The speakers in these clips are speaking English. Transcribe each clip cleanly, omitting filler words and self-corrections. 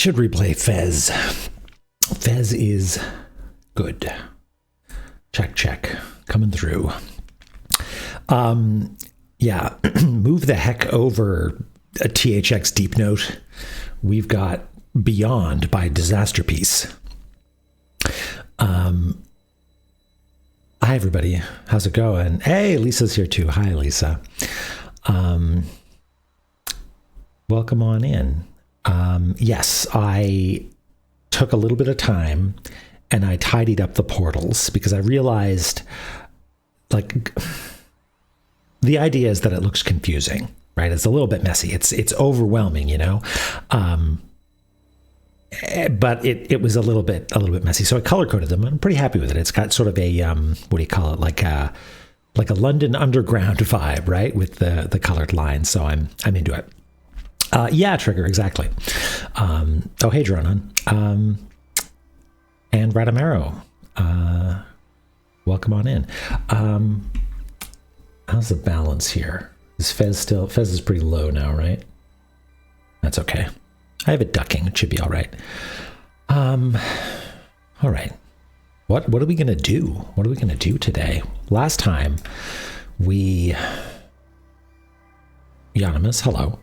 should replay Fez. Fez is good. Check. Coming through. Yeah, move the heck over a THX Deep Note. We've got Beyond by Disaster Piece. Hi, everybody. How's it going? Hey, Lisa's here too. Hi, Lisa. Welcome on in. Yes, I took a little bit of time and I tidied up the portals because I realized, like, the idea is that it looks confusing, right? It's a little bit messy. It's overwhelming, you know? But it was a little bit messy. So I color coded them. I'm pretty happy with it. It's got sort of a, what do you call it? Like a London Underground vibe, right? With the colored lines. So I'm into it. Yeah, Trigger, exactly. Oh, hey, Dronon. And Radamero. Welcome on in. How's the balance here? Is Fez is pretty low now, right? That's okay. I have it ducking. It should be all right. All right. What are we going to do? What are we going to do today? Last time Anonymous, hello.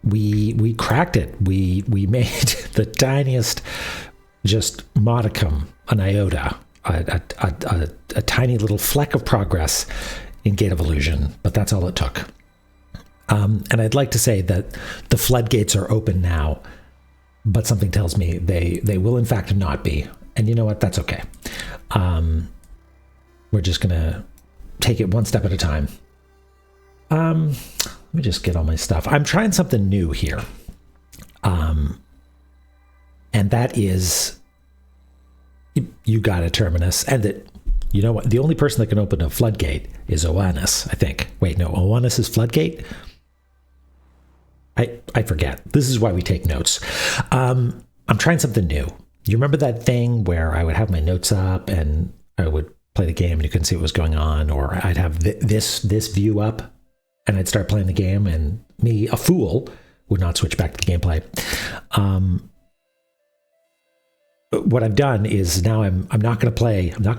We cracked it. We made the tiniest, just modicum, an iota, a tiny little fleck of progress in Gate of Illusion, but that's all it took. And I'd like to say that the floodgates are open now, but something tells me they will in fact not be. And you know what? That's okay. We're just going to take it one step at a time. Let me just get all my stuff. I'm trying something new here. And that is, you got a Terminus, and that, you know what? The only person that can open a floodgate is Oannes, I think. Wait, no, Oannes is floodgate? I forget. This is why we take notes. I'm trying something new. You remember that thing where I would have my notes up and I would play the game and you couldn't see what was going on, or I'd have this view up and I'd start playing the game and me, a fool, would not switch back to the gameplay. What I've done is now I'm not going to play La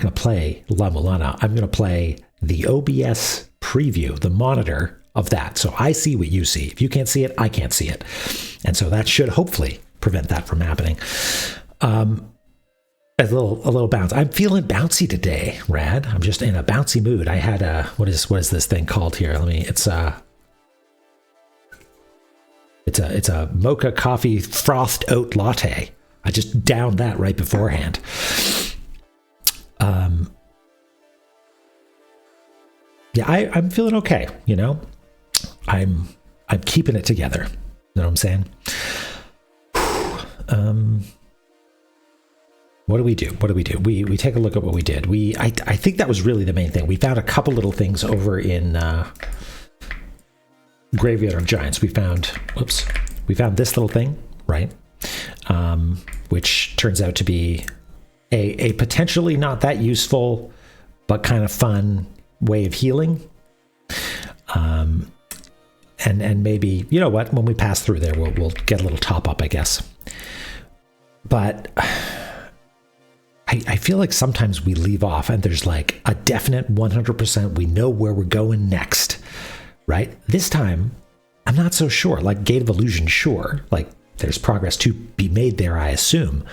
Mulana. I'm going to play the OBS preview, the monitor of that. So I see what you see. If you can't see it, I can't see it. And so that should hopefully prevent that from happening. A little bounce. I'm feeling bouncy today, Rad. I'm just in a bouncy mood. I had what is this thing called here? It's a mocha coffee frothed oat latte. I just downed that right beforehand. Yeah, I'm feeling okay, you know? I'm keeping it together. You know what I'm saying? What do we do? We take a look at what we did. I think that was really the main thing. We found a couple little things over in Graveyard of Giants. We found this little thing, right? Which turns out to be a potentially not that useful, but kind of fun way of healing. And maybe, you know what, when we pass through there, we'll get a little top up, I guess. But I feel like sometimes we leave off and there's like a definite 100%, we know where we're going next, right? This time, I'm not so sure. Like Gate of Illusion, sure. Like there's progress to be made there, I assume.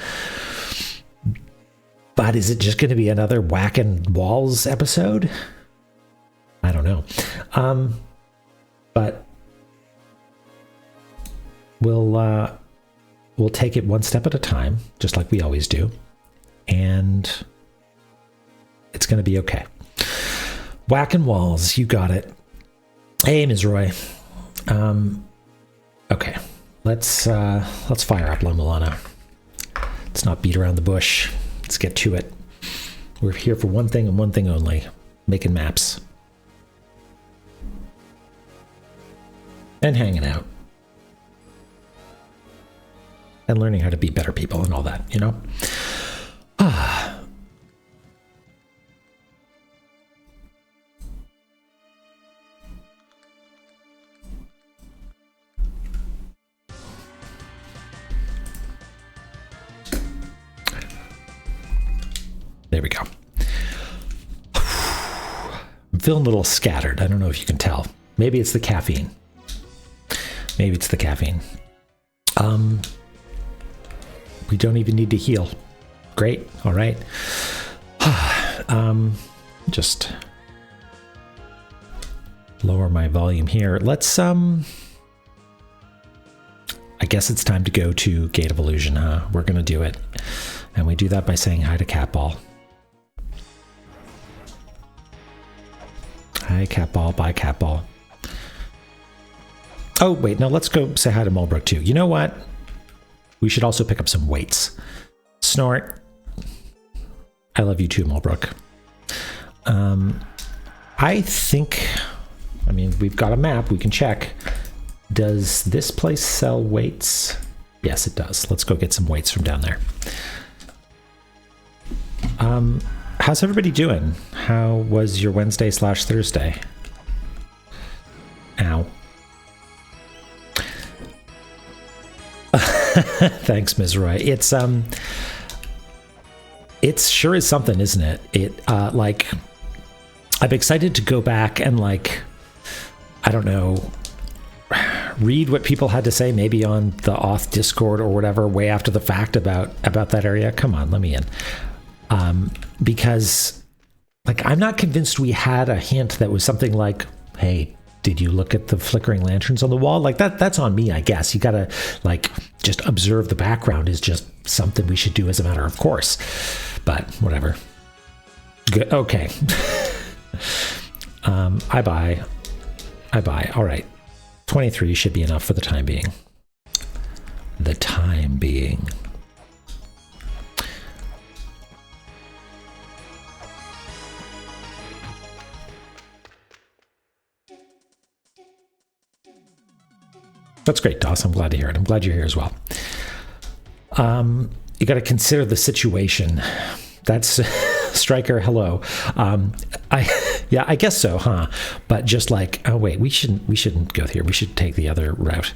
But is it just going to be another whacking walls episode? I don't know. But we'll take it one step at a time, just like we always do. And it's going to be okay. Whacking walls, you got it. Hey, Ms. Roy. Okay, let's fire up La Mulana. Let's not beat around the bush. Let's get to it. We're here for one thing and one thing only: making maps and hanging out and learning how to be better people and all that, you know? There we go. I'm feeling a little scattered. I don't know if you can tell. Maybe it's the caffeine. Maybe it's the caffeine. We don't even need to heal. Great. All right. Just lower my volume here. Let's I guess it's time to go to Gate of Illusion, huh? We're gonna do it. And we do that by saying hi to Catball. Hi Catball, bye Catball. Oh wait, no, let's go say hi to Mulbrook too. You know what? We should also pick up some weights. Snort. I love you too, Mulbrook. I think, I mean, we've got a map, we can check. Does this place sell weights? Yes, it does. Let's go get some weights from down there. How's everybody doing? How was your Wednesday/Thursday? Ow. Thanks, Ms. Roy. It's sure is something, isn't it? Like, I'm excited to go back and, like, I don't know, read what people had to say, maybe on the auth Discord or whatever, way after the fact about that area. Come on, let me in. Because, like, I'm not convinced we had a hint that was something like, hey, did you look at the flickering lanterns on the wall? Like, that's on me, I guess. You gotta, like, just observe the background is just something we should do as a matter of course. But whatever. Good. Okay. I buy. All right. 23 should be enough for the time being. The time being. That's great, Doss. I'm glad to hear it. I'm glad you're here as well. You got to consider the situation. That's Striker. Hello. Yeah, I guess so, huh? But just like, oh wait, we shouldn't go here. We should take the other route.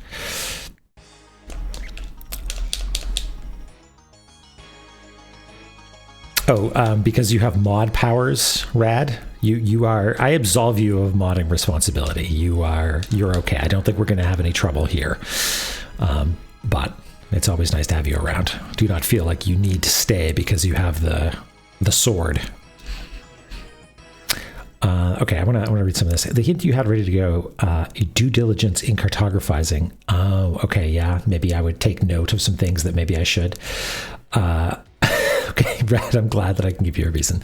Oh, because you have mod powers, Rad. You are. I absolve you of modding responsibility. You're okay. I don't think we're going to have any trouble here. But it's always nice to have you around. Do not feel like you need to stay because you have the sword. Okay, I want to read some of this. The hint you had ready to go, due diligence in cartographizing. Oh, okay, yeah. Maybe I would take note of some things that maybe I should. Okay, Brad, I'm glad that I can give you a reason.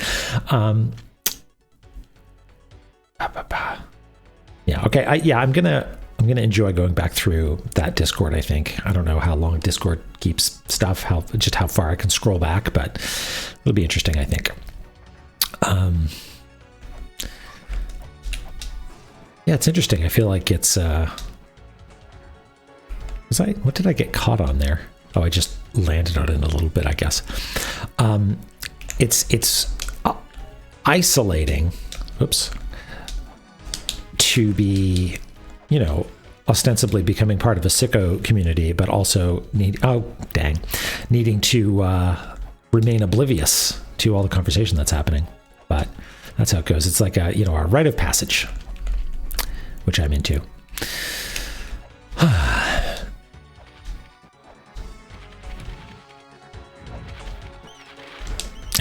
Yeah, okay. I'm gonna enjoy going back through that Discord. I think I don't know how long Discord keeps stuff, how far I can scroll back, but it'll be interesting. I think. Yeah, it's interesting. I feel like it's. What did I get caught on there? Oh, I just landed on it a little bit, I guess. It's isolating. Oops. To be, ostensibly becoming part of a sicko community, but also needing to remain oblivious to all the conversation that's happening. But that's how it goes. It's like a rite of passage, which I'm into.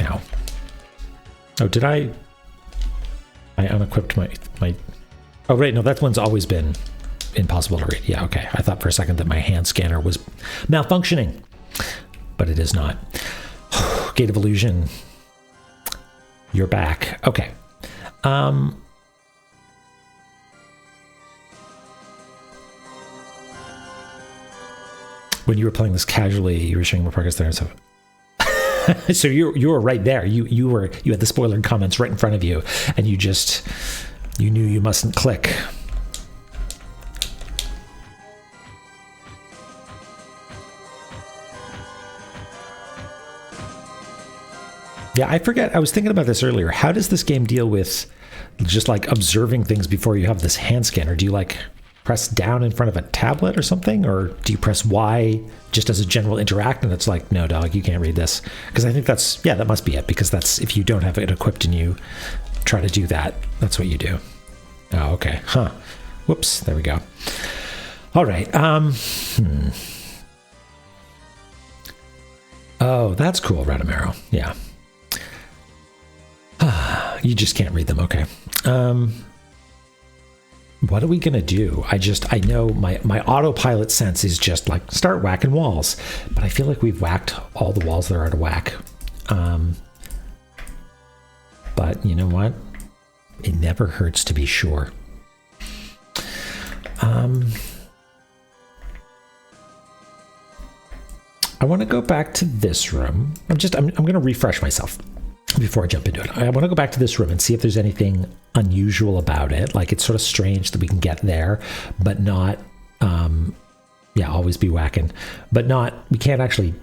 Ow. Oh, did I unequipped my oh right, no, that one's always been impossible to read. Yeah, okay. I thought for a second that my hand scanner was malfunctioning, but it is not. Gate of Illusion. You're back. Okay. When you were playing this casually, you were showing more progress there and stuff. So you were right there. You had the spoiler comments right in front of you, and you knew you mustn't click. Yeah, I forget. I was thinking about this earlier. How does this game deal with just like observing things before you have this hand scanner? Do you like press down in front of a tablet or something? Or do you press Y just as a general interact and it's like, no, dog, you can't read this? Because I think that's, yeah, that must be it. Because that's, if you don't have it equipped and you try to do that, that's what you do. Oh, okay. Huh. Whoops. There we go. All right. Oh, that's cool, Radamero. Yeah. You just can't read them. Okay. What are we going to do? I know my autopilot sense is just like, start whacking walls. But I feel like we've whacked all the walls there are to whack. But you know what? It never hurts to be sure. I want to go back to this room. I'm going to refresh myself before I jump into it. I want to go back to this room and see if there's anything unusual about it. Like, it's sort of strange that we can get there, but not, always be whacking, but not, we can't actually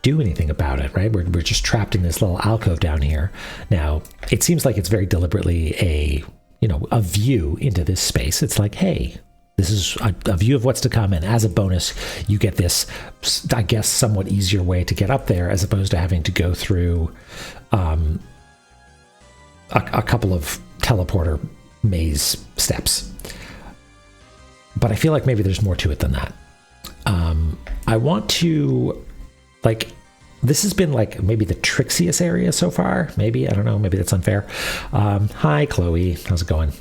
do anything about it, right? We're just trapped in this little alcove down here. Now, it seems like it's very deliberately a view into this space. It's like, hey, this is a view of what's to come, and as a bonus, you get this, I guess, somewhat easier way to get up there, as opposed to having to go through a couple of teleporter maze steps. But I feel like maybe there's more to it than that. I want to, like, this has been like maybe the trixiest area so far. Maybe, I don't know, maybe that's unfair. Hi, Chloe. How's it going?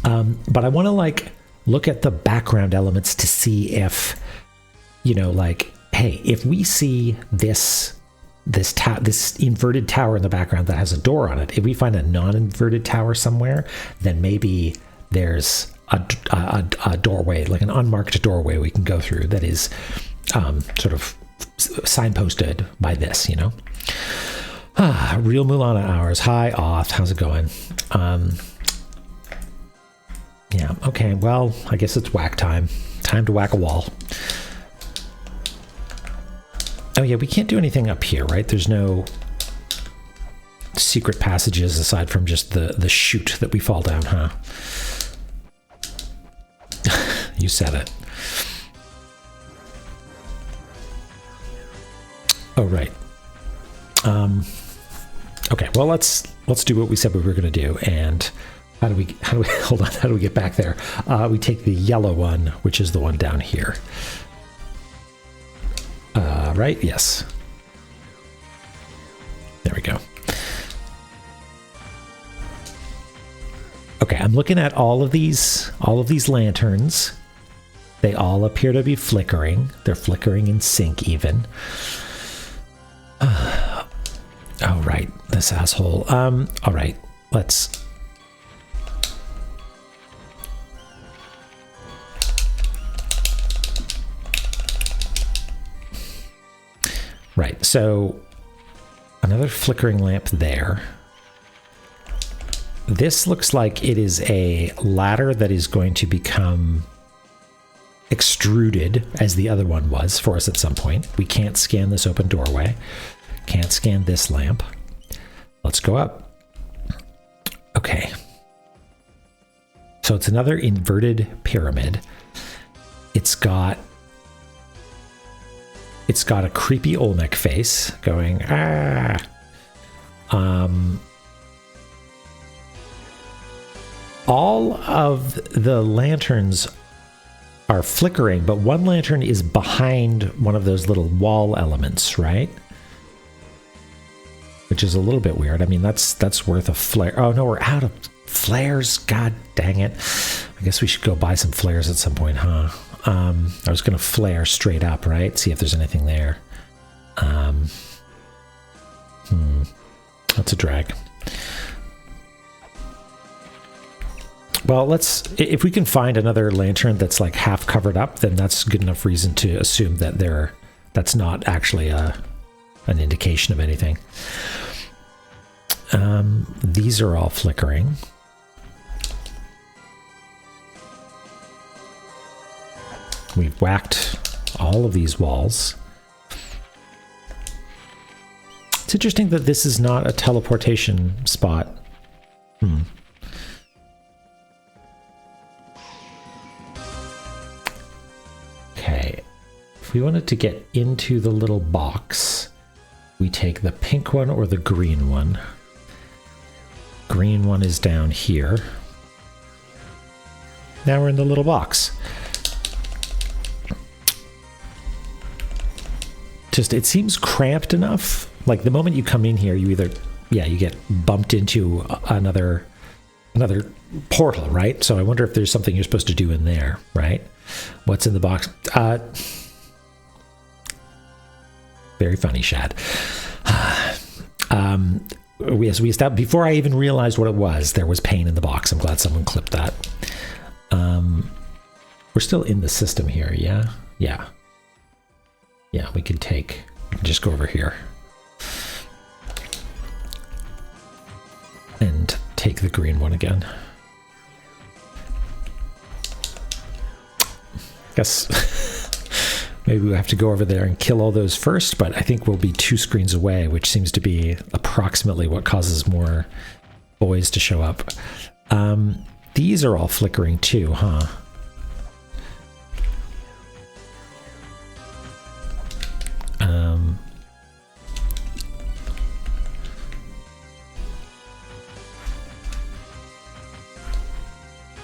But I want to, like, look at the background elements to see if, like, hey, if we see this inverted tower in the background that has a door on it, if we find a non-inverted tower somewhere, then maybe there's a doorway, like an unmarked doorway we can go through that is sort of signposted by this, real Mulana hours. Hi, Oth. How's it going? Yeah, okay, well, I guess it's whack time. Time to whack a wall. Oh yeah, we can't do anything up here, right? There's no secret passages aside from just the chute that we fall down, huh? You said it. Oh, right. Okay, well, let's do what we said we were going to do, and how do we hold on, how do we get back there? We take the yellow one, which is the one down here. Right? Yes. There we go. Okay, I'm looking at all of these lanterns. They all appear to be flickering. They're flickering in sync even. Oh, right. This asshole. All right. Let's... Right, so another flickering lamp there. This looks like it is a ladder that is going to become extruded, as the other one was for us at some point. We can't scan this open doorway. Can't scan this lamp. Let's go up. Okay. So it's another inverted pyramid. It's got a creepy Olmec face going, ah. All of the lanterns are flickering, but one lantern is behind one of those little wall elements, right? Which is a little bit weird. I mean, that's worth a flare. Oh no, we're out of flares. God dang it. I guess we should go buy some flares at some point, huh? I was going to flare straight up, right? See if there's anything there. That's a drag. Well, if we can find another lantern that's like half covered up, then that's good enough reason to assume that that's not actually an indication of anything. These are all flickering. We've whacked all of these walls. It's interesting that this is not a teleportation spot. if we wanted to get into the little box, we take the pink one or the green one. Green one is down here. Now we're in the little box. Just, it seems cramped enough. Like the moment you come in here, you either, yeah, you get bumped into another portal, right? So I wonder if there's something you're supposed to do in there, right? What's in the box? Very funny, Shad. We established, before I even realized what it was, there was pain in the box. I'm glad someone clipped that. We're still in the system here, yeah? Yeah. Yeah, we can just go over here. And take the green one again. Guess maybe we have to go over there and kill all those first, but I think we'll be 2 screens away, which seems to be approximately what causes more boys to show up. These are all flickering too, huh?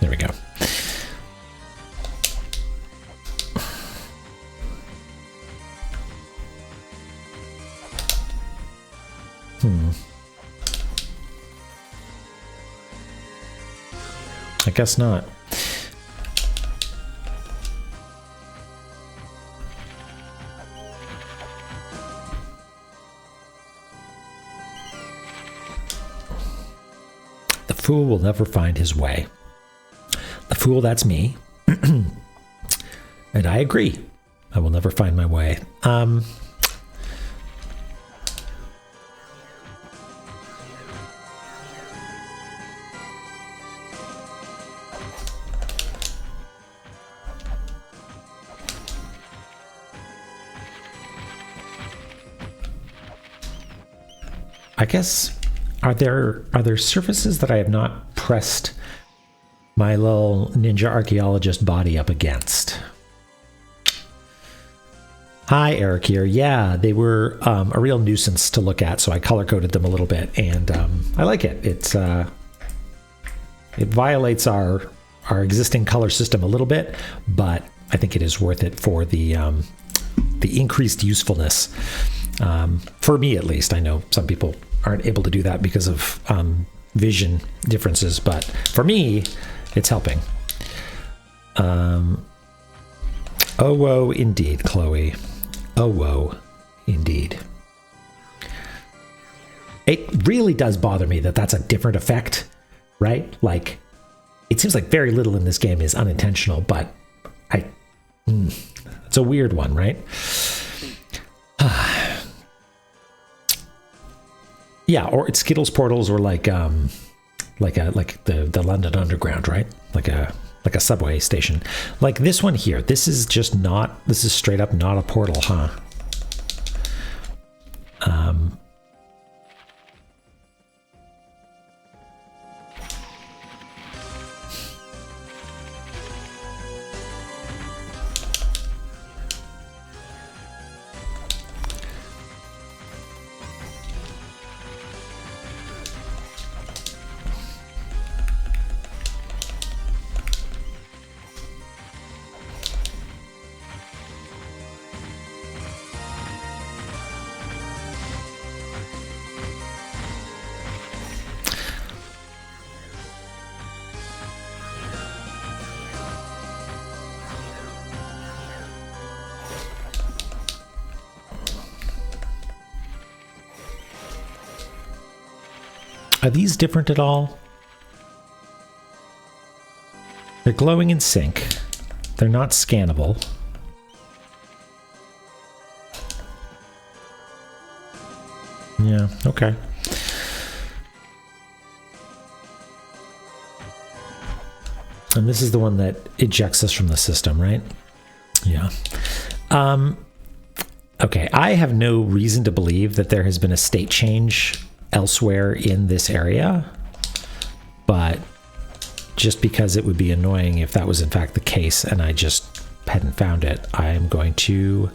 There we go. I guess not. The fool will never find his way. The fool, that's me. And I agree. I will never find my way. I guess, are there surfaces that I have not pressed my little ninja archaeologist body up against? Hi, Eric here. Yeah, they were a real nuisance to look at, so I color-coded them a little bit, and I like it. It violates our existing color system a little bit, but I think it is worth it for the increased usefulness. For me, at least. I know some people aren't able to do that because of vision differences, but for me, it's helping. Oh, whoa, indeed, Chloe. Oh, whoa, indeed. It really does bother me that that's a different effect, right? Like, it seems like very little in this game is unintentional, but it's a weird one, right? Yeah, or it's Skittles portals, or like the London Underground, right? Like a subway station. Like this one here. This is just not. This is straight up not a portal, huh? Are these different at all? They're glowing in sync. They're not scannable. Yeah, okay. And this is the one that ejects us from the system, right? Yeah. Okay, I have no reason to believe that there has been a state change elsewhere in this area, but just because it would be annoying if that was in fact the case, and I just hadn't found it, I am going to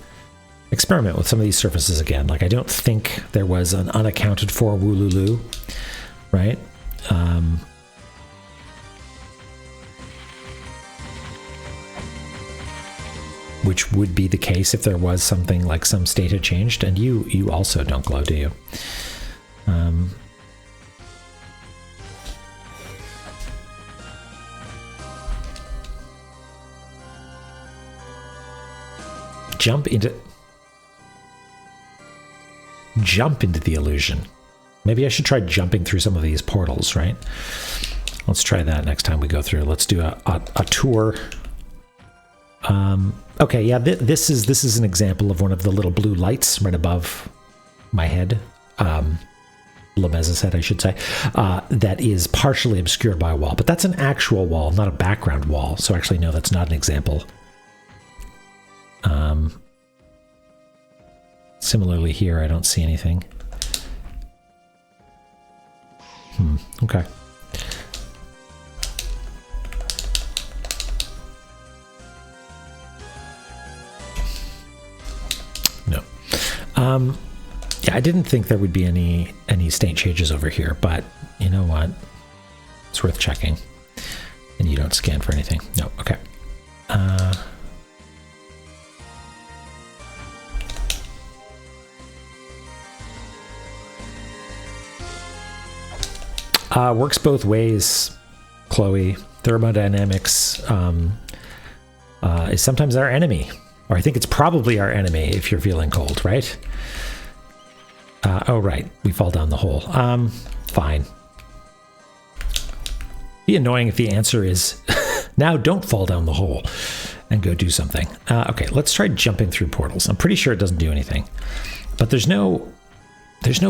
experiment with some of these surfaces again. Like, I don't think there was an unaccounted for Woolulu, right? Which would be the case if there was something like some state had changed. And you also don't glow, do you? Jump into the illusion. Maybe I should try jumping through some of these portals, right? Let's try that next time we go through. Let's do a tour. Okay, yeah, this is an example of one of the little blue lights right above my head. Lameza's head, I should say, that is partially obscured by a wall. But that's an actual wall, not a background wall. So actually, no, that's not an example. Similarly here, I don't see anything. Okay. No. Yeah, I didn't think there would be any state changes over here, but you know what? It's worth checking. And you don't scan for anything. No, okay. Works both ways, Chloe. Thermodynamics is sometimes our enemy. Or I think it's probably our enemy if you're feeling cold, right? Oh, right. We fall down the hole. Fine. Be annoying if the answer is, now don't fall down the hole and go do something. Okay, let's try jumping through portals. I'm pretty sure it doesn't do anything. But there's no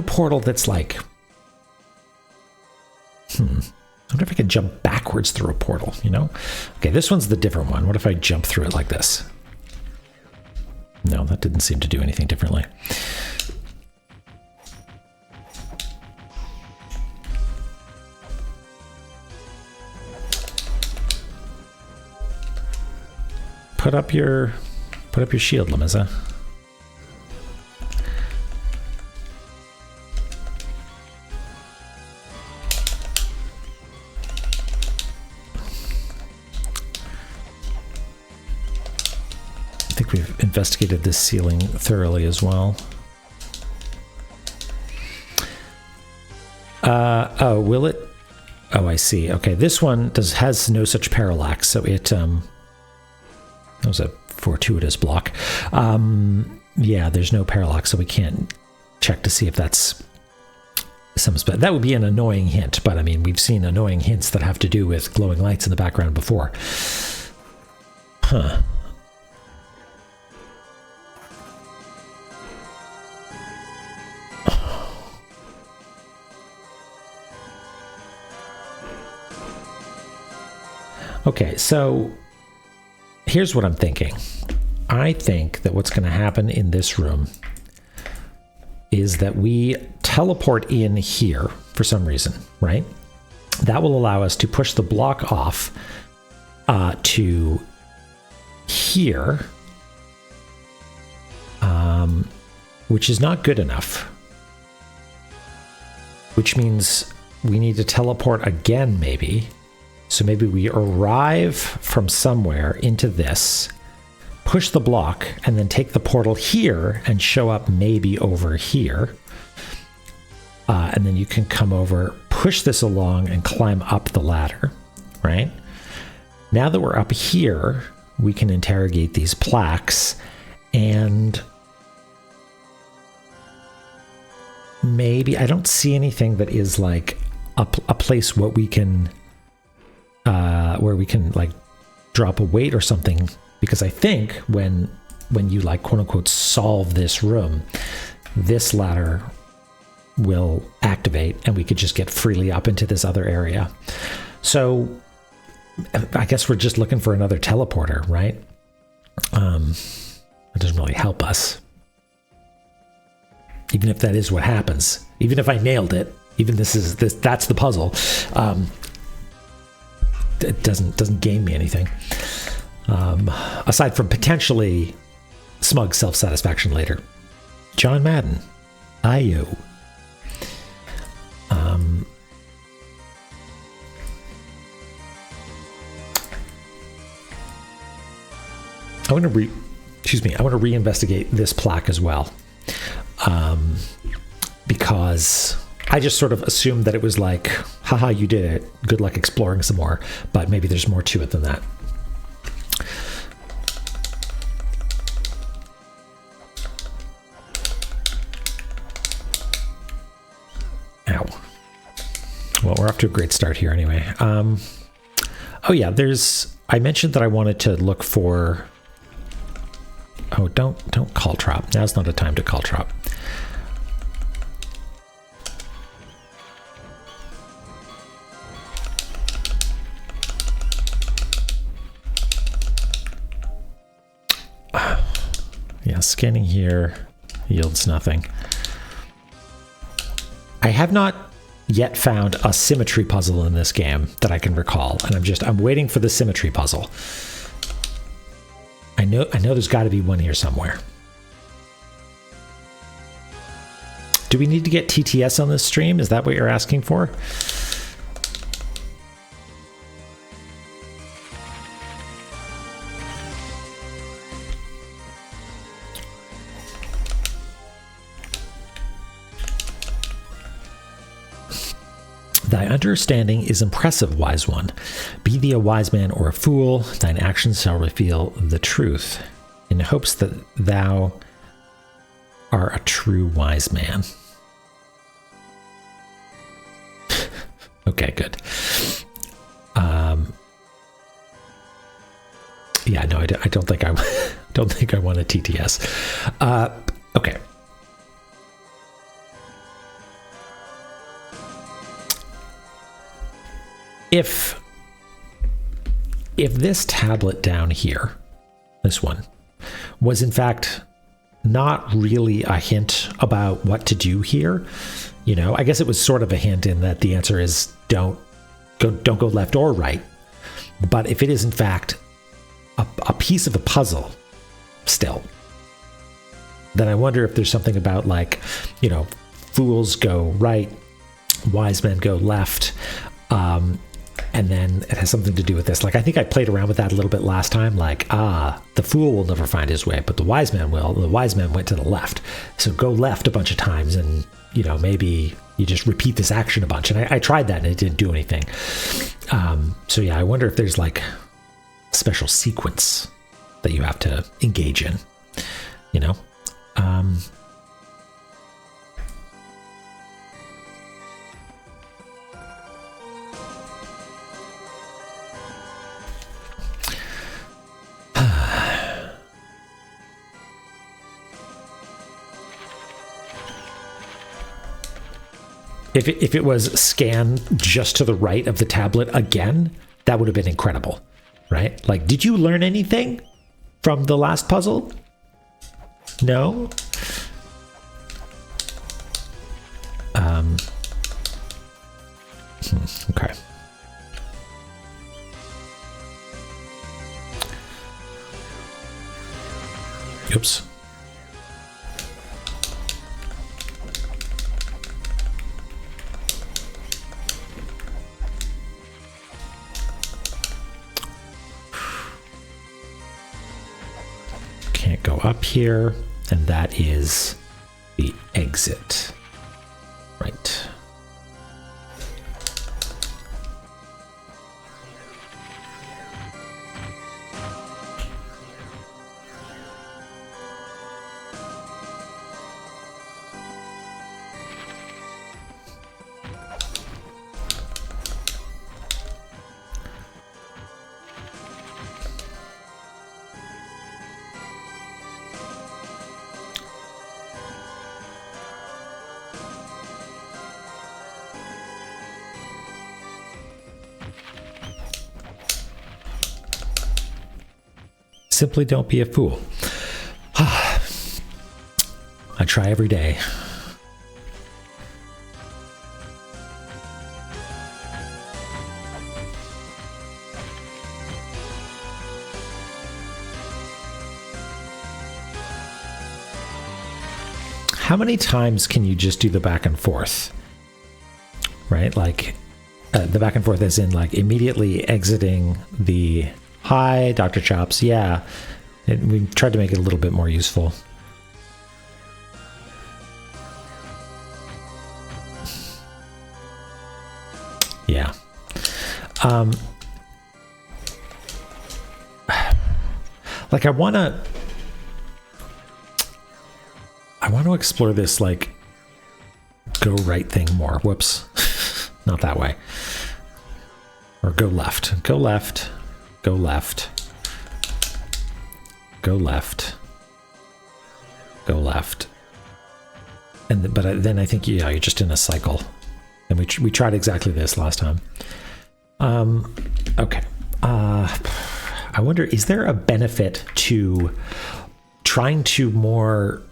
portal that's like... I wonder if I could jump backwards through a portal, you know? Okay, this one's the different one. What if I jump through it like this? No, that didn't seem to do anything differently. Put up your shield, Lameza. I think we've investigated this ceiling thoroughly as well. Oh, will it? Oh, I see. Okay, this one has no such parallax, so it that was a fortuitous block. Yeah, there's no parallax, so we can't check to see if that's some. That would be an annoying hint, but I mean, we've seen annoying hints that have to do with glowing lights in the background before. Huh. Okay, so here's what I'm thinking. I think that what's going to happen in this room is that we teleport in here for some reason, right? That will allow us to push the block off to here, which is not good enough. Which means we need to teleport again, maybe. So maybe we arrive from somewhere into this, push the block, and then take the portal here and show up maybe over here. And then you can come over, push this along, and climb up the ladder, right? Now that we're up here, we can interrogate these plaques, and maybe, I don't see anything that is like a place where we can like drop a weight or something, because I think when you like quote unquote solve this room, this ladder will activate and we could just get freely up into this other area. So I guess we're just looking for another teleporter, right? It doesn't really help us. Even if that is what happens, even if I nailed it, even that's the puzzle. It doesn't gain me anything. Aside from potentially smug self-satisfaction later. John Madden. IO. I want to reinvestigate this plaque as well. Because I just sort of assumed that it was like, haha, you did it. Good luck exploring some more. But maybe there's more to it than that. Ow. Well, we're off to a great start here anyway. Oh yeah, I mentioned that I wanted to look for... Oh, don't call trap. Now's not a time to call trap. Yeah, scanning here yields nothing. I have not yet found a symmetry puzzle in this game that I can recall, and I'm waiting for the symmetry puzzle. I know there's got to be one here somewhere. Do we need to get TTS on this stream? Is that what you're asking for? Thy understanding is impressive, wise one. Be thee a wise man or a fool, thine actions shall reveal the truth, in hopes that thou art a true wise man. Okay, good. Yeah, no, I don't think I don't think I want a TTS. Okay. If this tablet down here, this one, was in fact not really a hint about what to do here, you know, I guess it was sort of a hint in that the answer is don't go left or right. But if it is in fact a piece of a puzzle still, then I wonder if there's something about, like, you know, fools go right, wise men go left. And then it has something to do with this. Like, I think I played around with that a little bit last time. Like, the fool will never find his way, but the wise man will. The wise man went to the left. So go left a bunch of times and, you know, maybe you just repeat this action a bunch. And I tried that and it didn't do anything. So yeah, I wonder if there's like a special sequence that you have to engage in, you know? If it was scan just to the right of the tablet again, that would have been incredible, right? Like, did you learn anything from the last puzzle? No? Okay. Oops. Can't go up here, and that is the exit. Right. Simply don't be a fool. I try every day. how many times can you just do the back and forth? Right? Like, the back and forth as in, like, immediately exiting the, hi, Dr. Chops, yeah. We tried to make it a little bit more useful. Yeah. Like, I want to explore this, like, go right thing more. Whoops. Not that way. Or go left. Go left. Go left. Go left. Go left. And but then I think, yeah, you're just in a cycle. And we tried exactly this last time. Okay. I wonder, is there a benefit to trying to more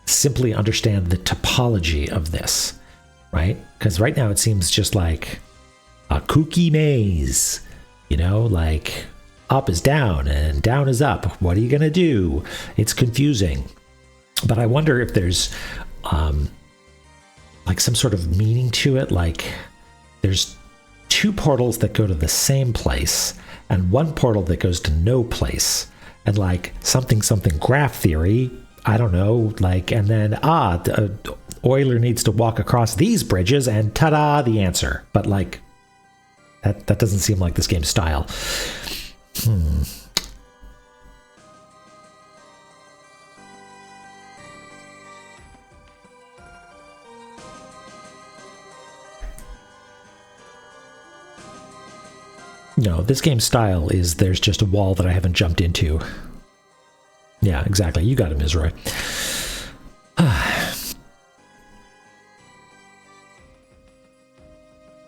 simply understand the topology of this, right? Because right now it seems just like a kooky maze, you know, like up is down and down is up. What are you going to do? It's confusing. But I wonder if there's like some sort of meaning to it. Like there's two portals that go to the same place and one portal that goes to no place, and like something graph theory, I don't know, like, and then Euler needs to walk across these bridges and ta-da, the answer. But like that doesn't seem like this game's style. No, this game's style is there's just a wall that I haven't jumped into. Yeah, exactly. You got it, Ms. Roy.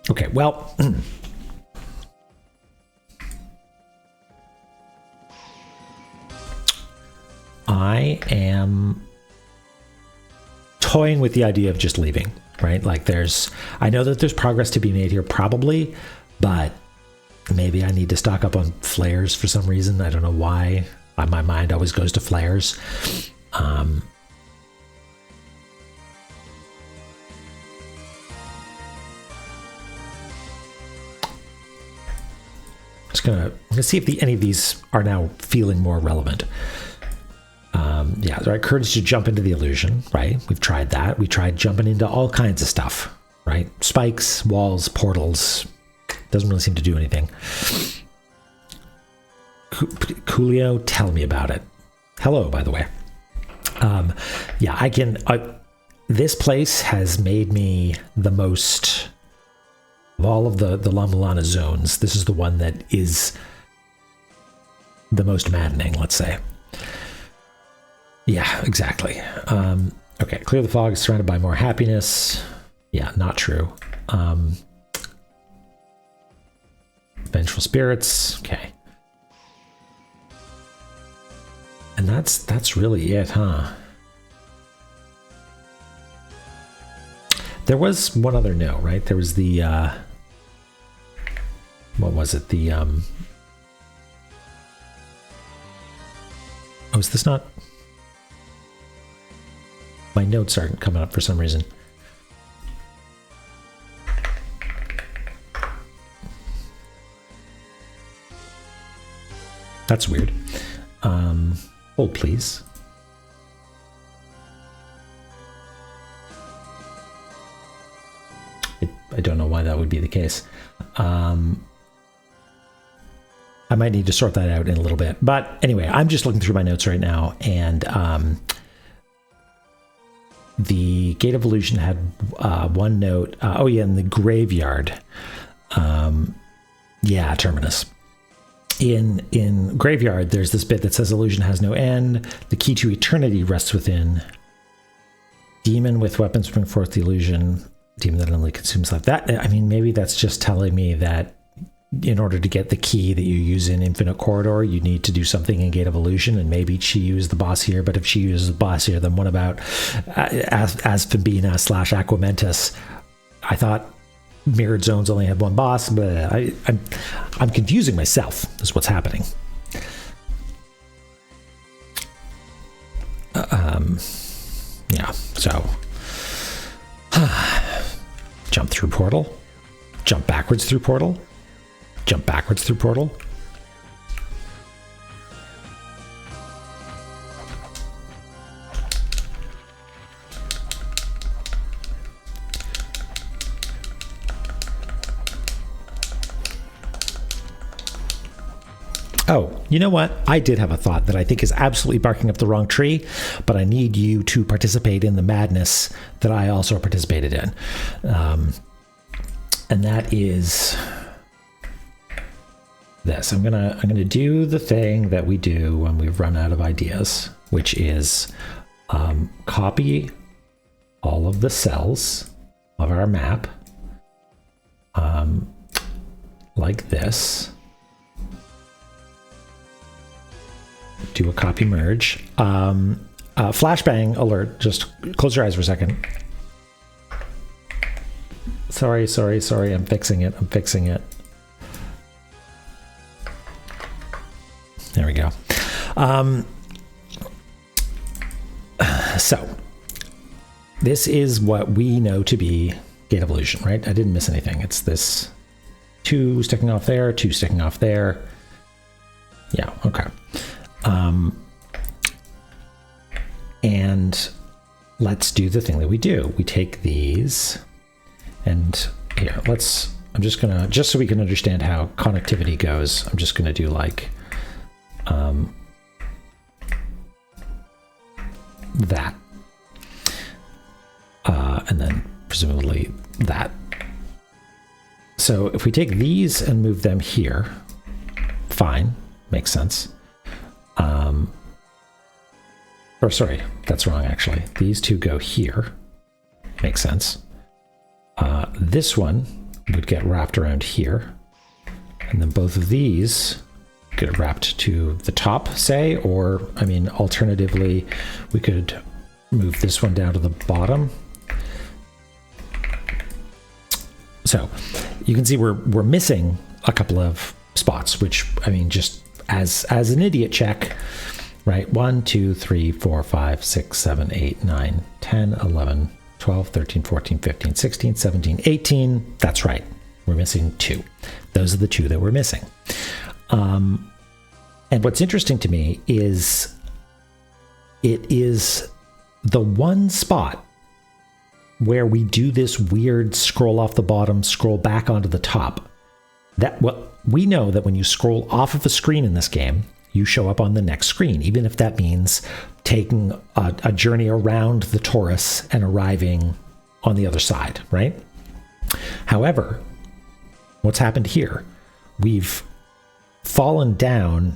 Okay, well... I am toying with the idea of just leaving, right? Like I know that there's progress to be made here probably, but maybe I need to stock up on flares for some reason. I don't know why. My mind always goes to flares. I'm gonna see if any of these are now feeling more relevant. Yeah, right. Courage to jump into the illusion, right? We've tried that. We tried jumping into all kinds of stuff, right? Spikes, walls, portals. Doesn't really seem to do anything. Coolio, tell me about it. Hello, by the way. Yeah, I can... this place has made me the most... Of all of the La Mulana zones, this is the one that is the most maddening, let's say. Yeah, exactly. Okay, clear the fog is surrounded by more happiness. Yeah, not true. Vengeful spirits. Okay. And that's really it, huh? There was one other no, right? There was the what was it? The oh, is this not? My notes aren't coming up for some reason. That's weird. Hold, please. I don't know why that would be the case. I might need to sort that out in a little bit. But anyway, I'm just looking through my notes right now, and the Gate of Illusion had one note. Oh yeah, in the graveyard. Yeah, Terminus. In Graveyard, there's this bit that says illusion has no end. The key to eternity rests within. Demon with weapons bring forth the illusion. Demon that only consumes life. That, I mean, maybe that's just telling me that in order to get the key that you use in Infinite Corridor, you need to do something in Gate of Illusion, and maybe she used the boss here. But if she uses the boss here, then what about Asphambina / Aquamentus? I thought Mirrored Zones only had one boss, but I'm confusing myself, is what's happening. Yeah, so jump through portal, jump backwards through portal, jump backwards through portal. Oh, you know what? I did have a thought that I think is absolutely barking up the wrong tree, but I need you to participate in the madness that I also participated in. And that is this. I'm gonna do the thing that we do when we've run out of ideas, which is copy all of the cells of our map like this. Do a copy merge. Flashbang alert. Just close your eyes for a second. Sorry. I'm fixing it. There we go. So this is what we know to be gate evolution, right? I didn't miss anything. It's this 2 sticking off there, 2 sticking off there. Yeah, okay. And let's do the thing that we do. We take these and here, I'm just gonna, just so we can understand how connectivity goes, I'm just gonna do like, that. And then presumably that. So if we take these and move them here, fine, makes sense. Or sorry, that's wrong actually. These 2 go here, makes sense. This one would get wrapped around here, and then both of these get wrapped to the top, say, or I mean, alternatively, we could move this one down to the bottom. So you can see we're missing a couple of spots, which I mean, just as an idiot check, right? 1, 2, 3, 4, 5, 6, 7, 8, 9, 10, 11, 12, 13, 14, 15, 16, 17, 18. That's right. We're missing 2. Those are the 2 that we're missing. And what's interesting to me is it is the one spot where we do this weird scroll off the bottom, scroll back onto the top. That what we know that when you scroll off of a screen in this game, you show up on the next screen, even if that means taking a journey around the torus and arriving on the other side, right? However, what's happened here? We've fallen down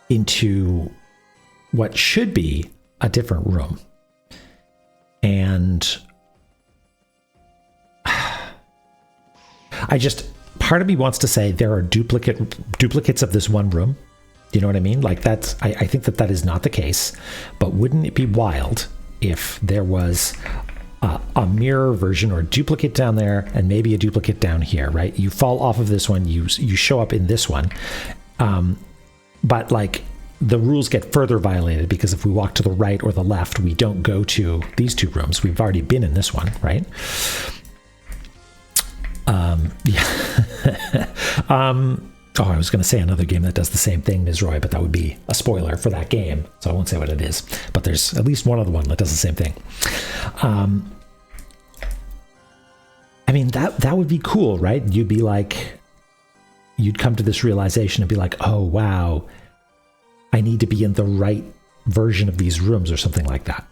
into what should be a different room. And part of me wants to say there are duplicates of this one room. Do you know what I mean? Like I think that is not the case, but wouldn't it be wild if there was a mirror version or a duplicate down there and maybe a duplicate down here, right? You fall off of this one, you show up in this one. But like the rules get further violated because if we walk to the right or the left, we don't go to these 2 rooms. We've already been in this one, right? Yeah. I was going to say another game that does the same thing, Nizroy, but that would be a spoiler for that game, so I won't say what it is. But there's at least one other one that does the same thing. I mean, that would be cool, right? You'd be like, you'd come to this realization and be like, oh, wow, I need to be in the right version of these rooms or something like that.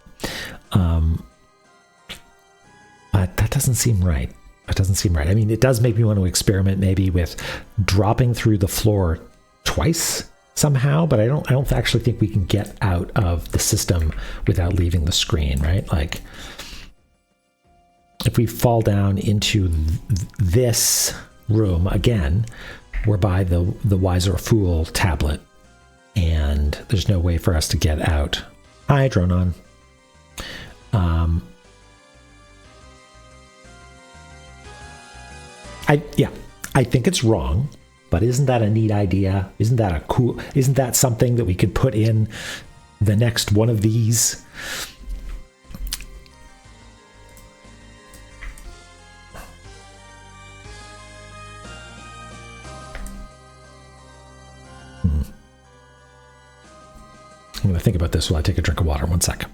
But that doesn't seem right. It doesn't seem right. I mean, it does make me want to experiment maybe with dropping through the floor twice somehow, but I don't actually think we can get out of the system without leaving the screen, right? Like if we fall down into this room again, we're by the Wiser Fool tablet, and there's no way for us to get out. Hi, Dronon. I think it's wrong, but isn't that a neat idea? Isn't that something that we could put in the next one of these? think about this while I take a drink of water. 1 sec.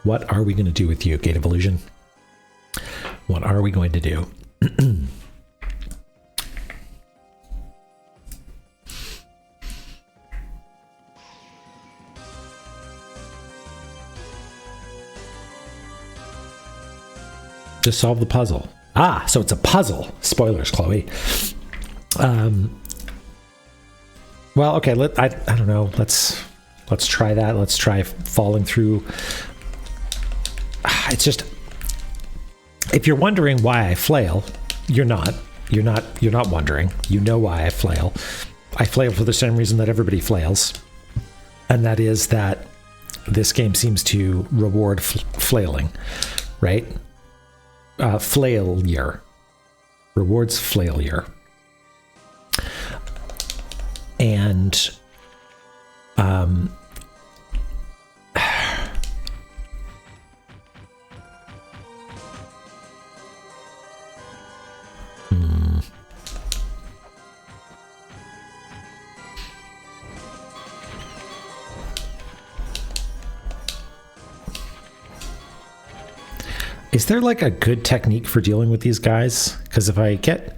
What are we going to do with you, Gate of Illusion? What are we going to do? Just solve the puzzle. Ah, so it's a puzzle. Spoilers, Chloe. Well, okay. I don't know. Let's try that. Let's try falling through. It's just, if you're wondering why I flail, you're not wondering. You know why I flail. I flail for the same reason that everybody flails, and that is that this game seems to reward flailing, right? Flailure rewards flailure, and is there like a good technique for dealing with these guys? Because if I get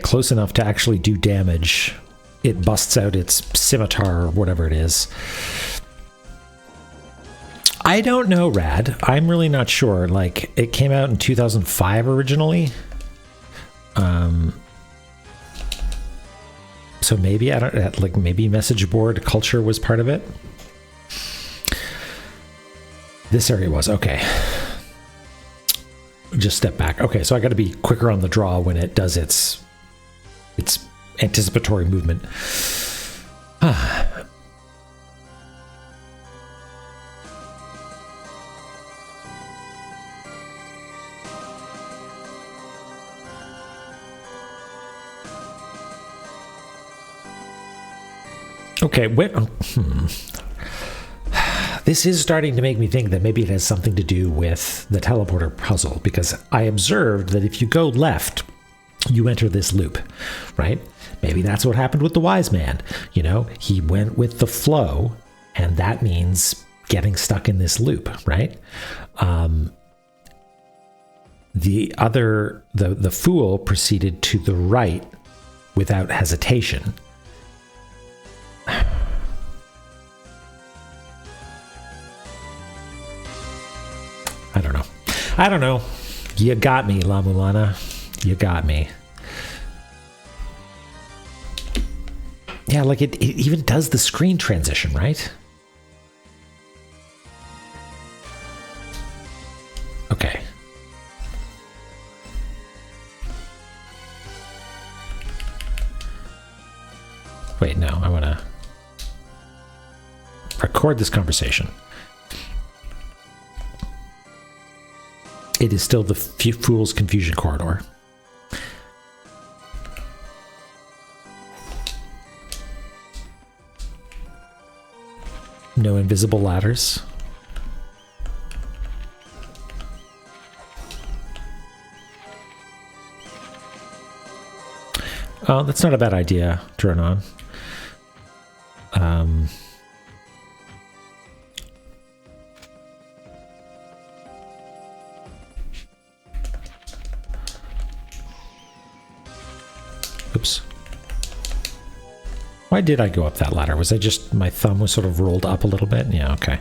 close enough to actually do damage, it busts out its scimitar or whatever it is. I don't know, Rad. I'm really not sure. Like, it came out in 2005 originally. So maybe, I don't, like, maybe message board culture was part of it. This area was, okay. Just step back. Okay, so I got to be quicker on the draw when it does its anticipatory movement. Okay, this is starting to make me think that maybe it has something to do with the teleporter puzzle, because I observed that if you go left, you enter this loop, right? Maybe that's what happened with the wise man. You know, he went with the flow, and that means getting stuck in this loop, right? The fool proceeded to the right without hesitation. I don't know. You got me, La Mulana. You got me. Yeah, like it even does the screen transition, right? Okay. Wait, no, I want to record this conversation. It is still the Fool's Confusion Corridor. No invisible ladders. Oh, that's not a bad idea, turn on. Oops. Why did I go up that ladder? Was I just, my thumb was sort of rolled up a little bit? Yeah, okay.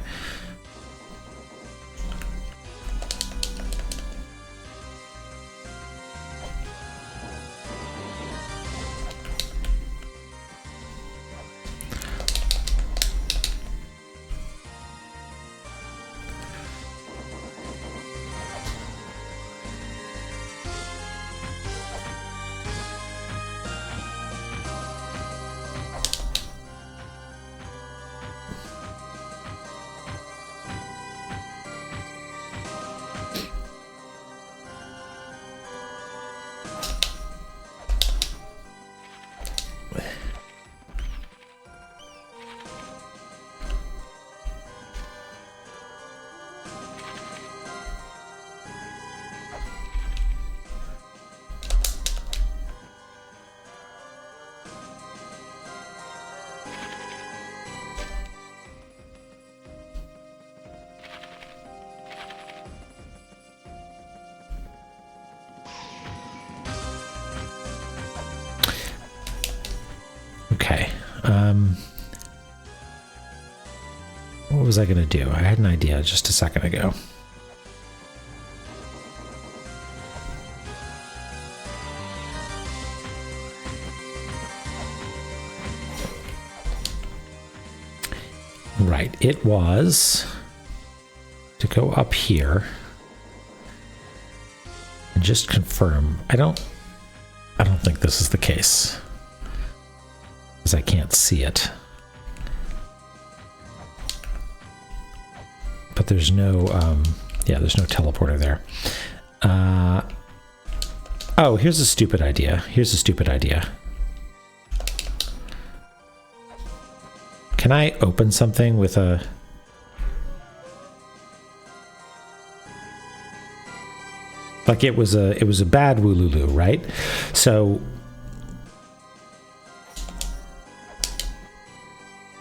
What was I going to do? I had an idea just a second ago. Right, it was to go up here and just confirm. I don't think this is the case because I can't see it. But there's no, yeah, there's no teleporter there. Oh, here's a stupid idea. Here's a stupid idea. Can I open something with a... Like it was a bad Woolulu, right? So...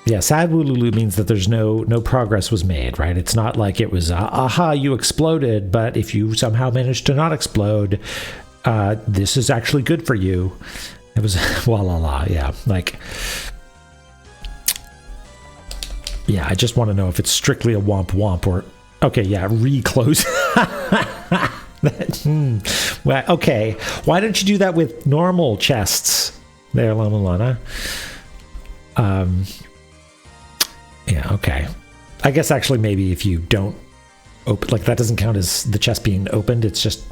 Yeah, sad Woolulu means that there's no progress was made, right? It's not like it was, aha, you exploded, but if you somehow managed to not explode, this is actually good for you. It was, la, yeah, like... Yeah, I just want to know if it's strictly a womp womp or... Okay, yeah, reclose. Well, okay, why don't you do that with normal chests there, Mulana? Yeah, okay. I guess actually maybe if you don't open... Like, that doesn't count as the chest being opened, it's just...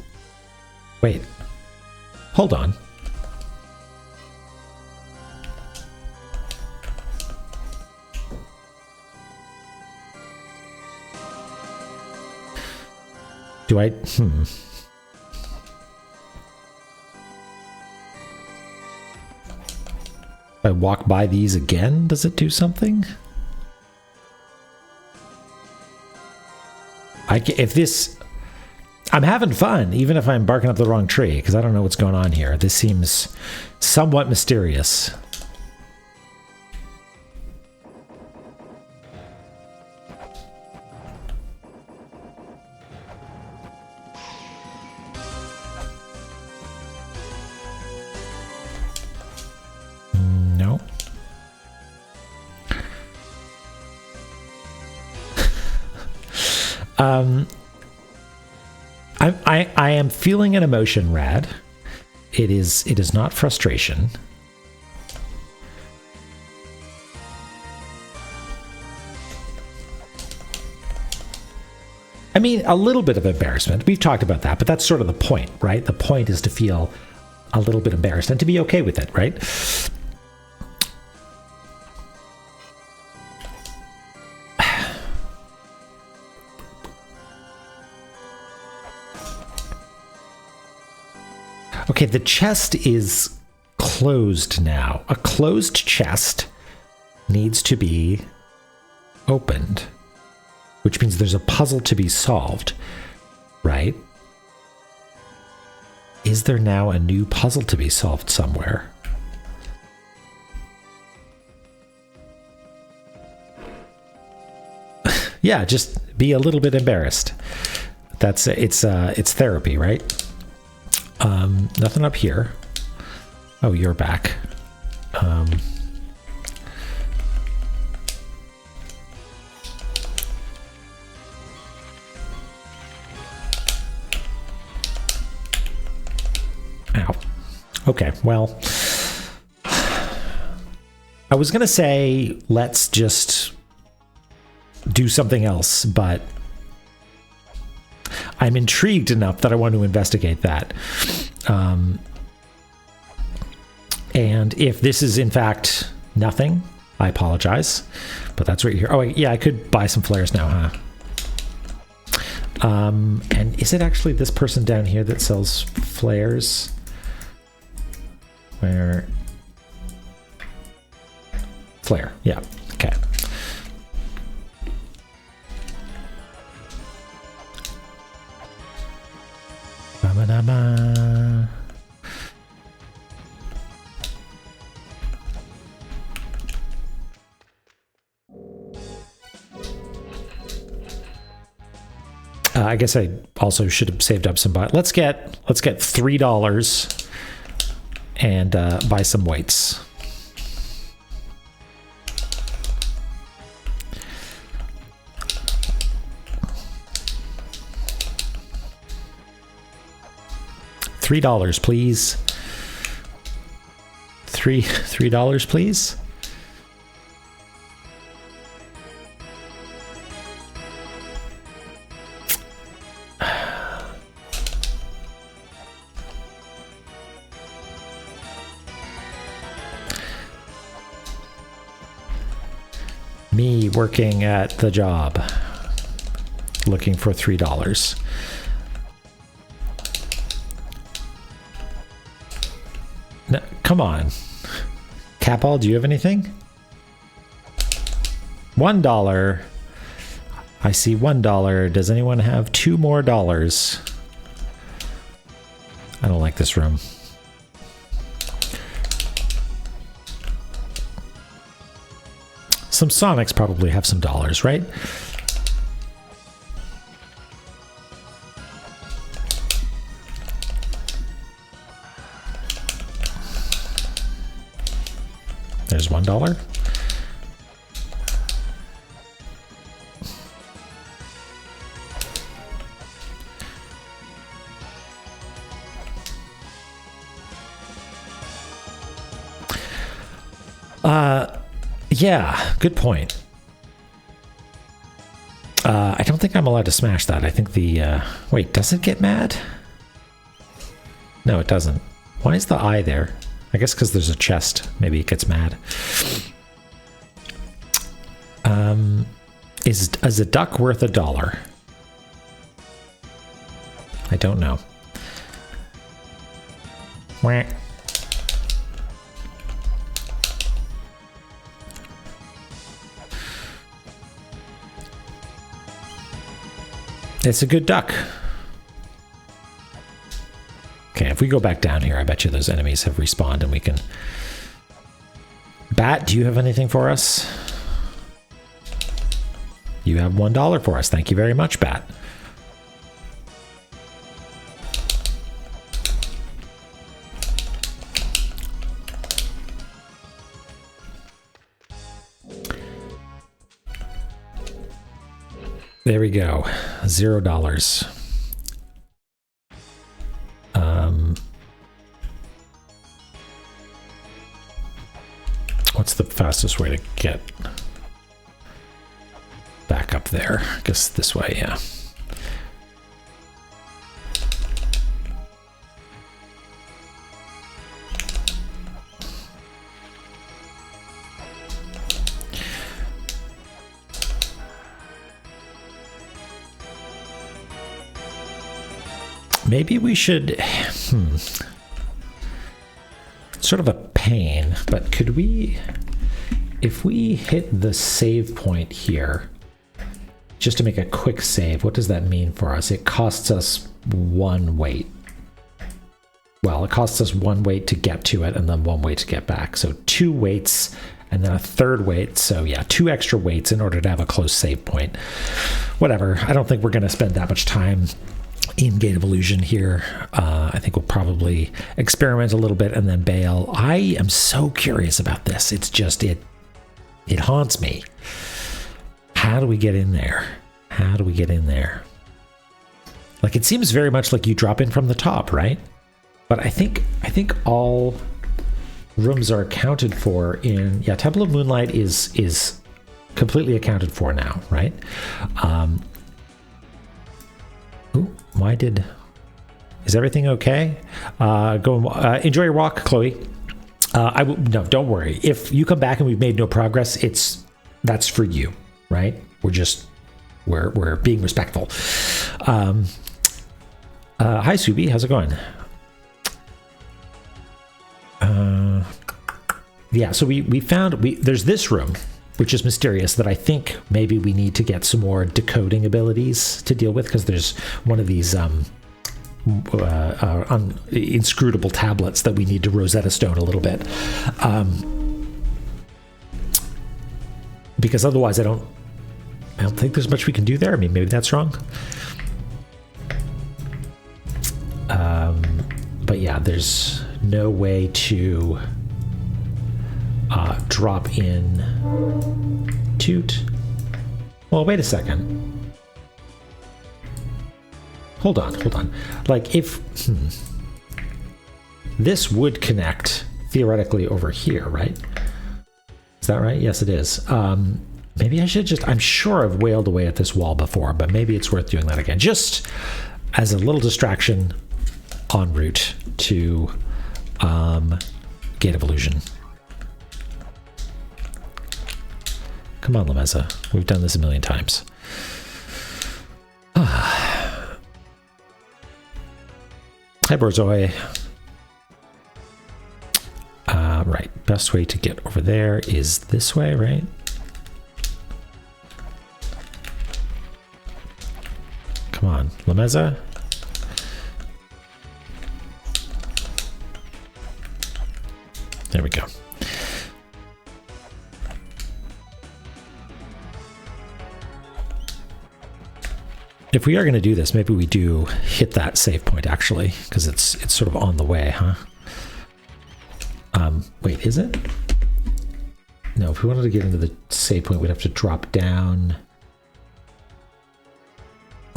Wait. Hold on. Do I... If I walk by these again, does it do something? If this... I'm having fun, even if I'm barking up the wrong tree, because I don't know what's going on here. This seems somewhat mysterious. No. I am feeling an emotion, Rad. It is not frustration. I mean, a little bit of embarrassment. We've talked about that, but that's sort of the point, right? The point is to feel a little bit embarrassed and to be okay with it, right? Okay, the chest is closed now. A closed chest needs to be opened, which means there's a puzzle to be solved, right? Is there now a new puzzle to be solved somewhere? Yeah, just be a little bit embarrassed. That's it's therapy, right? Nothing up here. Oh, you're back. Ow. Okay, well, I was gonna say let's just do something else, but I'm intrigued enough that I want to investigate that. And if this is in fact nothing, I apologize, but that's what you're here. Oh, yeah, I could buy some flares now, huh? And is it actually this person down here that sells flares? Where? Flare, yeah, okay. Ba-ba-da-ba. I guess I also should have saved up some. But let's get $3 and buy some weights. $3, please. $3, please. Me working at the job, looking for $3. No, come on. Capall, do you have anything? $1. I see $1. Does anyone have $2 more? I don't like this room. Some Sonics probably have some dollars, right? There's $1. Yeah, good point. I don't think I'm allowed to smash that. I think the... wait, does it get mad? No, it doesn't. Why is the eye there? I guess because there's a chest. Maybe it gets mad. Is a duck worth $1? I don't know. Wah. It's a good duck. Okay, if we go back down here, I bet you those enemies have respawned and we can... Bat, do you have anything for us? You have $1 for us. Thank you very much, Bat. There we go. $0. What's the fastest way to get back up there? I guess this way, yeah. Maybe we should... Sort of a pain, but could we... If we hit the save point here, just to make a quick save, what does that mean for us? It costs us 1 weight. Well, it costs us 1 weight to get to it and then 1 weight to get back. So 2 weights and then a 3rd weight. So yeah, 2 extra weights in order to have a close save point. Whatever. I don't think we're going to spend that much time in Gate of Illusion here. I think we'll probably experiment a little bit and then bail. I am so curious about this. It's just, it haunts me. How do we get in there? How do we get in there? Like, it seems very much like you drop in from the top, right? But I think all rooms are accounted for in... Yeah, Temple of Moonlight is completely accounted for now, right? Ooh, why did... Is everything okay? Enjoy your walk, Chloe. No, don't worry. If you come back and we've made no progress, that's for you, right? We're being respectful. Hi, Subi. How's it going? Yeah, so we found there's this room, which is mysterious, that I think maybe we need to get some more decoding abilities to deal with, because there's one of these inscrutable tablets that we need to Rosetta Stone a little bit, because otherwise I don't think there's much we can do there. I mean, maybe that's wrong. But yeah, there's no way to drop in toot. Well, wait a second. Hold on. Like, if... this would connect theoretically over here, right? Is that right? Yes, it is. Maybe I should just, I'm sure I've wailed away at this wall before, but maybe it's worth doing that again, just as a little distraction en route to Gate of Illusion. Come on, Lameza. We've done this a million times. Hi, Borzoi. Right. Best way to get over there is this way, right? Come on, Lameza. There we go. If we are going to do this, maybe we do hit that save point actually, because it's sort of on the way, huh? Wait, is it? No, if we wanted to get into the save point, we'd have to drop down.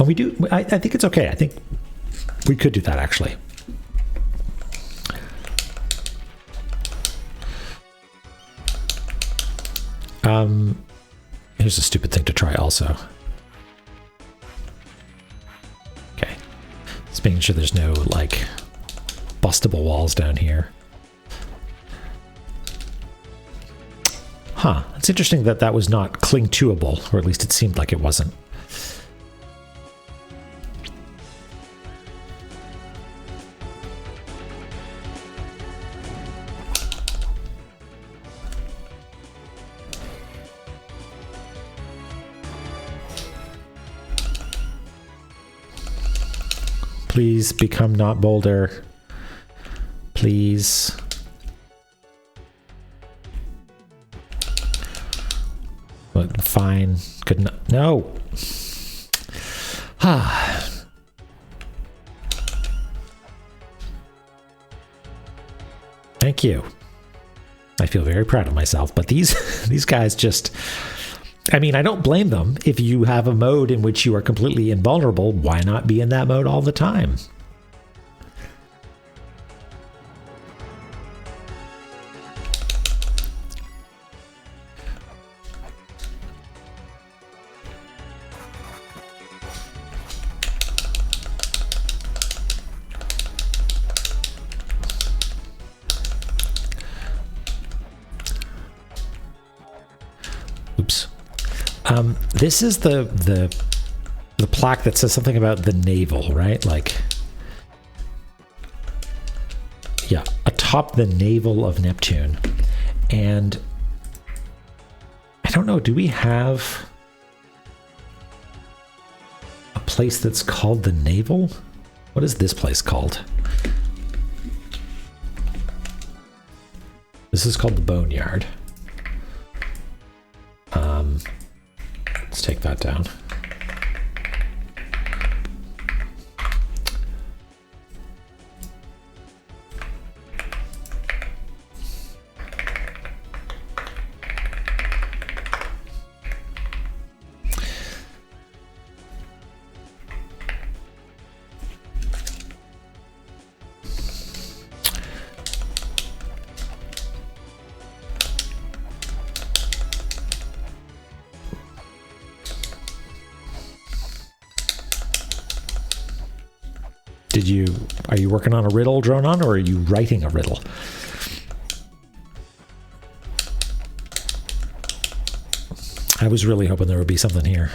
Oh, we do. I think it's okay. I think we could do that actually. Here's a stupid thing to try also. Okay. Just making sure there's no, like, bustable walls down here. Huh. It's interesting that that was not cling-toable, or at least it seemed like it wasn't. Please become not boulder. Please. But fine. Good enough. No. Ah. Thank you. I feel very proud of myself, but these guys just, I mean, I don't blame them. If you have a mode in which you are completely invulnerable, why not be in that mode all the time? Oops. This is the plaque that says something about the navel, right? Like, yeah, atop the navel of Neptune. And I don't know, do we have a place that's called the navel? What is this place called? This is called the Boneyard. Let's take that down. Are you working on a riddle, Dronon, or are you writing a riddle? I was really hoping there would be something here.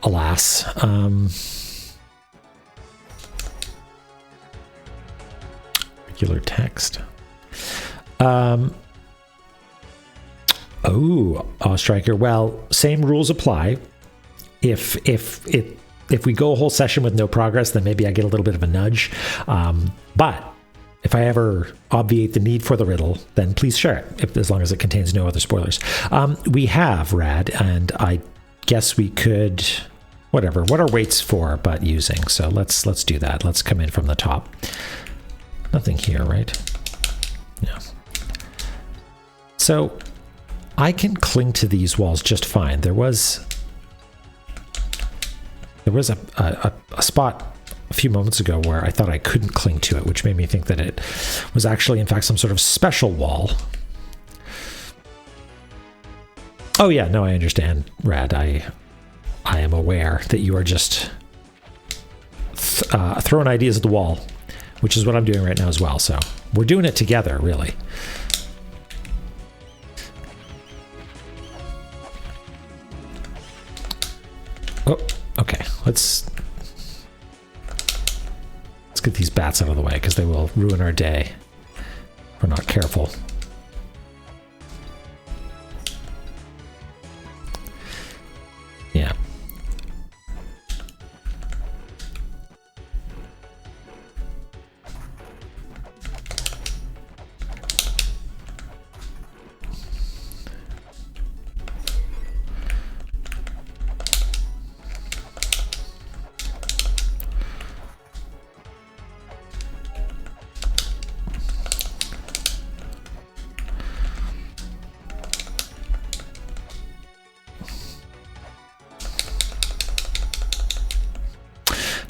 Alas. Regular text. Striker. Well, same rules apply. If we go a whole session with no progress, then maybe I get a little bit of a nudge. But if I ever obviate the need for the riddle, then please share it, as long as it contains no other spoilers. We have Rad, and I guess we could, whatever. What are weights for but using? So let's do that. Let's come in from the top. Nothing here, right? No. So I can cling to these walls just fine. There was a spot a few moments ago where I thought I couldn't cling to it, which made me think that it was actually, in fact, some sort of special wall. Oh yeah, no, I understand, Rad. I am aware that you are just throwing ideas at the wall, which is what I'm doing right now as well. So we're doing it together, really. Oh, okay. Let's get these bats out of the way because they will ruin our day if we're not careful. Yeah.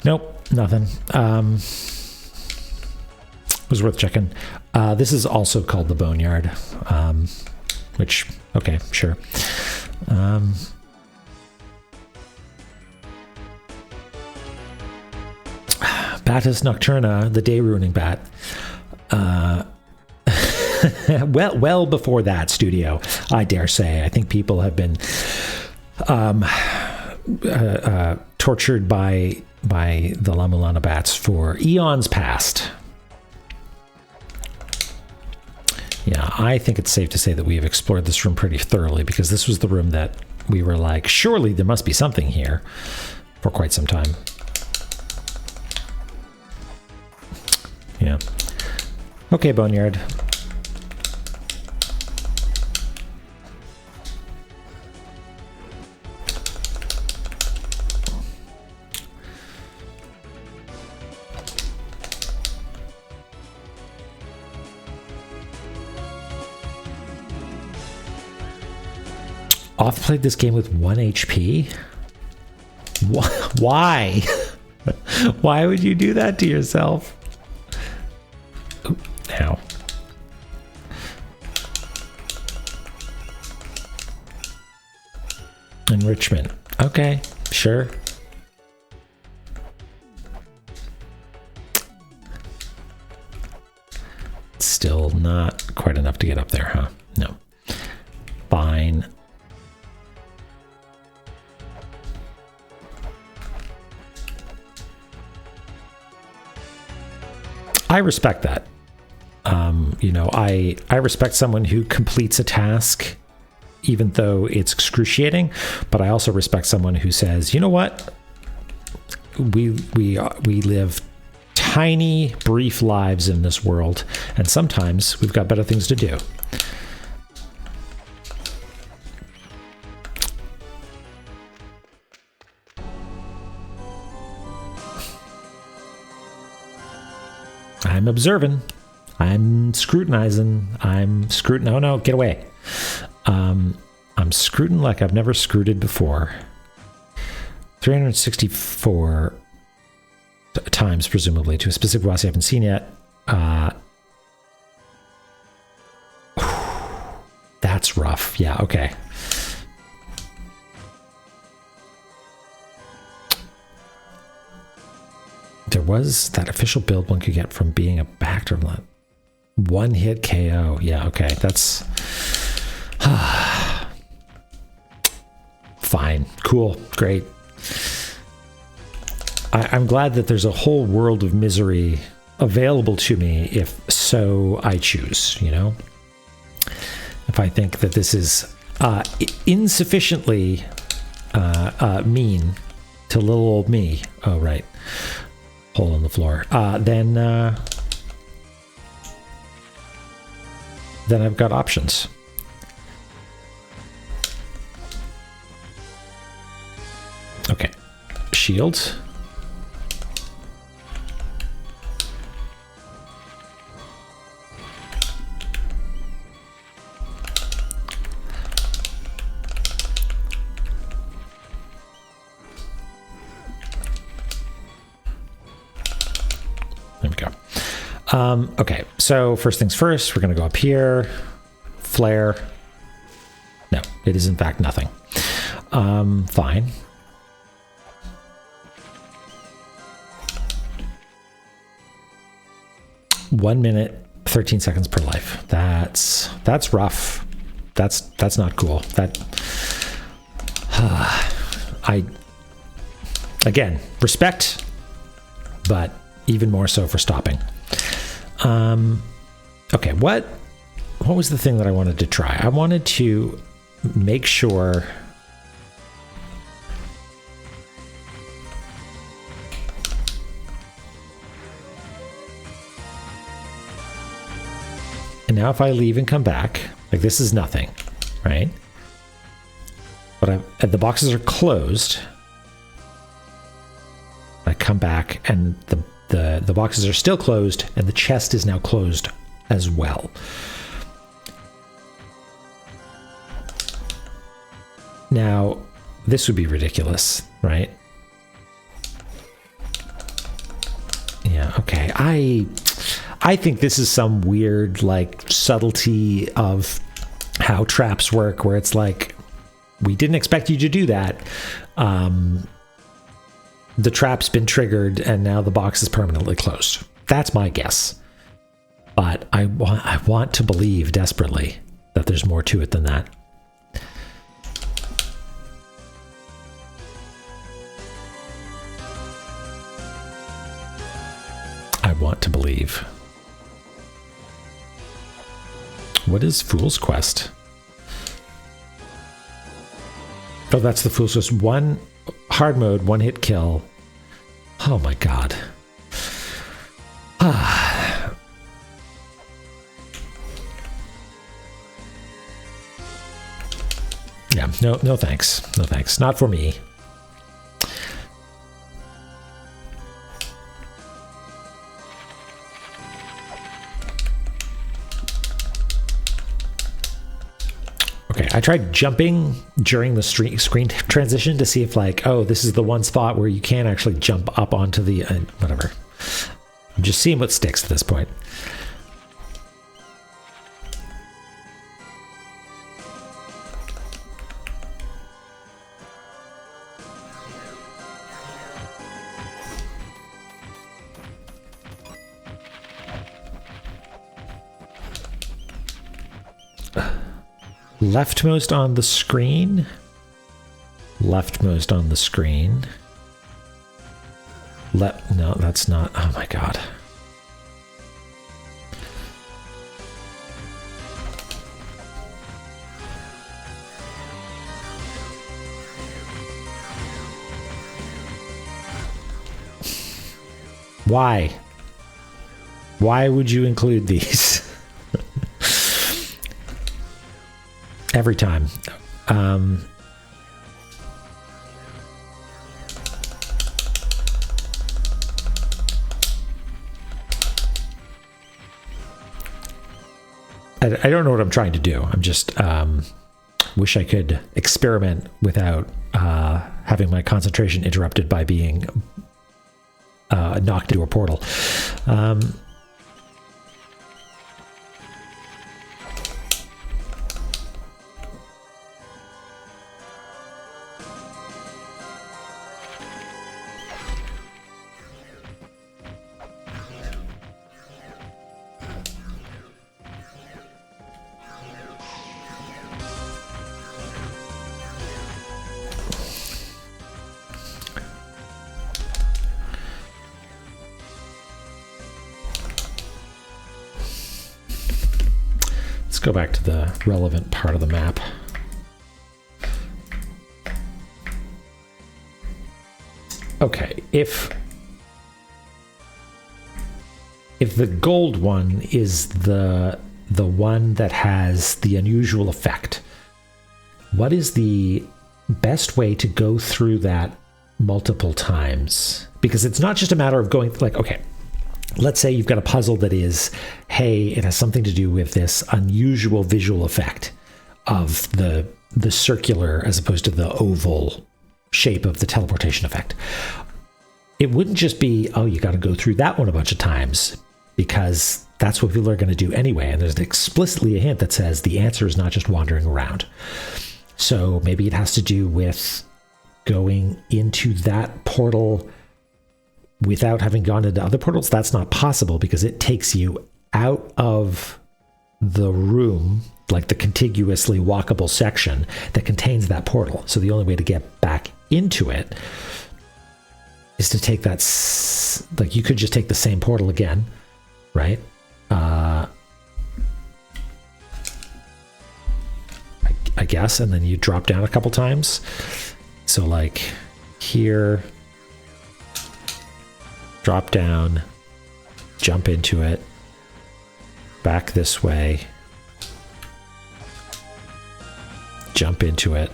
Nope, nothing. Was worth checking. This is also called the Boneyard, which, okay, sure. Batis nocturna, the day-ruining bat. Well before that, Studio, I dare say. I think people have been tortured by the La Mulana bats for eons past. Yeah, I think it's safe to say that we have explored this room pretty thoroughly, because this was the room that we were like, surely there must be something here, for quite some time. Yeah. Okay, Boneyard. Off played this game with 1 HP? Why? Why would you do that to yourself? Ow. Enrichment. Okay, sure. Still not quite enough to get up there, huh? No. Fine. I respect that. You know, I respect someone who completes a task even though it's excruciating, but I also respect someone who says, you know what? We live tiny, brief lives in this world, and sometimes we've got better things to do. I'm observing. I'm scrutinizing. Oh no, get away. I'm scrutin like I've never scruted before. 364 times, presumably, to a specific boss you haven't seen yet. That's rough. Yeah, okay. There was that official build one could get from being a backed or not. One hit KO. Yeah, okay. That's fine. Cool. Great. I'm glad that there's a whole world of misery available to me if so I choose, you know? If I think that this is insufficiently mean to little old me. Oh, right. Hole in the floor. Then I've got options. Okay. Shield. Okay, so first things first, we're going to go up here. Flare. No, it is in fact nothing. Fine. One minute, 13 seconds per life. That's rough. That's not cool. Again, respect, but even more so for stopping. Okay, what was the thing that I wanted to try? I wanted to make sure and now if I leave and come back, like this is nothing, right? But the boxes are closed. I come back and the boxes are still closed and the chest is now closed as well. Now, this would be ridiculous, right? Yeah, okay. I think this is some weird, like, subtlety of how traps work, where it's like, we didn't expect you to do that. The trap's been triggered, and now the box is permanently closed. That's my guess. But I want to believe desperately that there's more to it than that. I want to believe. What is Fool's Quest? Oh, that's the Fool's Quest. One hard mode, one hit kill. Oh my god. Yeah, no thanks. No thanks. Not for me. Okay, I tried jumping during the screen transition to see if, like, oh, this is the one spot where you can actually jump up onto the whatever. I'm just seeing what sticks at this point. Leftmost on the screen. Leftmost on the screen. No, that's not. Oh my god. Why? Why would you include these? Every time. I don't know what I'm trying to do. I'm just wish I could experiment without having my concentration interrupted by being knocked into a portal. Let's go back to the relevant part of the map. Okay, if the gold one is the one that has the unusual effect, what is the best way to go through that multiple times? Because it's not just a matter of going, like, okay, let's say you've got a puzzle that is, hey, it has something to do with this unusual visual effect of the circular as opposed to the oval shape of the teleportation effect. It wouldn't just be, oh, you got to go through that one a bunch of times. because that's what people are going to do anyway. And there's explicitly a hint that says the answer is not just wandering around. So maybe it has to do with going into that portal without having gone into other portals. That's not possible because it takes you out of the room, like the contiguously walkable section that contains that portal. So the only way to get back into it is to take that, like you could just take the same portal again, right? I guess, and then you drop down a couple times. So like here, drop down, jump into it, back this way, jump into it,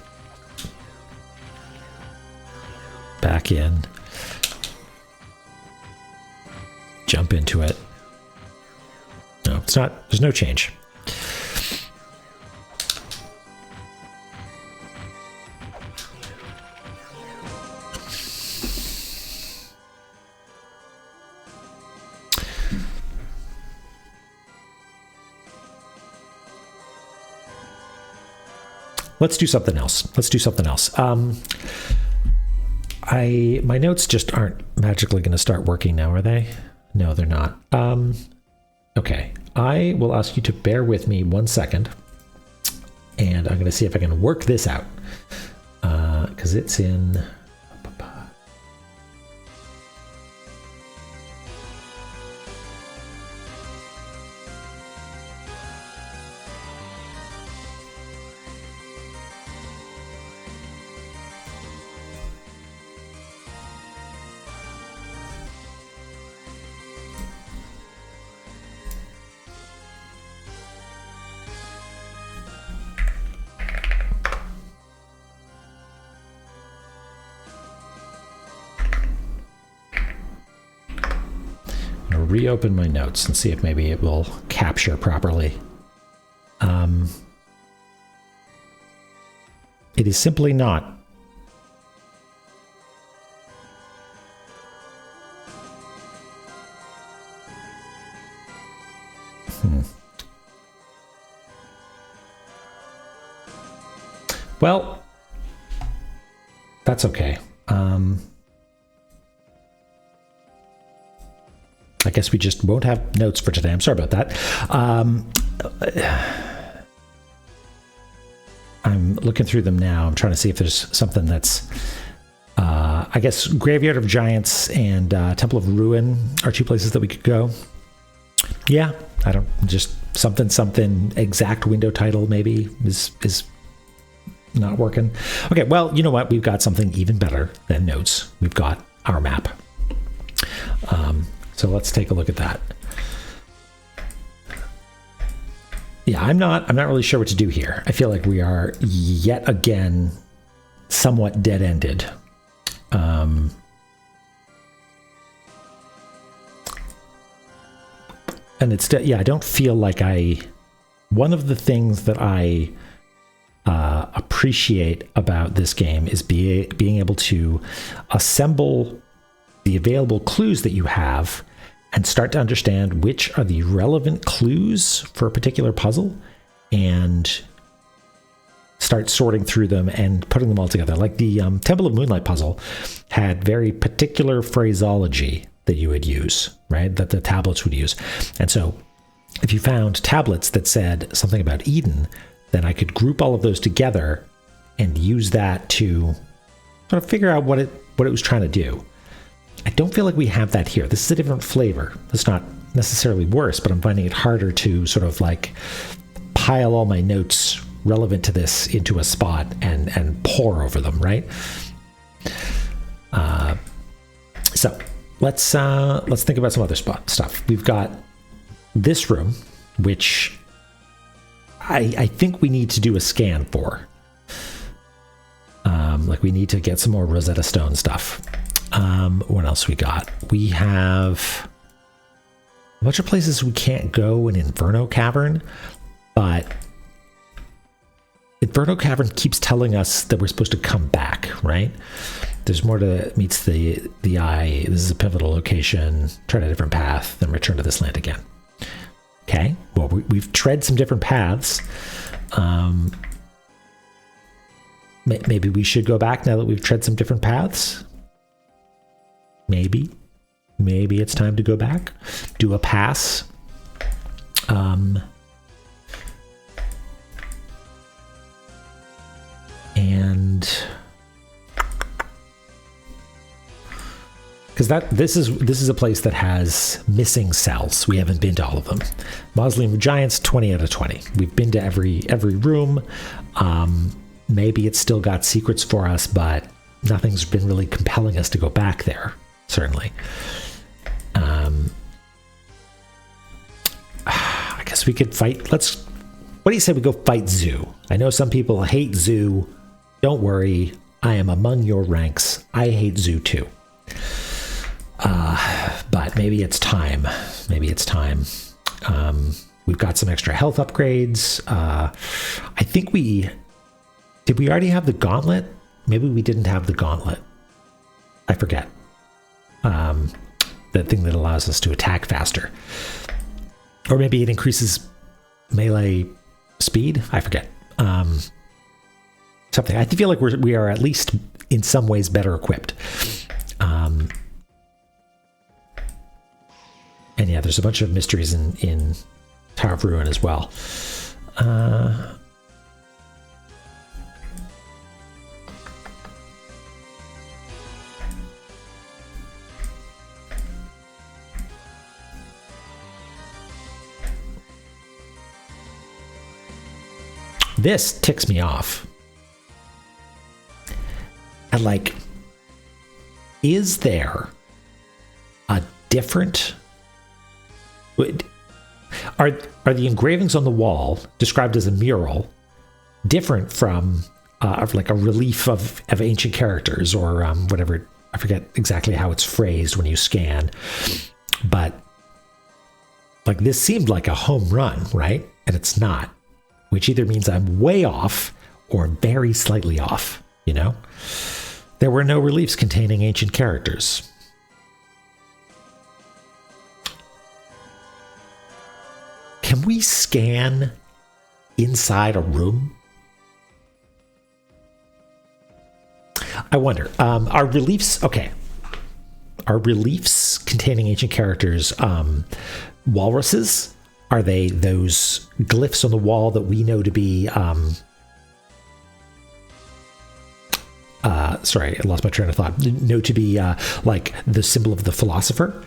back in, jump into it. No, it's not, there's no change. Let's do something else. My notes just aren't magically going to start working now, are they? No, they're not. Okay, I will ask you to bear with me 1 second, and I'm going to see if I can work this out, because it's in... reopen my notes and see if maybe it will capture properly. It is simply not. Well, that's okay. I guess we just won't have notes for today. I'm sorry about that. I'm looking through them now. I'm trying to see if there's something that's, I guess, Graveyard of Giants and Temple of Ruin are two places that we could go. Yeah, I don't, just something exact window title maybe is not working. Okay, well, you know what? We've got something even better than notes. We've got our map. So let's take a look at that. Yeah, I'm not really sure what to do here. I feel like we are yet again somewhat dead-ended. And it's, yeah, I don't feel like one of the things that I appreciate about this game is being able to assemble the available clues that you have and start to understand which are the relevant clues for a particular puzzle and start sorting through them and putting them all together. Like the Temple of Moonlight puzzle had very particular phraseology that you would use, right? That the tablets would use. And so if you found tablets that said something about Eden, then I could group all of those together and use that to sort of figure out what it was trying to do. I don't feel like we have that here. This is a different flavor. It's not necessarily worse, but I'm finding it harder to sort of like pile all my notes relevant to this into a spot and pore over them, right? So let's think about some other stuff. We've got this room, which I think we need to do a scan for. Like we need to get some more Rosetta Stone stuff. What else we got? We have a bunch of places we can't go in Inferno Cavern, but Inferno Cavern keeps telling us that we're supposed to come back, right? There's more to meets the eye. This is a pivotal location. Try a different path, then return to this land again. Okay. Well, we've tread some different paths. Maybe we should go back now that we've tread some different paths. Maybe it's time to go back. Do a pass. And because this is a place that has missing cells. We haven't been to all of them. Mausoleum of Giants, 20 out of 20. We've been to every room. Maybe it's still got secrets for us, but nothing's been really compelling us to go back there. Certainly. I guess we could fight. What do you say we go fight Zoo? I know some people hate Zoo. Don't worry, I am among your ranks. I hate Zoo too. But maybe it's time. We've got some extra health upgrades. I think did we already have the gauntlet? Maybe we didn't have the gauntlet. I forget. The thing that allows us to attack faster. Or maybe it increases melee speed. I forget. Something. I feel like we are at least in some ways better equipped. And yeah, there's a bunch of mysteries in Tower of Ruin as well. This ticks me off. And like, is there a different... Are the engravings on the wall described as a mural different from like a relief of ancient characters or whatever? I forget exactly how it's phrased when you scan, but like this seemed like a home run, right? And it's not, which either means I'm way off or very slightly off, you know? There were no reliefs containing ancient characters. Can we scan inside a room? I wonder. Are reliefs... Okay. Are reliefs containing ancient characters walruses? Are they those glyphs on the wall that we know to be... sorry, I lost my train of thought. Know to be like the symbol of the philosopher?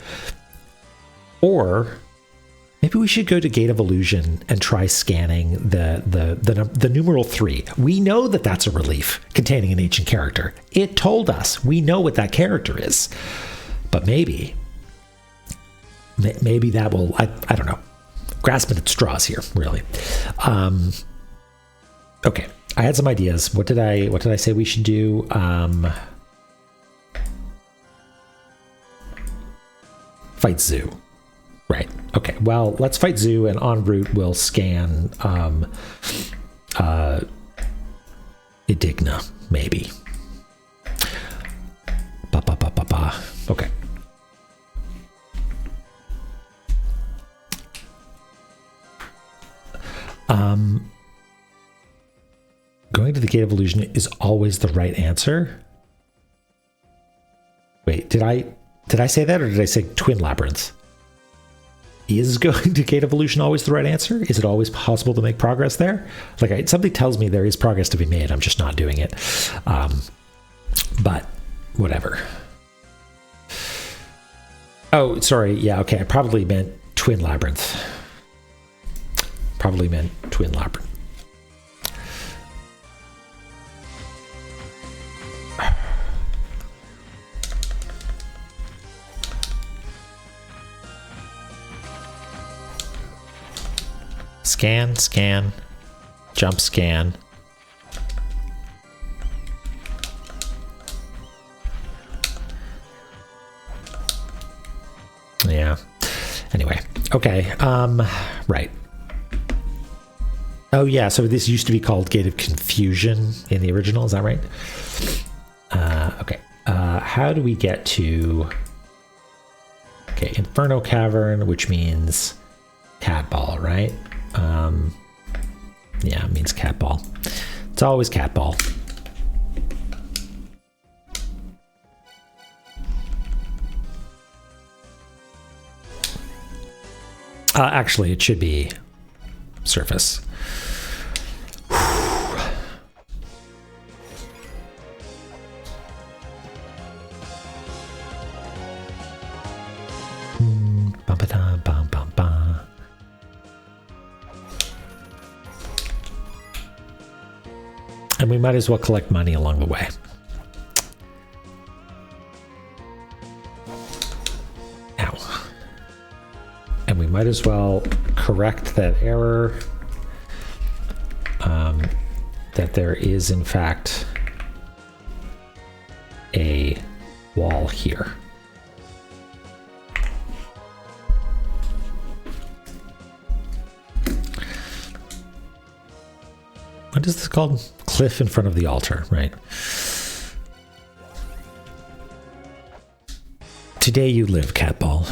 Or... maybe we should go to Gate of Illusion and try scanning the numeral 3. We know that that's a relief containing an ancient character. It told us. We know what that character is. But maybe that will, I don't know, grasping at straws here, really. Okay, I had some ideas. What did I say we should do? Fight Zoo. Right. Okay. Well, let's fight Zoo, and en route we'll scan Edigna, maybe. Okay. Going to the Gate of Illusion is always the right answer. Wait, did I say that, or did I say Twin Labyrinth? Is going to Gate of Illusion always the right answer? Is it always possible to make progress there? Like, something tells me there is progress to be made. I'm just not doing it. But whatever. Oh, sorry. Yeah, okay. I probably meant Twin Labyrinth. Scan, jump scan. Yeah. Anyway, okay. Right. Oh yeah, so this used to be called Gate of Confusion in the original, is that right? Okay. how do we get to... Okay, Inferno Cavern, which means cat ball, right? Yeah, it means cat ball. It's always cat ball. Actually, it should be surface. And we might as well collect money along the way. Ow. And we might as well correct that error, that there is in fact a wall here. What is this called? Cliff in front of the altar, right? Today you live, Catball.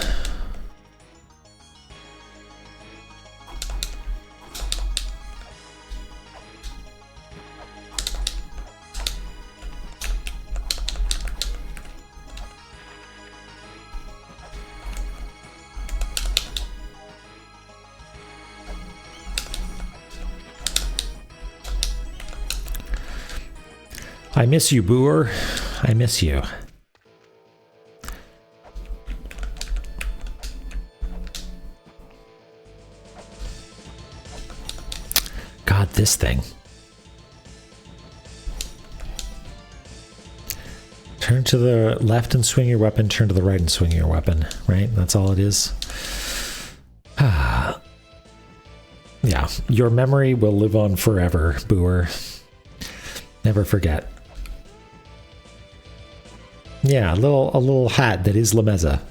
I miss you, Boer. I miss you. God, this thing. Turn to the left and swing your weapon, turn to the right and swing your weapon, right? That's all it is. Yeah, your memory will live on forever, Boer. Never forget. Yeah, a little hat that is Lameza.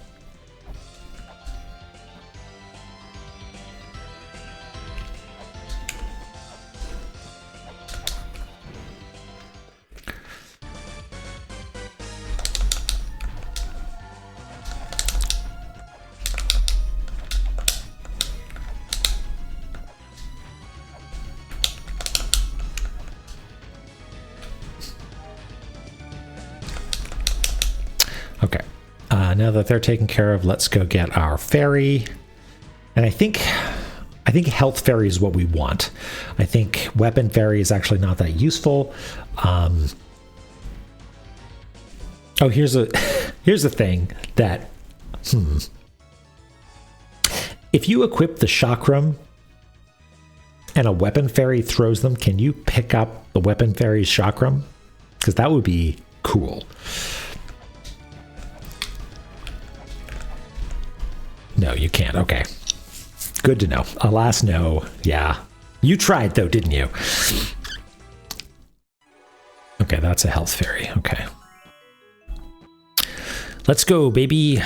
Okay, now that they're taken care of, let's go get our ferry. And I think health ferry is what we want. I think weapon ferry is actually not that useful. Oh, here's a thing that if you equip the chakram and a weapon fairy throws them, can you pick up the weapon fairy's chakram? Because that would be cool. No, you can't. Okay. Good to know. Alas, no. Yeah. You tried, though, didn't you? Okay, that's a health fairy. Okay. Let's go, baby.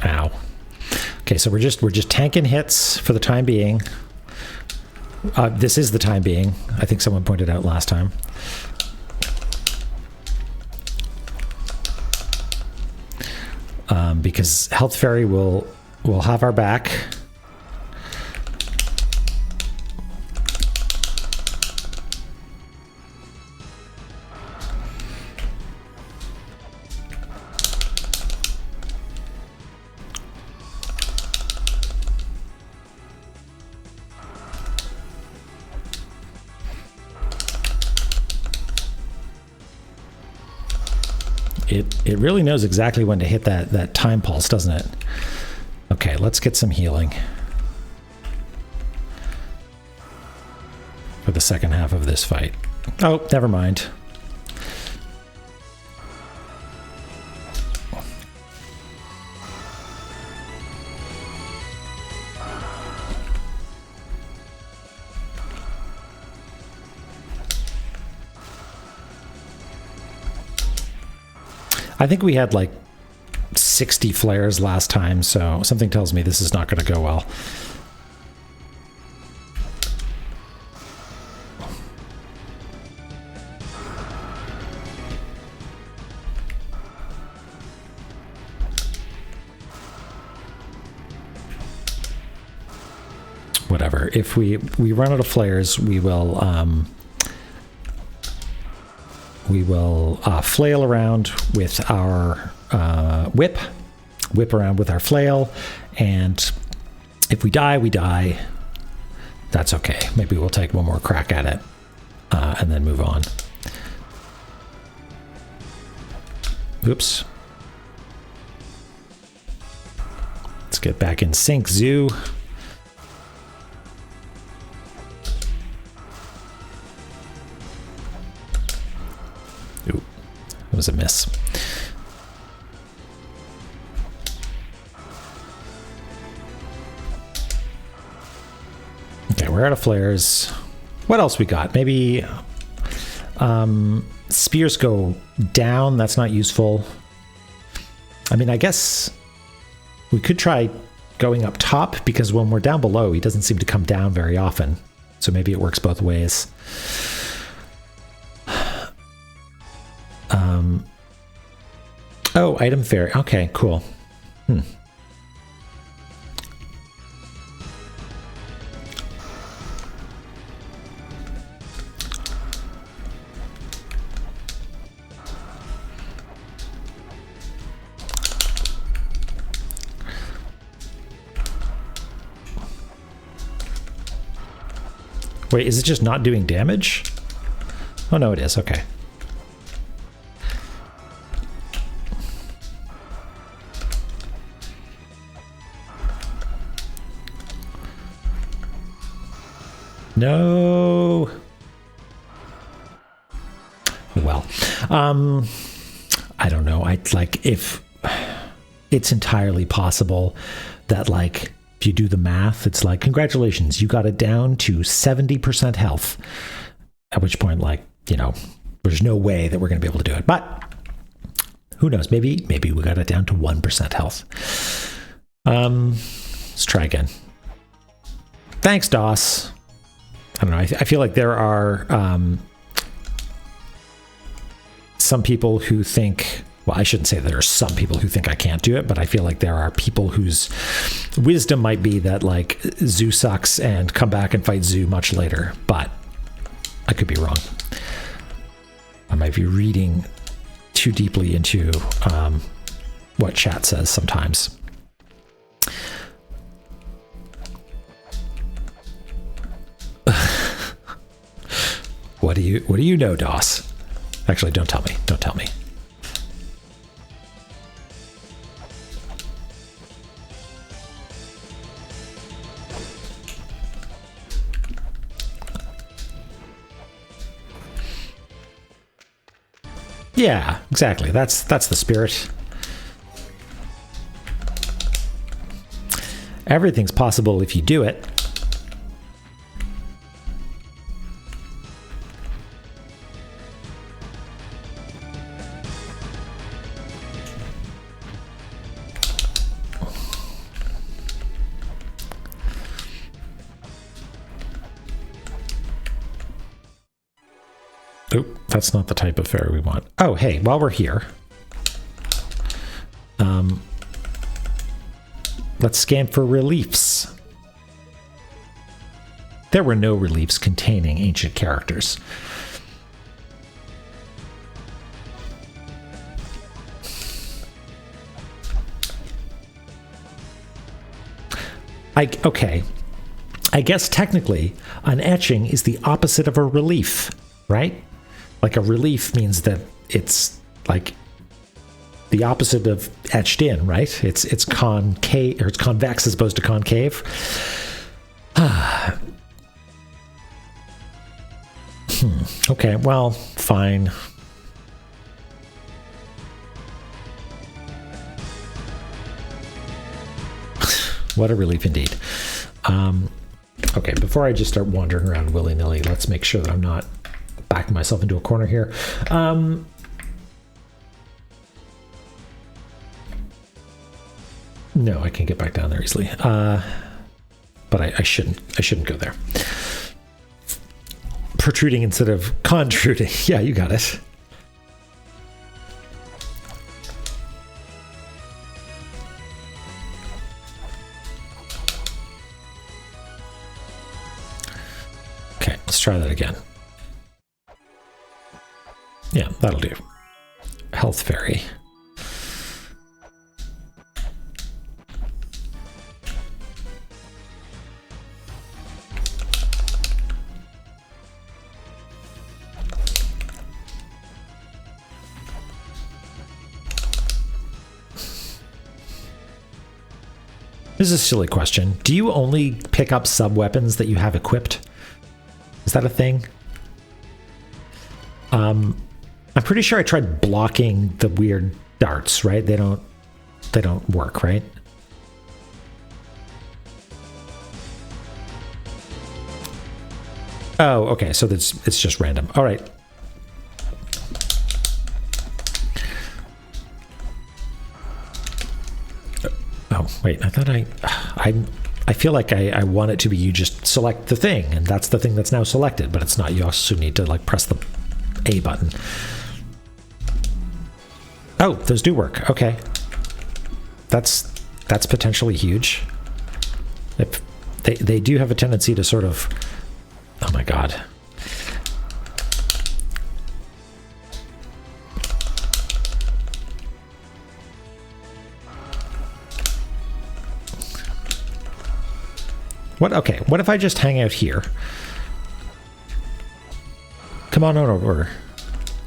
Ow. Okay, so we're just tanking hits for the time being. This is the time being. I think someone pointed out last time. Because Health Fairy will have our back. It really knows exactly when to hit that time pulse, doesn't it? Okay, let's get some healing for the second half of this fight. Oh, never mind. I think we had like 60 flares last time, so something tells me this is not going to go well. Whatever. If we run out of flares, we will flail around with our whip around with our flail, and if we die, we die. That's okay. Maybe we'll take one more crack at it and then move on. Oops. Let's get back in sync, Zoo. Ooh, that was a miss. Okay, we're out of flares. What else we got? Maybe spears go down. That's not useful. I mean, I guess we could try going up top, because when we're down below, he doesn't seem to come down very often. So maybe it works both ways. Oh, item fair. Okay, cool. Wait, is it just not doing damage? Oh, no, it is. Okay. No. Well, I don't know. If it's entirely possible that, like, if you do the math, it's like, congratulations, you got it down to 70% health. At which point, like, you know, there's no way that we're going to be able to do it. But who knows? Maybe we got it down to 1% health. Let's try again. Thanks, DOS. I don't know. I feel like there are some people who think, well, I shouldn't say there are some people who think I can't do it, but I feel like there are people whose wisdom might be that, like, Zoo sucks and come back and fight Zoo much later. But I could be wrong. I might be reading too deeply into what chat says sometimes. What do you know, DOS? Actually, don't tell me. Don't tell me. Yeah, exactly. That's the spirit. Everything's possible if you do it. Oh, that's not the type of fairy we want. Oh, hey, while we're here, let's scan for reliefs. There were no reliefs containing ancient characters. Okay. I guess technically an etching is the opposite of a relief, right? Like, a relief means that it's like the opposite of etched in, right? It's concave, or it's convex as opposed to concave. Okay, well, fine. What a relief indeed. Okay, before I just start wandering around willy-nilly, let's make sure that I'm not backing myself into a corner here. No, I can get back down there easily. But I shouldn't go there. Protruding instead of contruding. Yeah, you got it. Okay, let's try that again. Yeah, that'll do. Health fairy. This is a silly question. Do you only pick up sub-weapons that you have equipped? Is that a thing? I'm pretty sure I tried blocking the weird darts, right? They don't work, right? Oh, okay. So it's just random. All right. Oh, wait, I thought I feel like I want it to be you just select the thing, and that's the thing that's now selected, but it's not. You also need to like press the A button. Oh, those do work. Okay. That's potentially huge. If they do have a tendency to sort of, oh my god. What? Okay, what if I just hang out here? Come on over.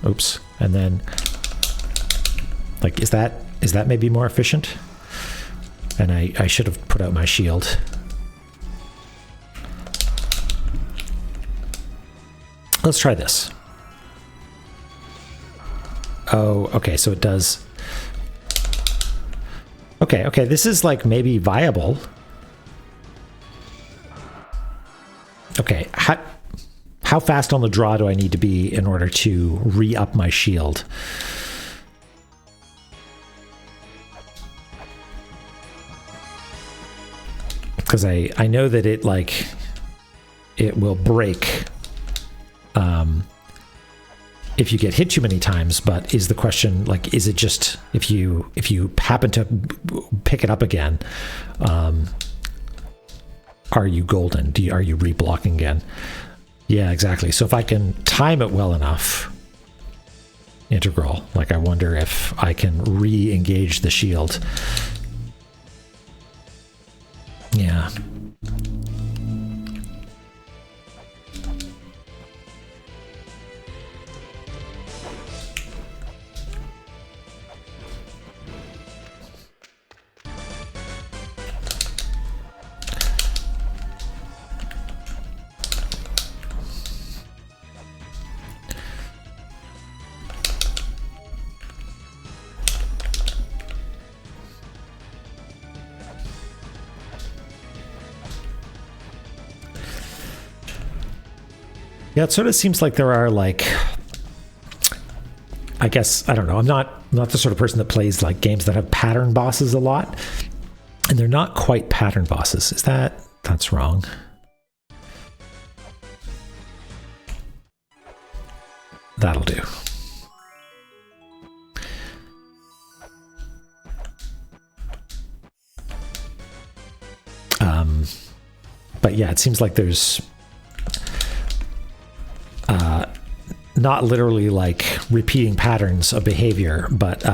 Oops. And then, like, is that maybe more efficient? And I should have put out my shield. Let's try this. Oh, okay, so it does. Okay, this is like maybe viable. Okay, how fast on the draw do I need to be in order to re-up my shield? Because I know that it will break if you get hit too many times, but is the question, like, is it just if you happen to pick it up again, are you golden? Are you re-blocking again? Yeah, exactly. So if I can time it well enough, integral, like I wonder if I can re-engage the shield. Yeah. Yeah, it sort of seems like there are, like, I guess, I don't know, I'm not the sort of person that plays like games that have pattern bosses a lot, and they're not quite pattern bosses. That's wrong. That'll do. But yeah, it seems like there's not literally like repeating patterns of behavior, but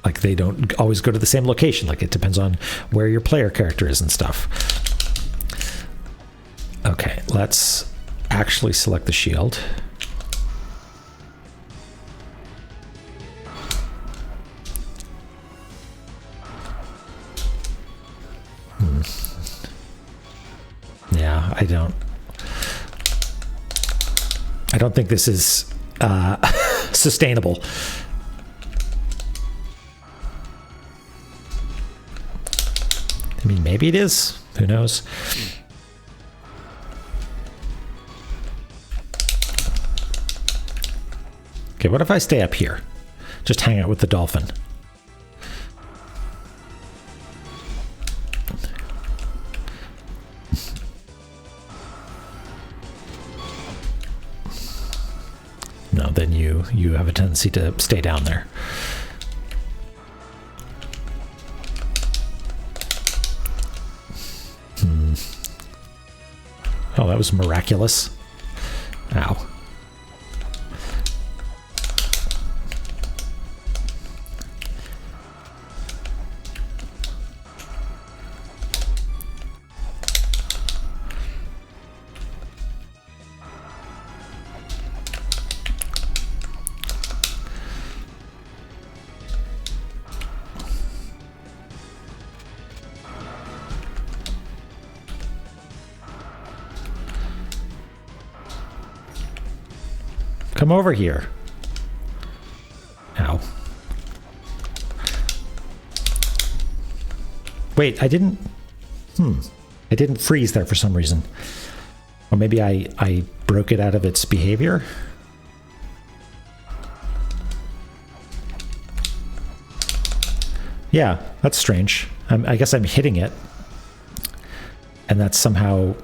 like they don't always go to the same location. Like it depends on where your player character is and stuff. Okay, let's actually select the shield. Yeah, I don't think this is sustainable. I mean, maybe it is. Who knows? Okay, what if I stay up here? Just hang out with the dolphin. you have a tendency to stay down there. Oh, that was miraculous. Ow. Come over here. Ow. Wait, I didn't freeze there for some reason. Or maybe I broke it out of its behavior. Yeah, that's strange. I guess I'm hitting it. And that's somehow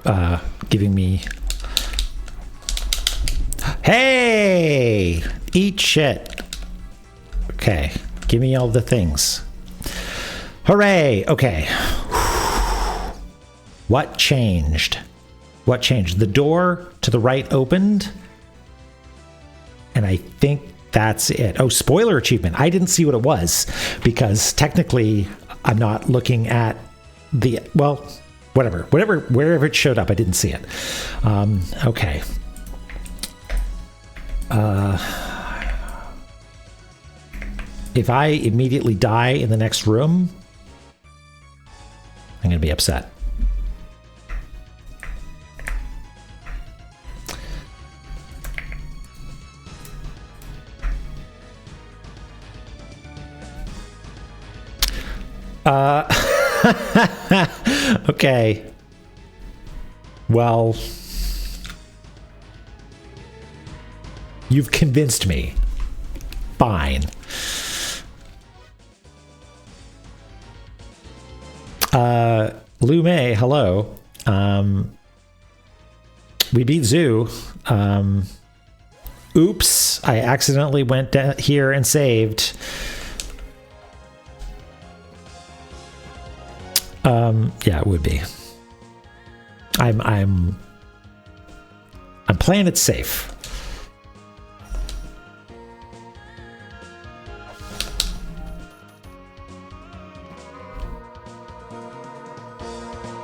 giving me... Hey! Eat shit. Okay, give me all the things. Hooray! Okay. What changed? What changed? The door to the right opened. And I think that's it. Oh, spoiler achievement. I didn't see what it was because technically I'm not looking at the... Well, wherever it showed up, I didn't see it. Okay. If I immediately die in the next room, I'm going to be upset. Okay. Well, you've convinced me. Fine. Lu Mei, hello. We beat Zoo. Oops, I accidentally went here and saved. Yeah, it would be. I'm playing it safe.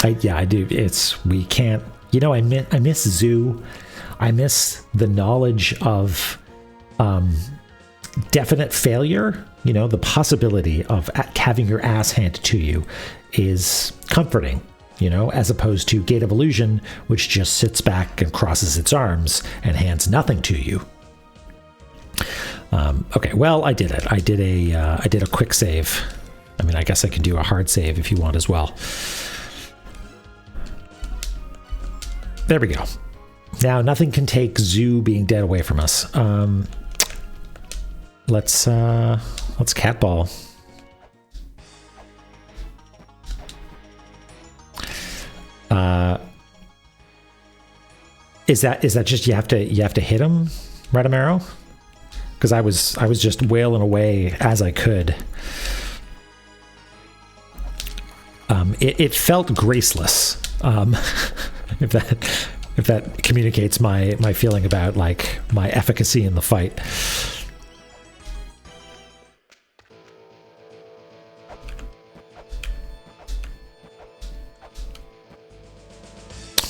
I do. We can't, I miss Zoo. I miss the knowledge of definite failure. The possibility of having your ass handed to you is comforting, as opposed to Gate of Illusion, which just sits back and crosses its arms and hands nothing to you. Okay, well, I did it. I did a quick save. I mean, I guess I can do a hard save if you want as well. There we go. Now, nothing can take Zoo being dead away from us. Let's catball. Is that just you have to hit him, Radamero? Because I was just wailing away as I could. It felt graceless. If that communicates my feeling about like my efficacy in the fight.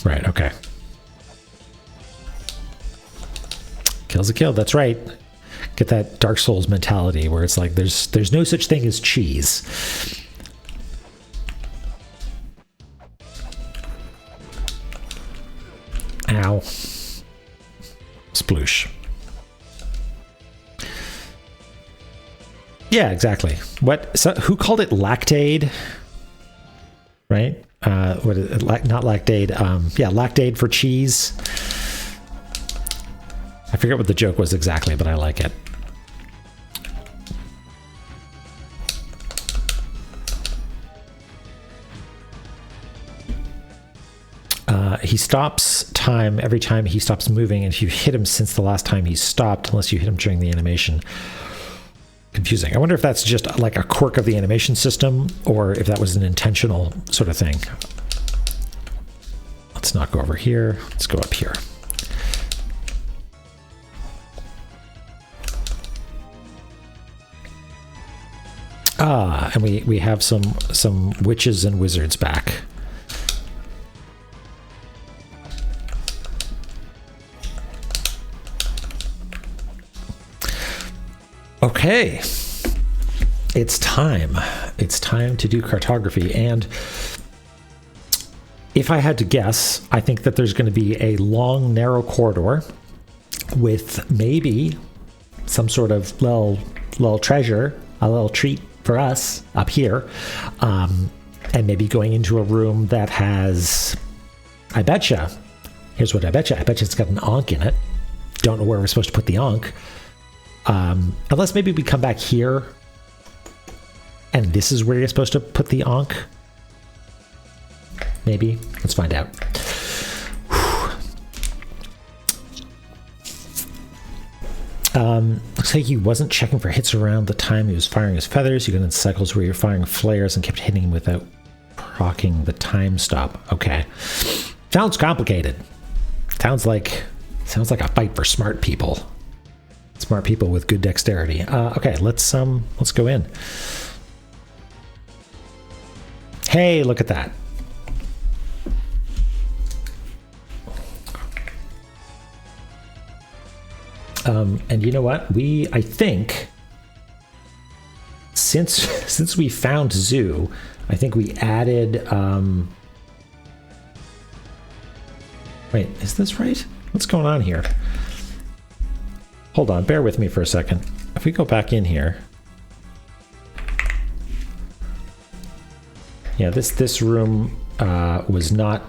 Right, okay. Kill's a kill, that's right. Get that Dark Souls mentality where it's like there's no such thing as cheese. Ow. Sploosh. Yeah, exactly. Who called it lactade? Right? Not lactade. Yeah, lactade for cheese. I forget what the joke was exactly, but I like it. He stops time every time he stops moving, and if you hit him since the last time he stopped, unless you hit him during the animation. Confusing. I wonder if that's just like a quirk of the animation system, or if that was an intentional sort of thing. Let's not go over here. Let's go up here. And we have some witches and wizards back. Okay, it's time. It's time to do cartography, and if I had to guess, I think that there's going to be a long, narrow corridor with maybe some sort of little treasure, a little treat for us up here, and maybe going into a room that has, I betcha, here's what I betcha it's got an Ankh in it. Don't know where we're supposed to put the Ankh. Unless maybe we come back here and this is where you're supposed to put the Ankh. Maybe. Let's find out. Looks like he wasn't checking for hits around the time he was firing his feathers. You got in cycles where you're firing flares and kept hitting him without proccing the time stop. Okay. Sounds complicated. Sounds like a fight for smart people. Smart people with good dexterity. Okay, let's go in. Hey, look at that. And you know what? I think since we found Zoo, I think we added wait, is this right? What's going on here? Hold on, bear with me for a second. If we go back in here. Yeah, this room was not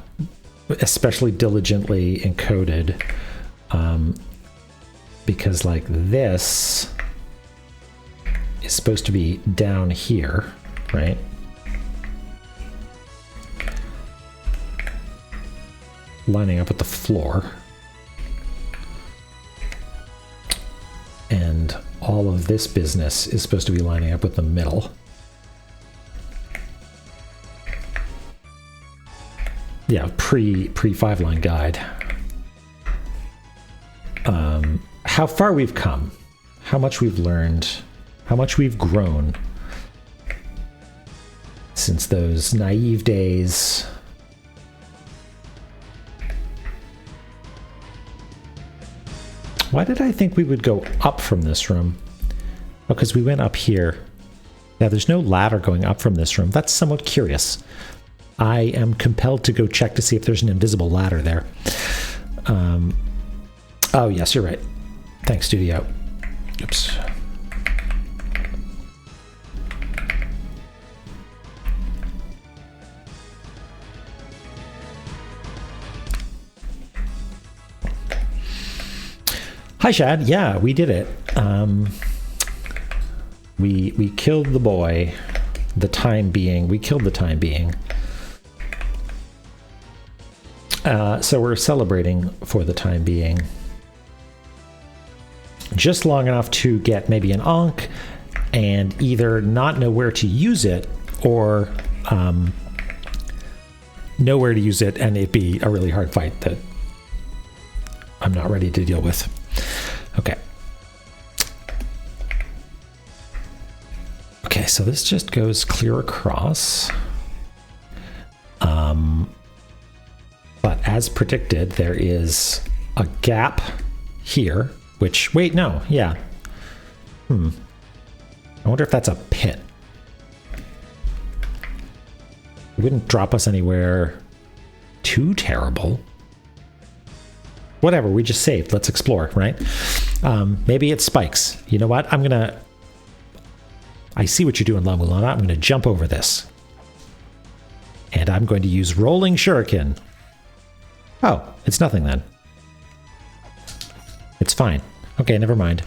especially diligently encoded. Because like this is supposed to be down here, right? Lining up with the floor. And all of this business is supposed to be lining up with the middle. Yeah, pre 5-line guide. How far we've come, how much we've learned, how much we've grown since those naive days. Why did I think we would go up from this room? Oh, because we went up here. Yeah, there's no ladder going up from this room. That's somewhat curious. I am compelled to go check to see if there's an invisible ladder there. Oh, yes, you're right. Thanks, Studio. Oops. Hi, Shad. Yeah, we did it. We killed the boy. The time being. We killed the time being. So we're celebrating for the time being. Just long enough to get maybe an Ankh and either not know where to use it or know where to use it and it be a really hard fight that I'm not ready to deal with. Okay. Okay, so this just goes clear across. But as predicted, there is a gap here, which, wait, no, yeah. I wonder if that's a pit. It wouldn't drop us anywhere too terrible. Whatever, we just saved. Let's explore, right? Maybe it spikes. You know what? I see what you're doing, La Mulana. I'm gonna jump over this. And I'm going to use Rolling Shuriken. Oh, it's nothing then. It's fine. Okay, never mind.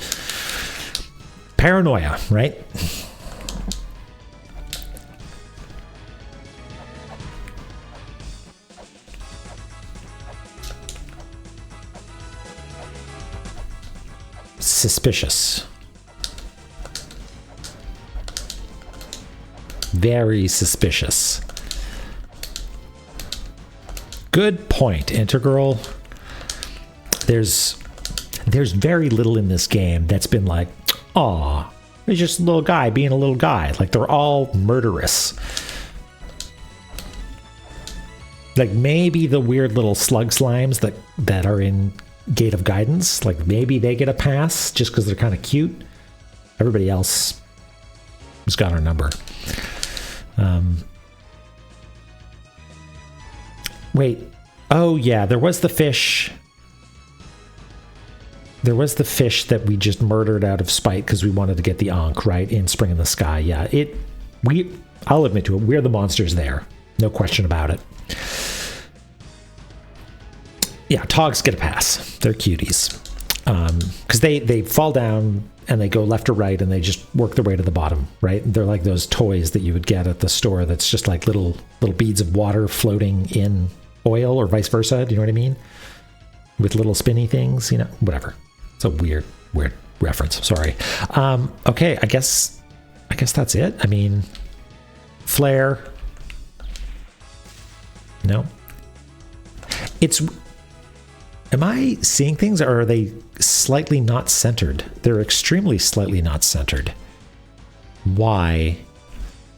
Paranoia, right? suspicious. Very suspicious. Good point, Integral. There's very little in this game that's been like, aw, it's just a little guy being a little guy. Like, they're all murderous. Like, maybe the weird little slug slimes that are in Gate of Guidance, like, maybe they get a pass just because they're kind of cute. Everybody else has got our number. Wait. Oh, yeah, there was the fish. There was the fish that we just murdered out of spite because we wanted to get the Ankh, right? In Spring in the Sky. Yeah, I'll admit to it. We're the monsters there. No question about it. Yeah, Togs get a pass. They're cuties. Because they fall down and they go left or right and they just work their way to the bottom, right? They're like those toys that you would get at the store that's just like little beads of water floating in oil or vice versa. Do you know what I mean? With little spinny things, you know, whatever. It's a weird reference. Sorry. Okay, I guess that's it. I mean, flare. No. Am I seeing things, or are they slightly not centered? They're extremely slightly not centered. Why?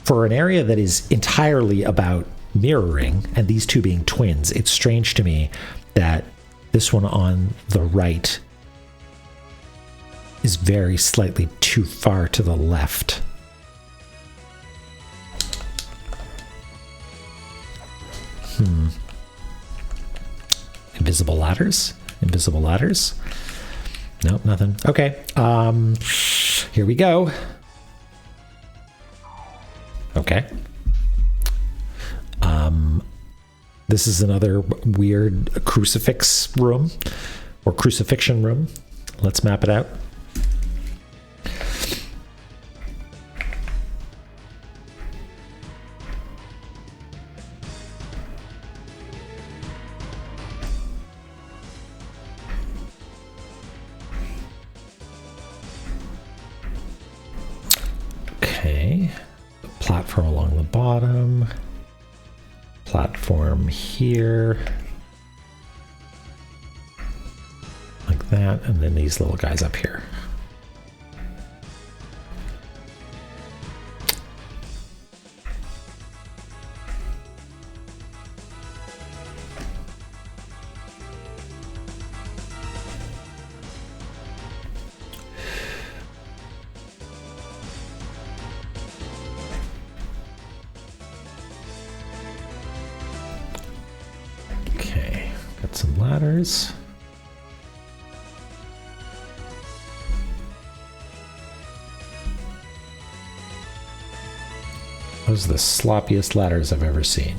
For an area that is entirely about mirroring, and these two being twins, it's strange to me that this one on the right is very slightly too far to the left. Invisible ladders? Invisible ladders? Nope, nothing. Okay. Here we go. Okay. This is another weird crucifix room, or crucifixion room. Let's map it out. Okay. Platform along the bottom. Platform here, like that, and then these little guys up here. Some ladders. Those are the sloppiest ladders I've ever seen.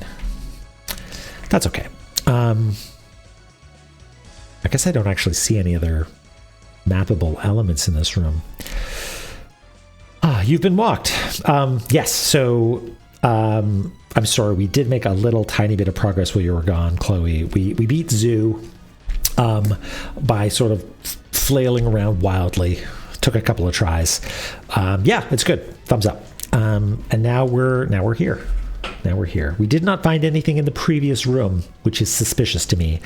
That's okay. I guess I don't actually see any other mappable elements in this room. You've been walked. Yes, so I'm sorry, we did make a little tiny bit of progress while you were gone, Chloe. We beat Zoo by sort of flailing around wildly. Took a couple of tries. Yeah, it's good. Thumbs up. And now we're here. Now we're here. We did not find anything in the previous room, which is suspicious to me.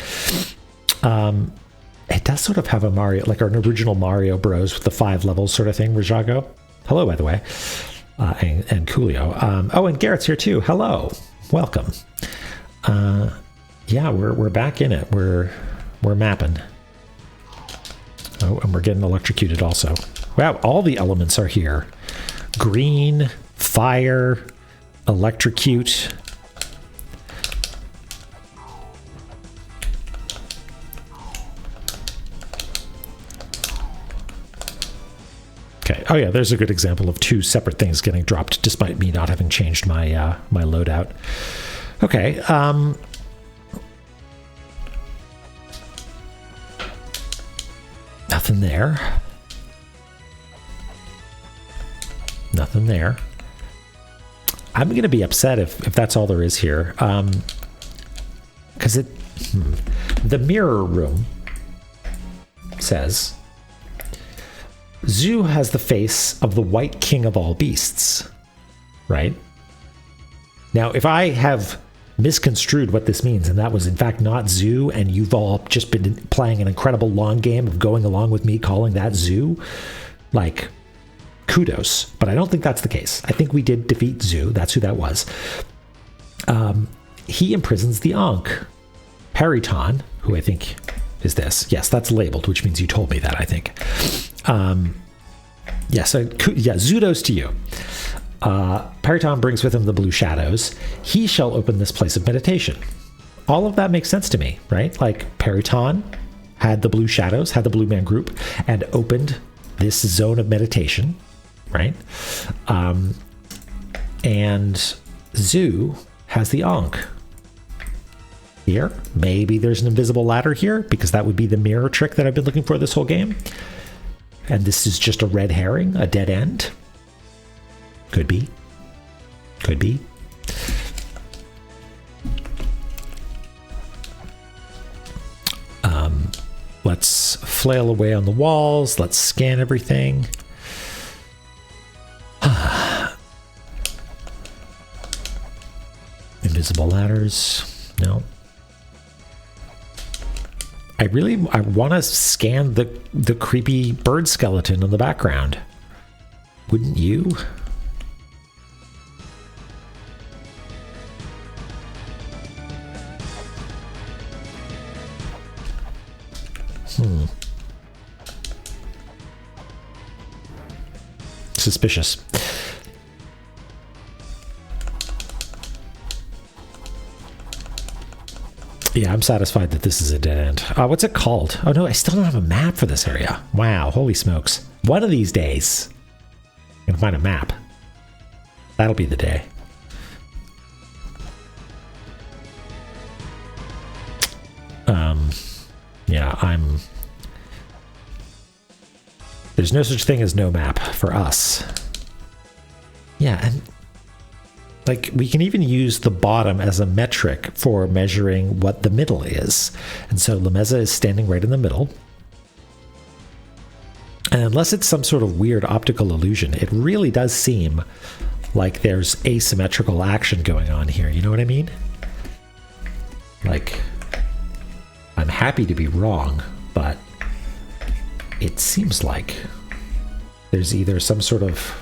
It does sort of have a Mario, like an original Mario Bros. With the 5 levels sort of thing. Rajago. Hello, by the way. And Coolio. Oh, and Garrett's here too. Hello, welcome. Yeah, we're back in it. We're mapping. Oh, and we're getting electrocuted also. Wow, all the elements are here. Green, fire, electrocute. Okay. Oh yeah, there's a good example of 2 separate things getting dropped, despite me not having changed my my loadout. Okay. Nothing there. Nothing there. I'm going to be upset if that's all there is here, because the mirror room says. Zu has the face of the white king of all beasts, right? Now, if I have misconstrued what this means, and that was in fact not Zu, and you've all just been playing an incredible long game of going along with me calling that Zu, like, kudos. But I don't think that's the case. I think we did defeat Zu. That's who that was. He imprisons the Ankh. Periton, who I think is this. Yes, that's labeled, which means you told me that, I think. Zudos to you. Periton brings with him the blue shadows. He shall open this place of meditation. All of that makes sense to me, right? Like, Periton had the blue shadows, had the blue man group, and opened this zone of meditation, right? And Zu has the Ankh. Here, maybe there's an invisible ladder here, because that would be the mirror trick that I've been looking for this whole game. And this is just a red herring, a dead end. Could be. Could be. Let's flail away on the walls. Let's scan everything. Invisible ladders. No. I want to scan the creepy bird skeleton in the background. Wouldn't you? Suspicious. Yeah, I'm satisfied that this is a dead end. What's it called? Oh no, I still don't have a map for this area. Wow, holy smokes. One of these days, I'm gonna find a map. That'll be the day. Yeah, there's no such thing as no map for us. Yeah, and like, we can even use the bottom as a metric for measuring what the middle is. And so Lameza is standing right in the middle. And unless it's some sort of weird optical illusion, it really does seem like there's asymmetrical action going on here. You know what I mean? Like, I'm happy to be wrong, but it seems like there's either some sort of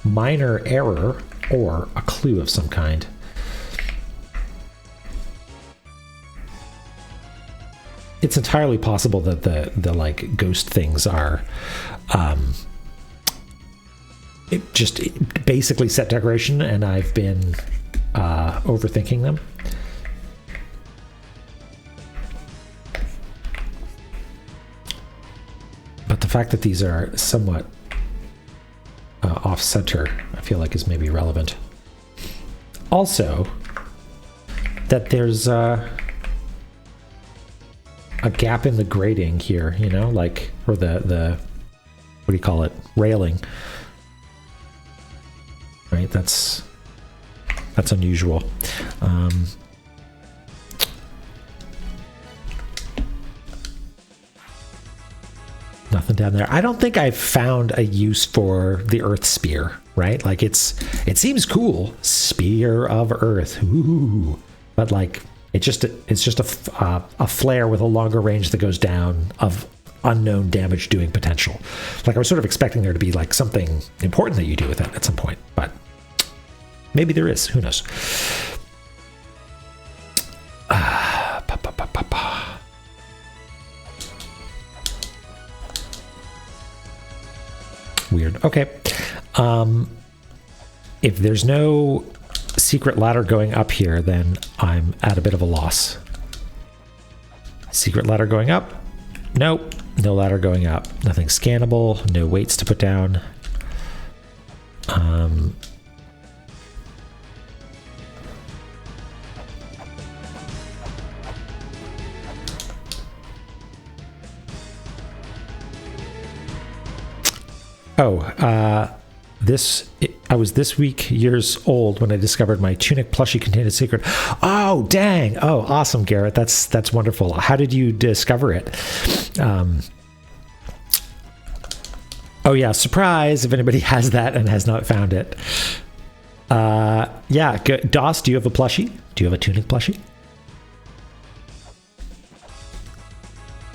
minor error or a clue of some kind. It's entirely possible that the like ghost things are it basically set decoration, and I've been overthinking them. But the fact that these are somewhat off-center, I feel like is maybe relevant. Also, that there's a gap in the grading here, you know, like, or the what do you call it, railing, right? That's unusual. Nothing down there. I don't think I've found a use for the Earth Spear, right? Like, it seems cool. Spear of Earth. Ooh. But like, it's just a flare with a longer range that goes down of unknown damage doing potential. Like, I was sort of expecting there to be like something important that you do with it at some point, but maybe there is. Who knows? Weird. Okay. If there's no secret ladder going up here, then I'm at a bit of a loss. Secret ladder going up? Nope. No ladder going up. Nothing scannable. No weights to put down. I was this week years old when I discovered my tunic plushie contained a secret. Oh, dang. Oh, awesome, Garrett. That's wonderful. How did you discover it? Oh yeah, surprise if anybody has that and has not found it. Yeah, DOS, do you have a plushie? Do you have a tunic plushie?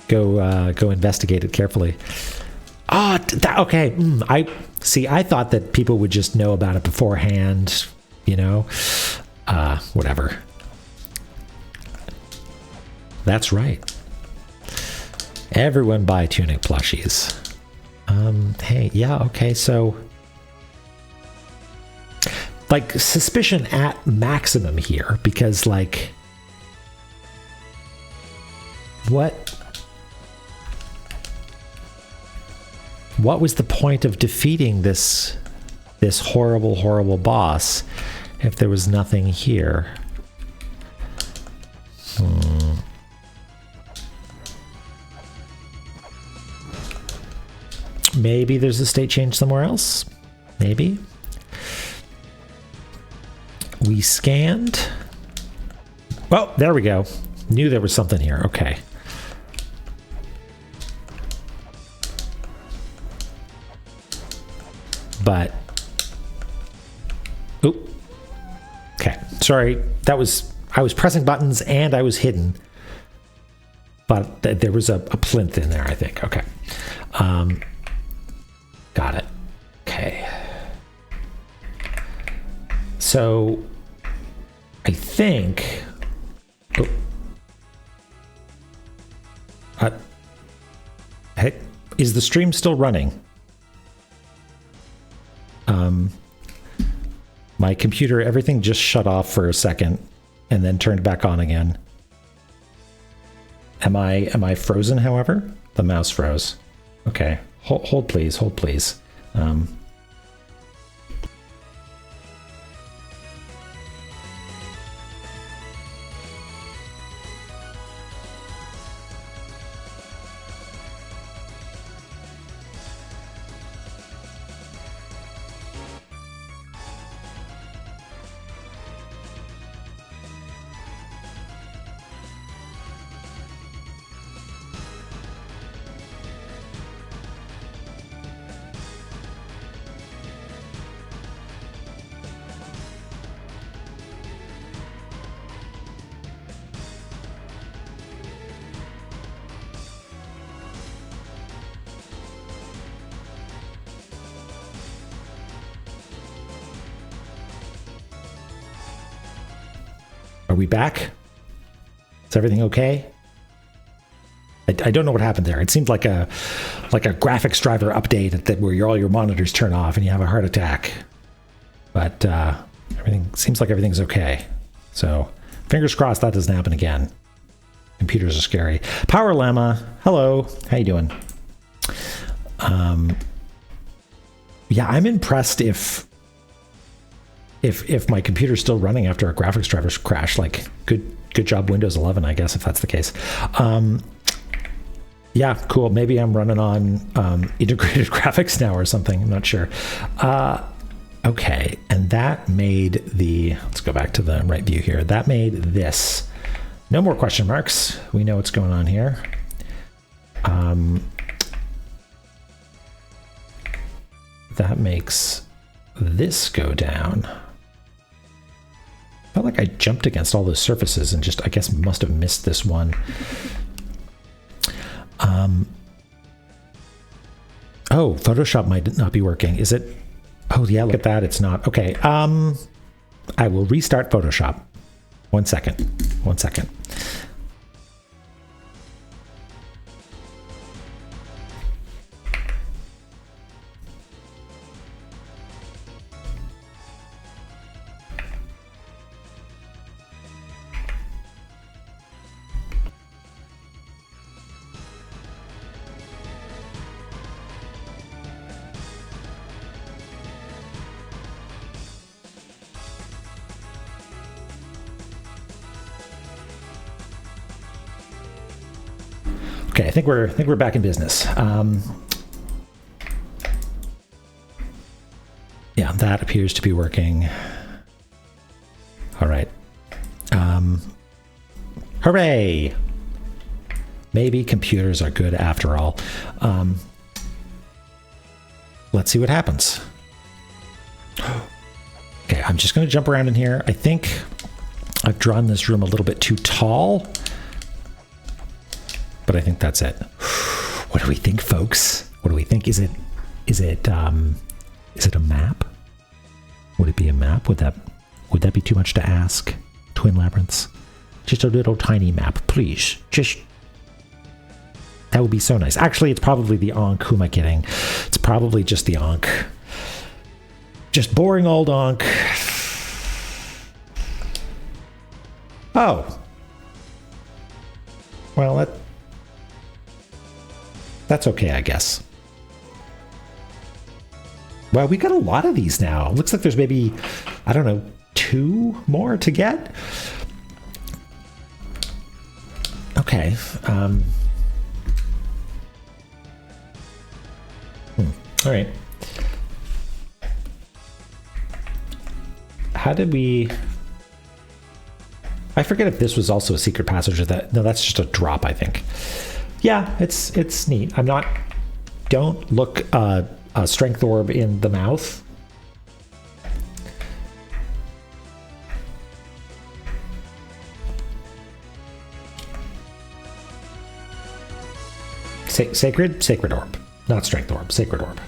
Go investigate it carefully. Oh, okay. I thought that people would just know about it beforehand, you know? Whatever. That's right. Everyone buy tunic plushies. Hey, yeah, okay, so... like, suspicion at maximum here, because, like... What was the point of defeating this horrible, horrible boss if there was nothing here? Maybe there's a state change somewhere else. Maybe. We scanned. Well, there we go. Knew there was something here. Okay. But, oop. Okay, sorry. I was pressing buttons and I was hidden. But there was a plinth in there, I think. Okay. Got it. Okay. So, I think... hey, is the stream still running? My computer, everything just shut off for a second and then turned back on again. Am I frozen, however? The mouse froze. Okay. Hold please, hold please. Are we back? Is everything okay? I don't know what happened there. It seemed like a graphics driver update that where all your monitors turn off and you have a heart attack. But everything seems like everything's okay. So fingers crossed that doesn't happen again. Computers are scary. Power Llama, hello. How you doing? Yeah, I'm impressed if my computer's still running after a graphics driver crash. Like, good job Windows 11, I guess, if that's the case. Yeah, cool. Maybe I'm running on integrated graphics now or something. I'm not sure. Okay, and that made let's go back to the right view here. That made this. No more question marks. We know what's going on here. That makes this go down. I felt like I jumped against all those surfaces and just, I guess, must have missed this one. Oh, Photoshop might not be working. Is it? Oh, yeah, look at that. It's not. Okay. I will restart Photoshop. 1 second. 1 second. Okay, I think we're back in business. Yeah, that appears to be working. All right. Hooray! Maybe computers are good after all. let's see what happens. Okay, I'm just going to jump around in here. I think I've drawn this room a little bit too tall, but I think that's it. What do we think, folks? What do we think? Is it a map? Would it be a map? Would that be too much to ask? Twin Labyrinths? Just a little tiny map, please. That would be so nice. Actually, it's probably the Ankh. Who am I kidding? It's probably just the Ankh. Just boring old Ankh. Oh. Well, that's okay, I guess. Well, we got a lot of these now. Looks like there's maybe, I don't know, 2 more to get. Okay. All right. How did we... I forget if this was also a secret passage or that. No, that's just a drop, I think. Yeah, it's neat. Don't look a strength orb in the mouth. Sacred orb. Not strength orb, sacred orb.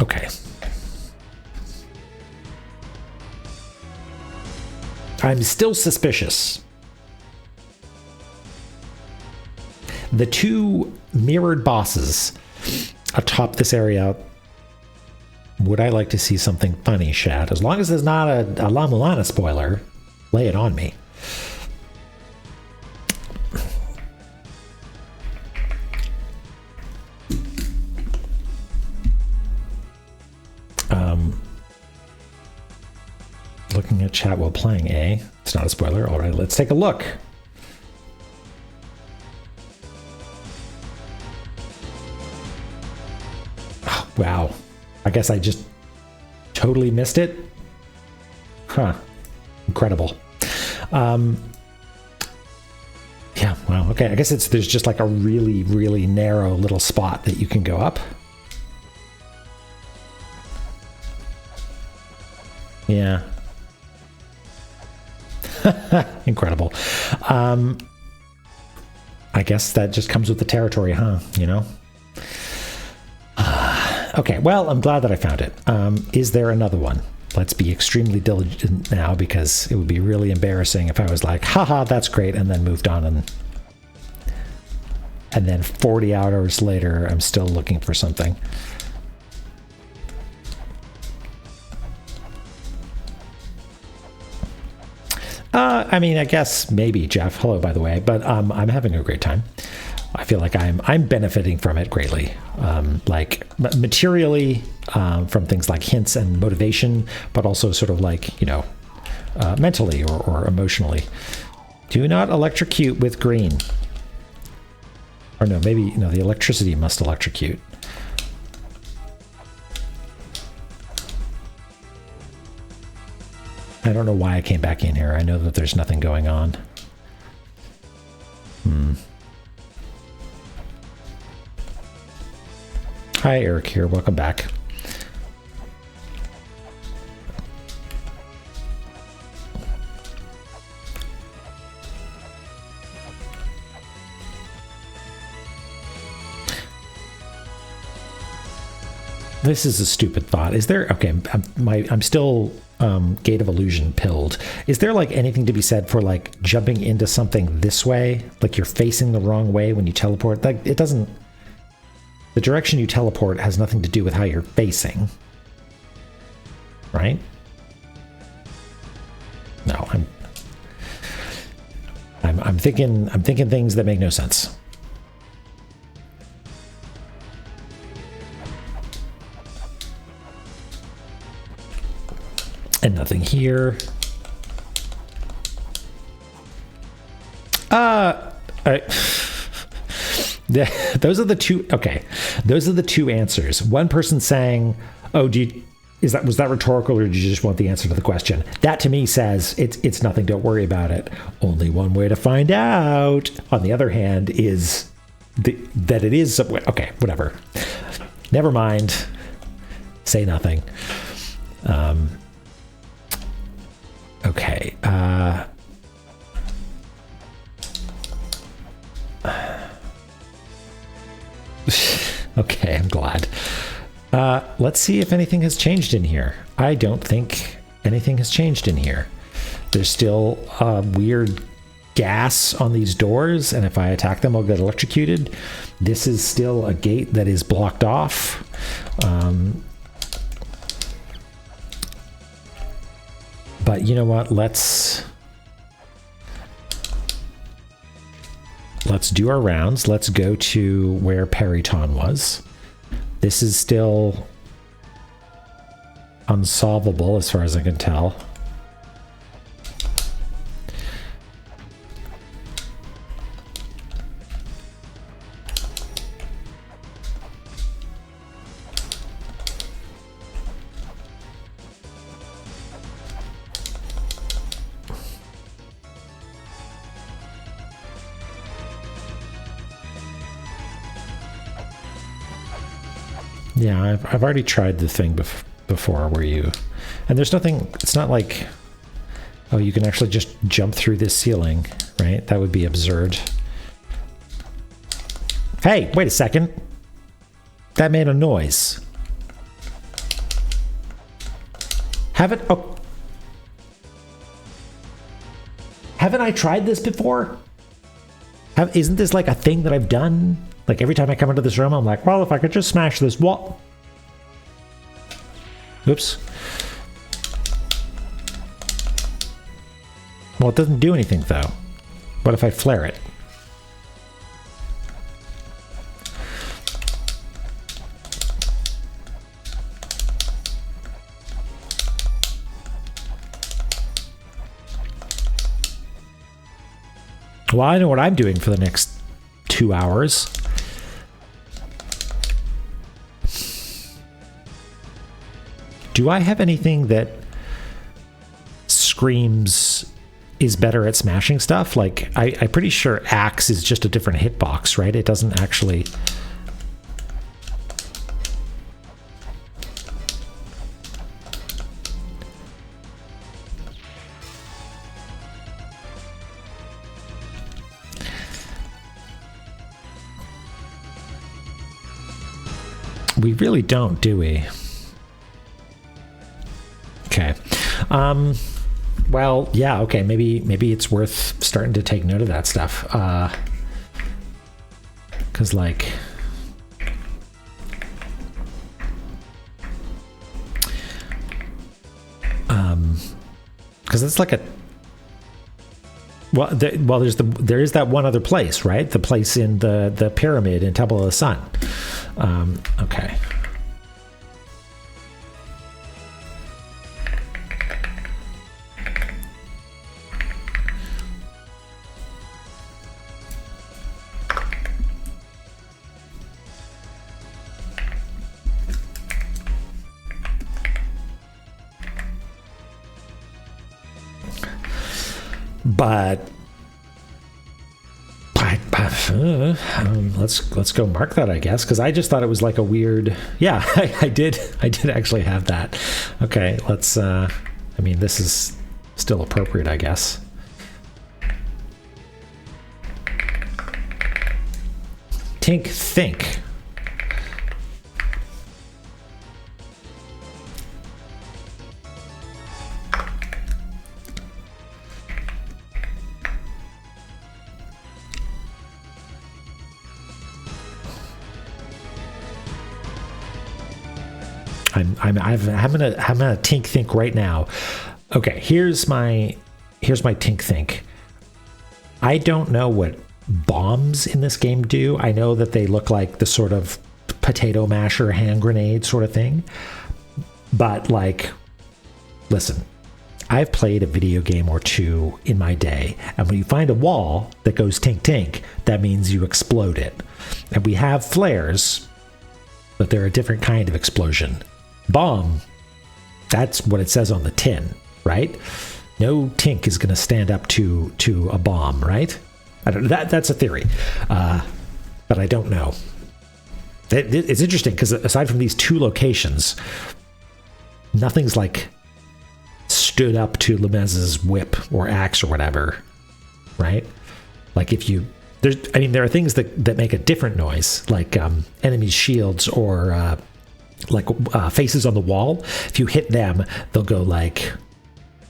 Okay. I'm still suspicious. The 2 mirrored bosses atop this area. Would I like to see something funny, Shad? As long as there's not a La Mulana spoiler, lay it on me. Looking at chat while playing, eh? It's not a spoiler. All right, let's take a look. Oh, wow. I guess I just totally missed it. Huh. Incredible. Yeah, wow. Okay, I guess there's just like a really, really narrow little spot that you can go up. Yeah. Incredible. I guess that just comes with the territory, huh? You know? Okay, well, I'm glad that I found it. Is there another one? Let's be extremely diligent now, because it would be really embarrassing if I was like, haha, that's great, and then moved on, and then 40 hours later, I'm still looking for something. I mean, I guess maybe, Jeff. Hello, by the way. But I'm having a great time. I feel like I'm benefiting from it greatly, like materially, from things like hints and motivation, but also sort of like, you know, mentally or emotionally. Do not electrocute with green. Or no, maybe, no, the electricity must electrocute. I don't know why I came back in here. I know that there's nothing going on. Hi, Eric here. Welcome back. This is a stupid thought. Is there... Okay, I'm still... Gate of Illusion pilled. Is there like anything to be said for like jumping into something this way? Like you're facing the wrong way when you teleport? Like it doesn't... The direction you teleport has nothing to do with how you're facing. Right? No, I'm thinking things that make no sense. And nothing here. Those are the two. Okay, those are the two answers. One person saying, "Oh, was that rhetorical, or did you just want the answer to the question?" That to me says it's nothing. Don't worry about it. Only one way to find out. On the other hand, is that it is okay. Whatever. Never mind. Say nothing. Okay. Okay, I'm glad. Let's see if anything has changed in here. I don't think anything has changed in here. There's still weird gas on these doors, and if I attack them, I'll get electrocuted. This is still a gate that is blocked off. But you know what? Let's do our rounds. Let's go to where Periton was. This is still unsolvable as far as I can tell. Yeah, I've already tried the thing before where you... And there's nothing... It's not like... Oh, you can actually just jump through this ceiling, right? That would be absurd. Hey, wait a second. That made a noise. Haven't I tried this before? Isn't this like a thing that I've done? Like every time I come into this room, I'm like, well, if I could just smash this wall. Oops. Well, it doesn't do anything though. What if I flare it? Well, I know what I'm doing for the next 2 hours. Do I have anything that screams is better at smashing stuff? Like, I'm pretty sure Axe is just a different hitbox, right? It doesn't actually... We really don't, do we? Okay. Well, yeah, okay, maybe it's worth starting to take note of that stuff. 'Cause like... Because it's like a... Well, there is that one other place, right? The place in the pyramid in Temple of the Sun. Okay. But let's go mark that, I guess, because I just thought it was like a weird... Yeah, I did actually have that. Okay, let's... I mean, this is still appropriate, I guess. Think. I'm gonna think right now. Okay, here's my think. I don't know what bombs in this game do. I know that they look like the sort of potato masher hand grenade sort of thing. But like, listen, I've played a video game or two in my day, and when you find a wall that goes tink tink, that means you explode it. And we have flares, but they're a different kind of explosion. Bomb, that's what it says on the tin, right? No tink is going to stand up to a bomb, right? I don't know. That's a theory, but I don't know. It's interesting because aside from these two locations, nothing's like stood up to Lemez's whip or axe or whatever, right? Like there are things that make a different noise, like enemies' shields or faces on the wall. If you hit them, they'll go like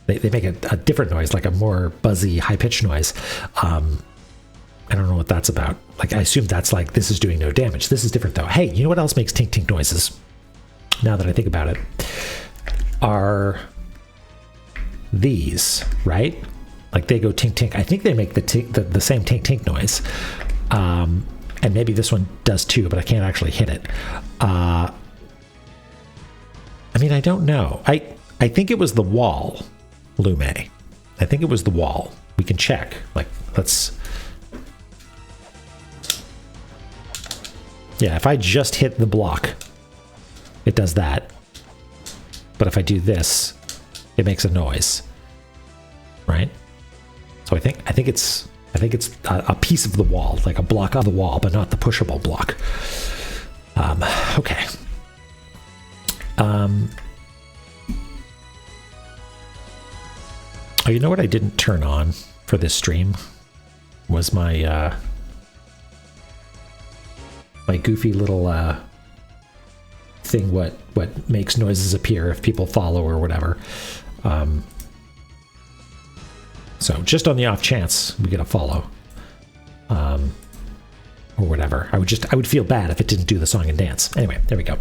they make a different noise, like a more buzzy, high-pitched noise. I don't know what that's about. Like, I assume that's like, this is doing no damage. This is different, though. Hey, you know what else makes tink-tink noises? Now that I think about it, are these, right? Like, they go tink-tink. I think they make the same tink-tink noise. And maybe this one does too, but I can't actually hit it. I mean, I don't know. I think it was the wall, Lume. I think it was the wall. We can check. Like, let's... Yeah, if I just hit the block, it does that. But if I do this, it makes a noise, right? So I think it's a piece of the wall, like a block of the wall, but not the pushable block. Okay. Oh, you know what I didn't turn on for this stream was my my goofy little thing what makes noises appear if people follow or whatever. So just on the off chance we get a follow, or whatever, I would feel bad if it didn't do the song and dance. Anyway, there we go.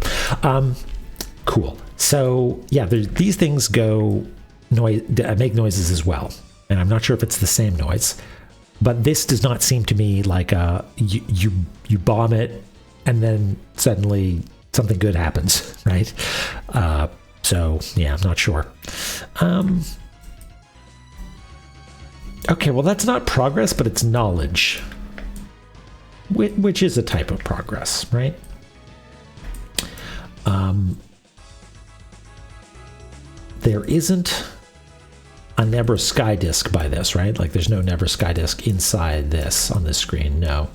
Cool. So yeah, these things make noises as well, and I'm not sure if it's the same noise, but this does not seem to me like you bomb it and then suddenly something good happens, right? So yeah, I'm not sure. Okay, well, that's not progress, but it's knowledge, which is a type of progress, right? There isn't a Nebra Sky Disk by this, right? Like, there's no Nebra Sky Disk inside this on this screen, no.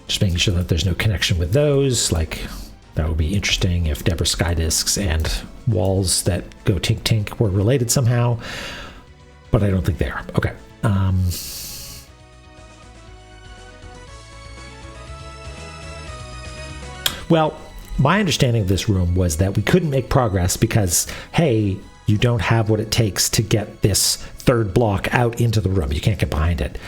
Just making sure that there's no connection with those. Like, that would be interesting if Nebra Sky Disks and walls that go tink tink were related somehow, but I don't think they are. Okay. Well, my understanding of this room was that we couldn't make progress because, hey, you don't have what it takes to get this third block out into the room. You can't get behind it,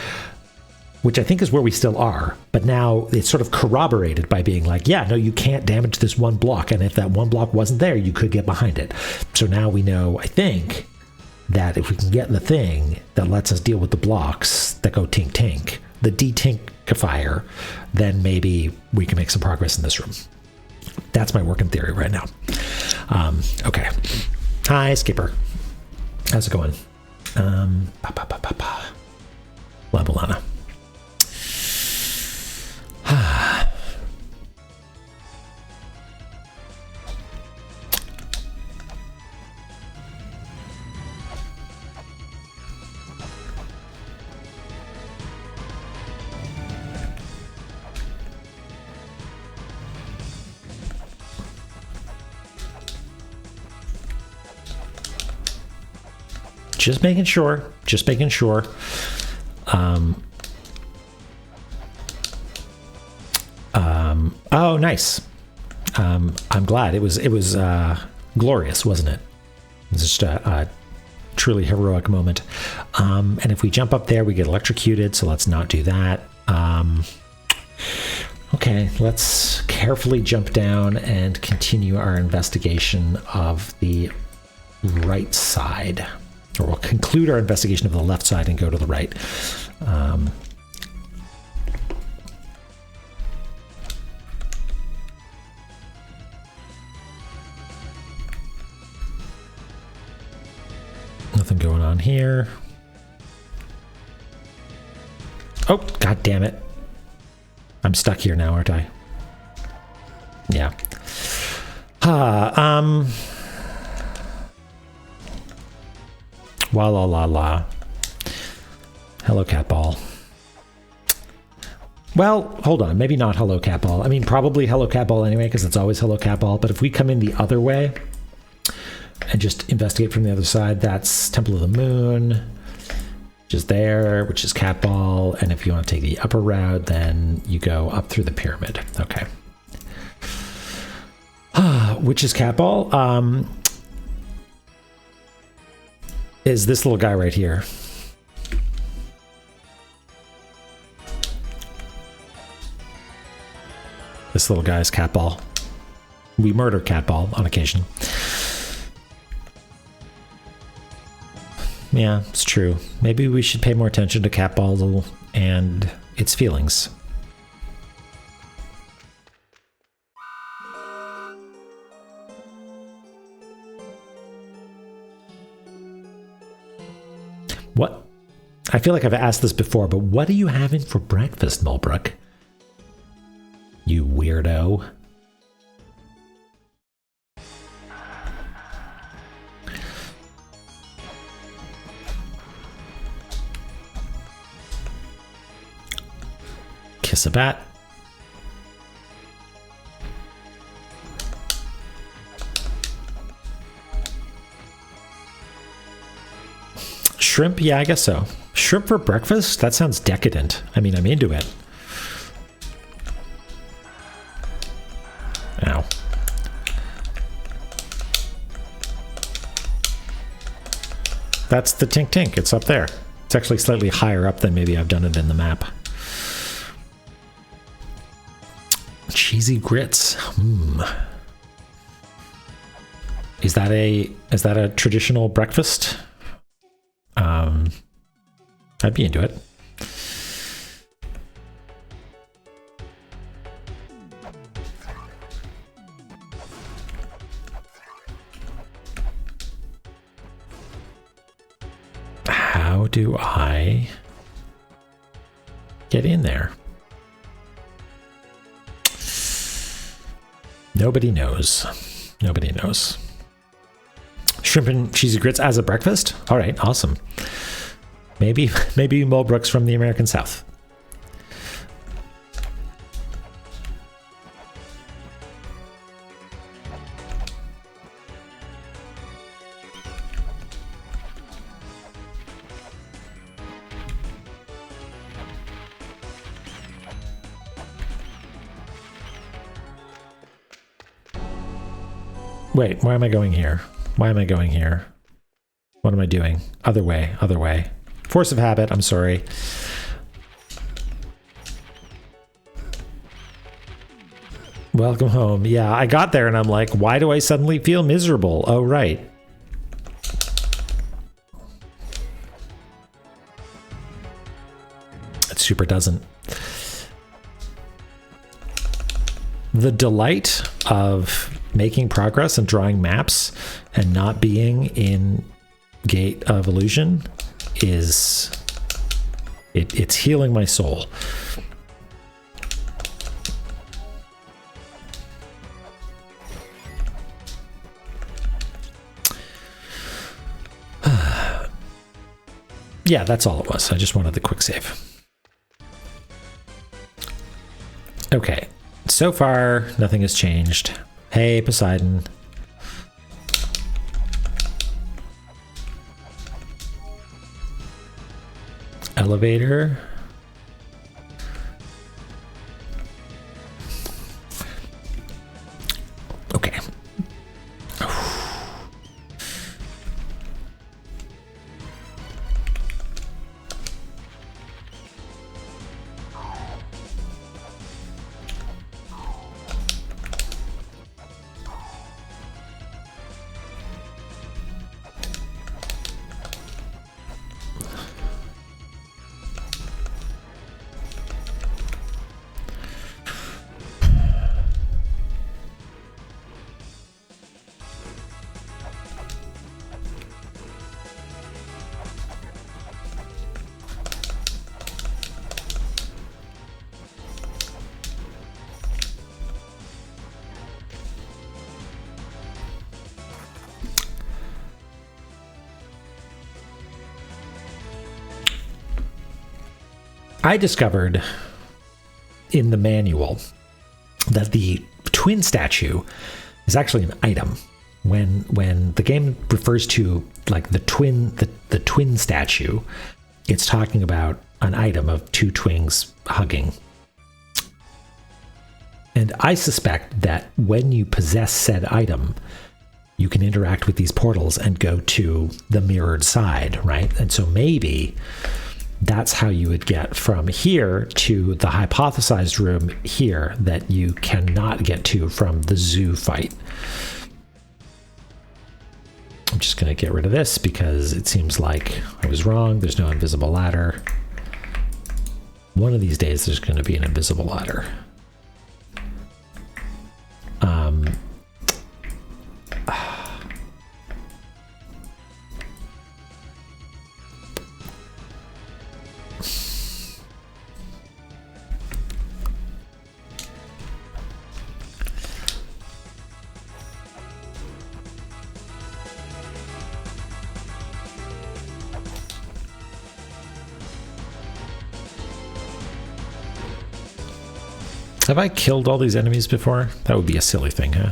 which I think is where we still are. But now it's sort of corroborated by being like, yeah, no, you can't damage this one block. And if that one block wasn't there, you could get behind it. So now we know, I think, that if we can get the thing that lets us deal with the blocks that go tink tink, the de-tinkifier, then maybe we can make some progress in this room. That's my working theory right now. Okay. Hi, Skipper. How's it going? Mulana. Just making sure. Just making sure. Oh, nice. I'm glad. It was glorious, wasn't it? It was just a truly heroic moment. And if we jump up there, we get electrocuted, so let's not do that. Okay, let's carefully jump down and continue our investigation of the right side. Or we'll conclude our investigation of the left side and go to the right. Nothing going on here. Oh, god damn it. I'm stuck here now, aren't I? Yeah. Wa la la la. Hello, cat ball. Well, hold on. Maybe not hello, cat ball. I mean, probably hello, cat ball anyway, because it's always hello, cat ball. But if we come in the other way and just investigate from the other side, that's Temple of the Moon, which is there, which is cat ball. And if you want to take the upper route, then you go up through the pyramid. Okay. Which is cat ball? Is this little guy right here. This little guy is cat ball. We murder cat ball on occasion. Yeah, it's true. Maybe we should pay more attention to cat ball and its feelings. What? I feel like I've asked this before, but what are you having for breakfast, Mulbrook? You weirdo. Kiss a bat. Shrimp? Yeah, I guess so. Shrimp for breakfast? That sounds decadent. I mean, I'm into it. Ow. That's the Tink Tink. It's up there. It's actually slightly higher up than maybe I've done it in the map. Cheesy grits. Is that a traditional breakfast? I'd be into it. How do I get in there? Nobody knows. Nobody knows. Shrimp and cheesy grits as a breakfast? All right, awesome. Maybe Mulbrook's from the American South. Wait, why am I going here? Why am I going here? What am I doing? Other way, other way. Force of habit, I'm sorry. Welcome home. Yeah, I got there and I'm like, why do I suddenly feel miserable? Oh, right. It super doesn't. The delight of making progress and drawing maps and not being in Gate of Illusion is it's healing my soul. Yeah, that's all it was. I just wanted the quick save. Okay, so far nothing has changed. Hey, Poseidon. Elevator. Okay. I discovered in the manual that the twin statue is actually an item. When the game refers to like the twin statue, it's talking about an item of two twins hugging. And I suspect that when you possess said item, you can interact with these portals and go to the mirrored side, right? And so maybe that's how you would get from here to the hypothesized room here that you cannot get to from the zoo fight. I'm just going to get rid of this because it seems like I was wrong. There's no invisible ladder. One of these days there's going to be an invisible ladder. Have I killed all these enemies before? That would be a silly thing, huh?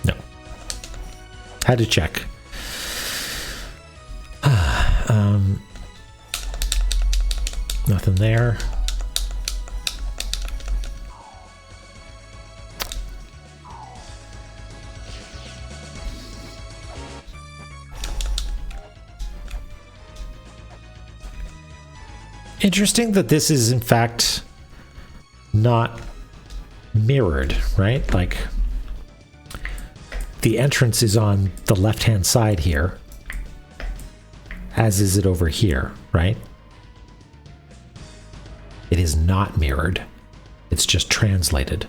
No. Had to check. Nothing there. Interesting that this is in fact not mirrored, right? Like the entrance is on the left-hand side here, as is it over here, right? It is not mirrored. It's just translated.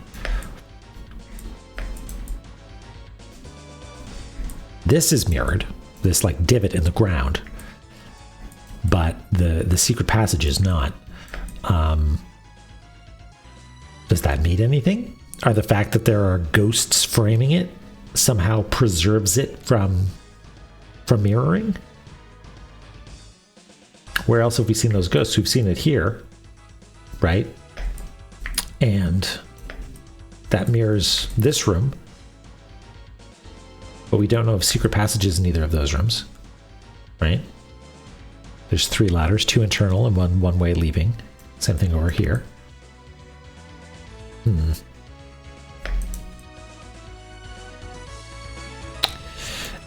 This is mirrored, this like divot in the ground. But the secret passage is not. Does that mean anything? Are the fact that there are ghosts framing it somehow preserves it from mirroring? Where else have we seen those ghosts? We've seen it here, right? And that mirrors this room. But we don't know of secret passages in either of those rooms, right? There's 3 ladders, 2 internal and one way leaving. Same thing over here.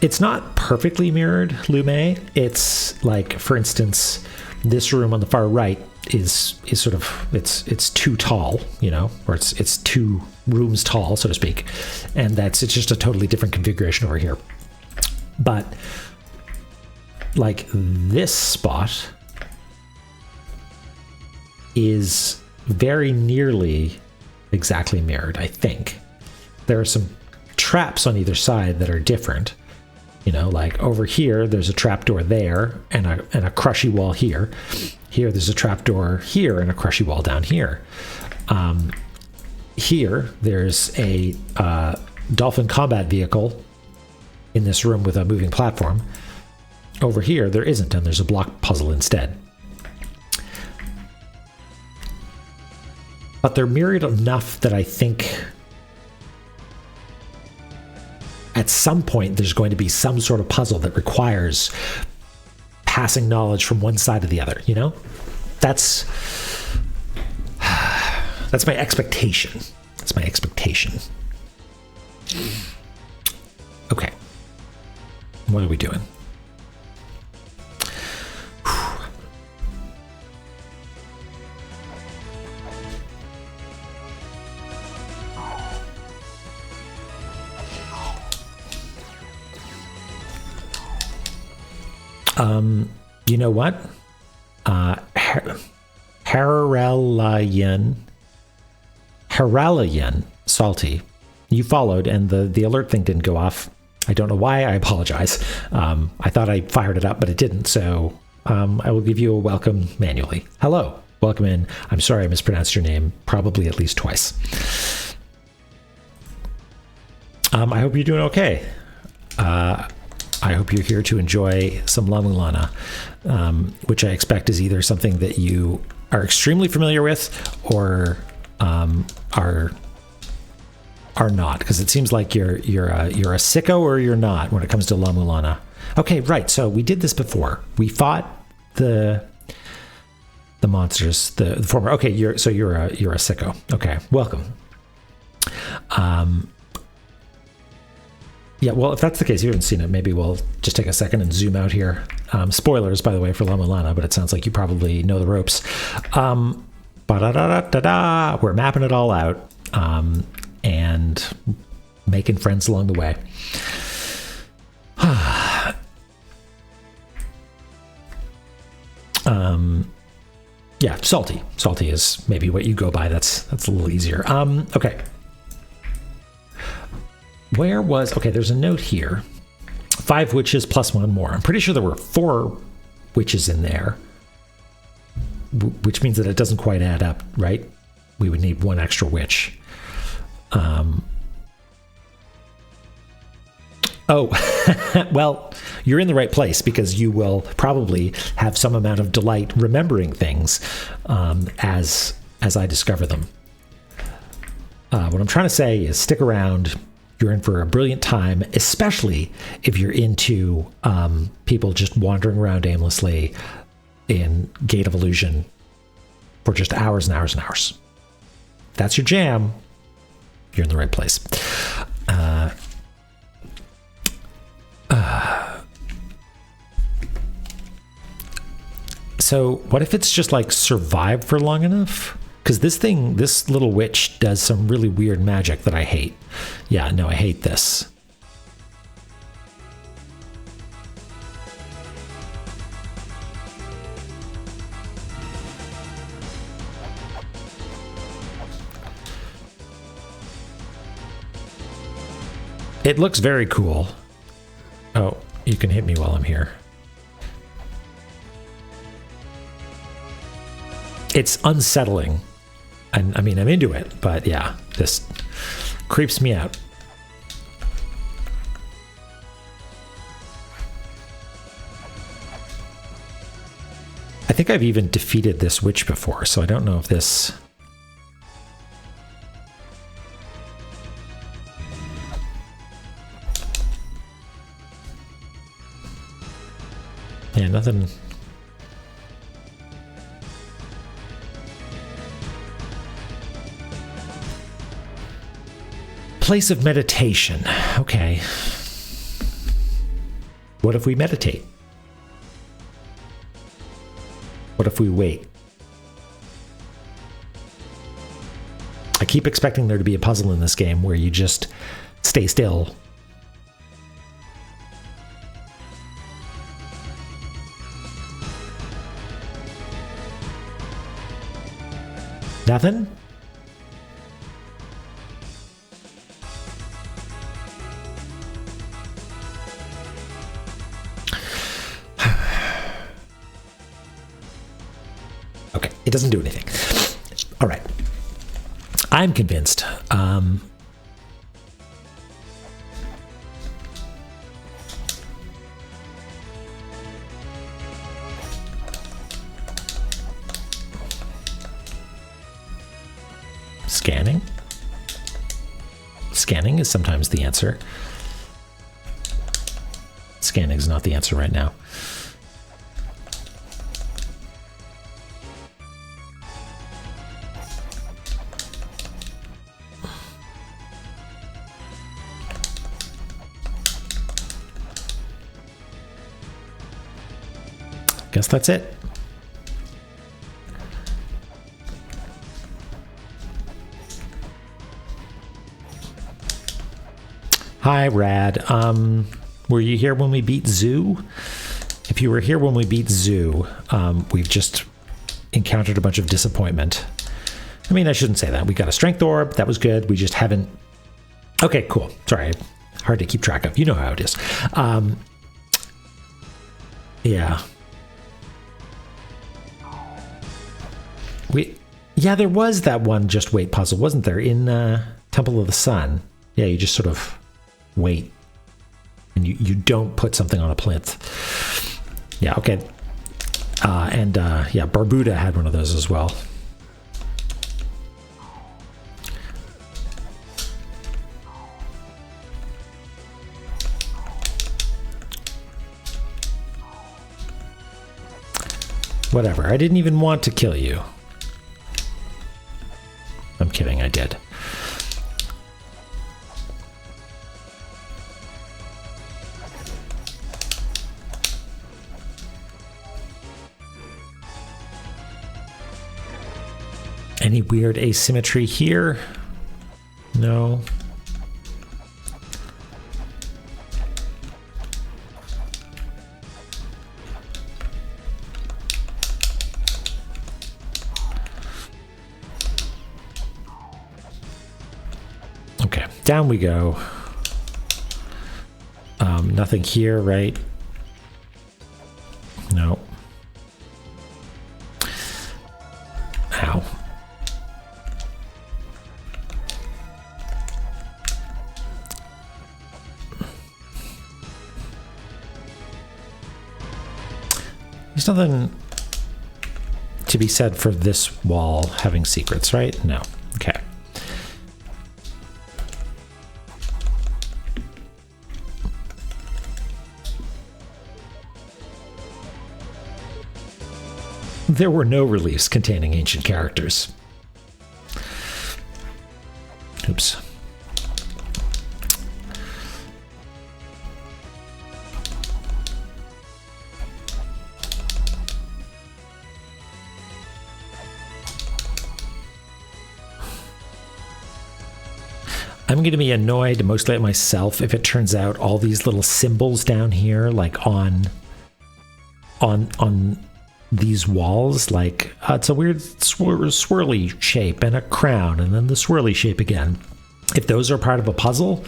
It's not perfectly mirrored, Lume. It's like, for instance, this room on the far right is sort of it's too tall, you know, or it's 2 rooms tall, so to speak, and it's just a totally different configuration over here. But like this spot is very nearly exactly mirrored, I think. There are some traps on either side that are different. You know, like over here, there's a trapdoor there and a crushy wall here. Here, there's a trapdoor here and a crushy wall down here. Here, there's a dolphin combat vehicle in this room with a moving platform. Over here, there isn't, and there's a block puzzle instead. But they're mirrored enough that I think at some point there's going to be some sort of puzzle that requires passing knowledge from one side to the other, you know? That's my expectation. That's my expectation. Okay. What are we doing? You know what? Haralayan Salty, you followed and the alert thing didn't go off. I don't know why. I apologize. I thought I fired it up, but it didn't. So I will give you a welcome manually. Hello. Welcome in. I'm sorry I mispronounced your name probably at least twice. I hope you're doing okay. I hope you're here to enjoy some La Mulana, which I expect is either something that you are extremely familiar with or are not, because it seems like you're a sicko or you're not when it comes to La Mulana. Okay, right. So we did this before. We fought the monsters, the former. Okay, you're a sicko. Okay, welcome. Yeah, well, if that's the case, you haven't seen it, maybe we'll just take a second and zoom out here. Spoilers, by the way, for La Mulana, but it sounds like you probably know the ropes. Ba-da-da-da-da-da. We're mapping it all out and making friends along the way. Yeah, salty. Salty is maybe what you go by. That's a little easier. Okay. Okay, there's a note here. 5 witches plus 1 more. I'm pretty sure there were 4 witches in there, which means that it doesn't quite add up, right? We would need 1 extra witch. Well, you're in the right place, because you will probably have some amount of delight remembering things as I discover them. What I'm trying to say is stick around. You're in for a brilliant time, especially if you're into people just wandering around aimlessly in Gate of Illusion for just hours and hours and hours. If that's your jam, you're in the right place. So what if it's just like survive for long enough? Because this little witch does some really weird magic that I hate. Yeah, no, I hate this. It looks very cool. Oh, you can hit me while I'm here. It's unsettling. And I mean, I'm into it, but yeah, this creeps me out. I think I've even defeated this witch before, so I don't know if this... Yeah, nothing... Place of meditation. Okay. What if we meditate? What if we wait? I keep expecting there to be a puzzle in this game where you just stay still. Nothing? Okay, it doesn't do anything. All right. I'm convinced. Scanning. Scanning is sometimes the answer. Scanning is not the answer right now. Guess that's it. Hi, Rad. Were you here when we beat Zoo? If you were here when we beat Zoo, we've just encountered a bunch of disappointment. I mean, I shouldn't say that. We got a strength orb. That was good. We just haven't... Okay, cool. Sorry. Hard to keep track of. You know how it is. Yeah. Yeah, there was that one just wait puzzle, wasn't there? In Temple of the Sun. Yeah, you just sort of wait. And you don't put something on a plinth. Yeah, okay. Yeah, Barbuda had one of those as well. Whatever, I didn't even want to kill you. I'm kidding, I did. Any weird asymmetry here? No. Okay, down we go. Nothing here, right? No. Ow. There's nothing to be said for this wall having secrets, right? No. Okay. There were no reliefs containing ancient characters. Oops. I'm going to be annoyed mostly at myself if it turns out all these little symbols down here, like on these walls, like it's a weird swirly shape and a crown and then the swirly shape again. If those are part of a puzzle,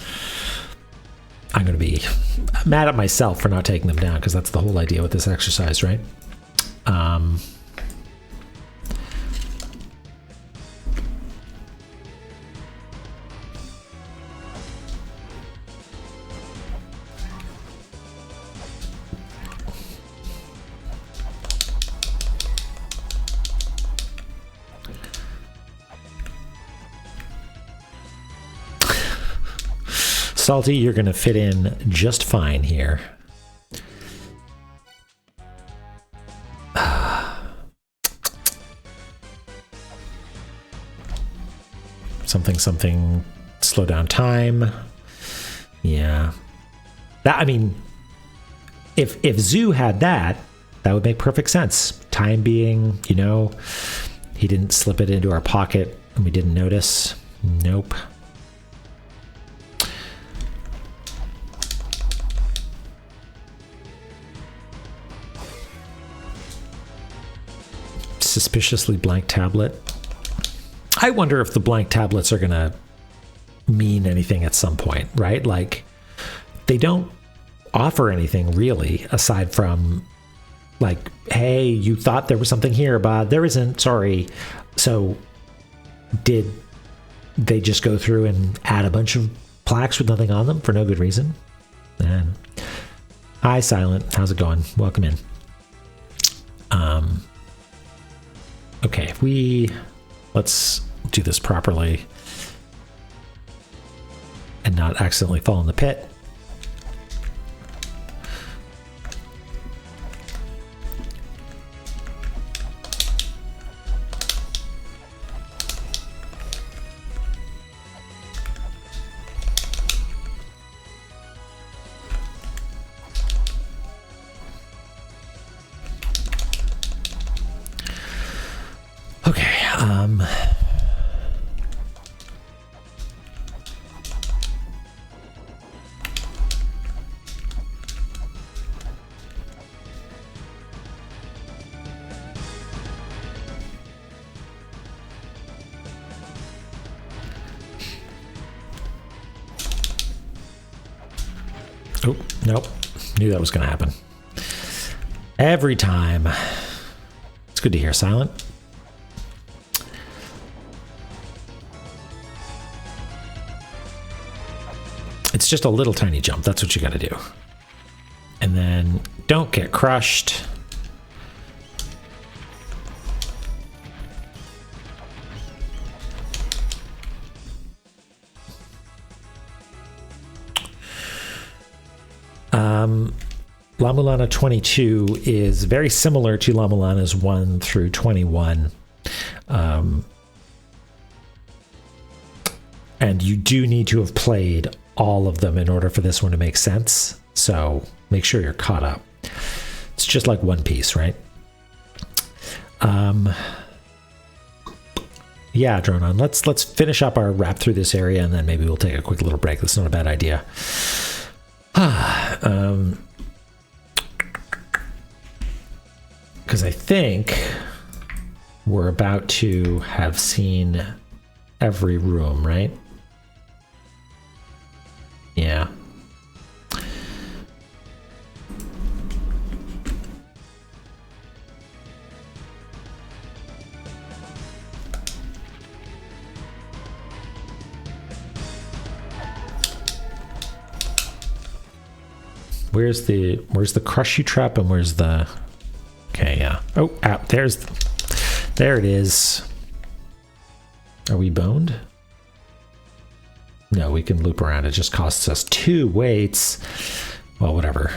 I'm going to be mad at myself for not taking them down, because that's the whole idea with this exercise, right? Salty, you're going to fit in just fine here. Something, slow down time. Yeah. That, I mean, if Zoo had that, that would make perfect sense. Time being, you know, he didn't slip it into our pocket and we didn't notice. Nope. Suspiciously blank tablet. I wonder if the blank tablets are gonna mean anything at some point, right? Like, they don't offer anything really aside from like, hey, you thought there was something here, but there isn't, sorry. So did they just go through and add a bunch of plaques with nothing on them for no good reason? And hi, Silent, how's it going? Welcome in. Okay, let's do this properly and not accidentally fall in the pit. Okay, oh, nope. Knew that was going to happen. Every time. It's good to hear, Silent. It's just a little tiny jump. That's what you got to do. And then don't get crushed. La Mulana 22 is very similar to La Mulanas 1 through 21. And you do need to have played all of them in order for this one to make sense. So make sure you're caught up. It's just like One Piece, right? Yeah, Dronon, let's finish up our wrap through this area, and then maybe we'll take a quick little break. That's not a bad idea. Because I think we're about to have seen every room, right? Yeah. Where's the crush you trap and where's the... Okay, yeah. Oh, there it is. Are we boned? No, we can loop around. It just costs us 2 weights. Well, whatever.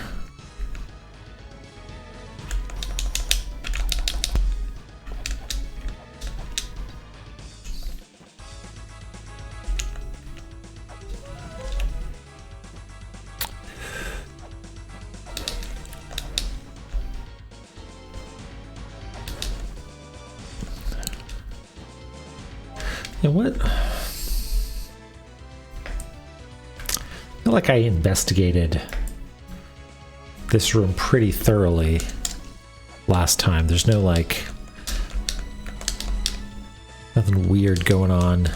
Yeah, what? I feel like I investigated this room pretty thoroughly last time. There's no, like, nothing weird going on.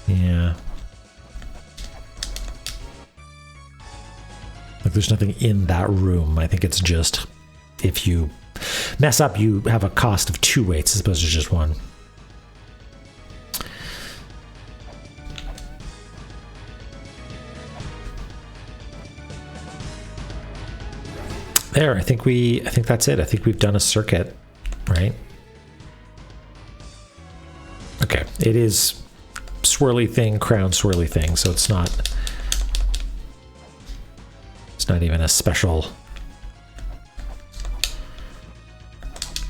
Yeah. Like, there's nothing in that room. I think it's just if you mess up, you have a cost of 2 weights as opposed to just 1. There, I think that's it. I think we've done a circuit, right? Okay, it is swirly thing, crown swirly thing, so it's not even a special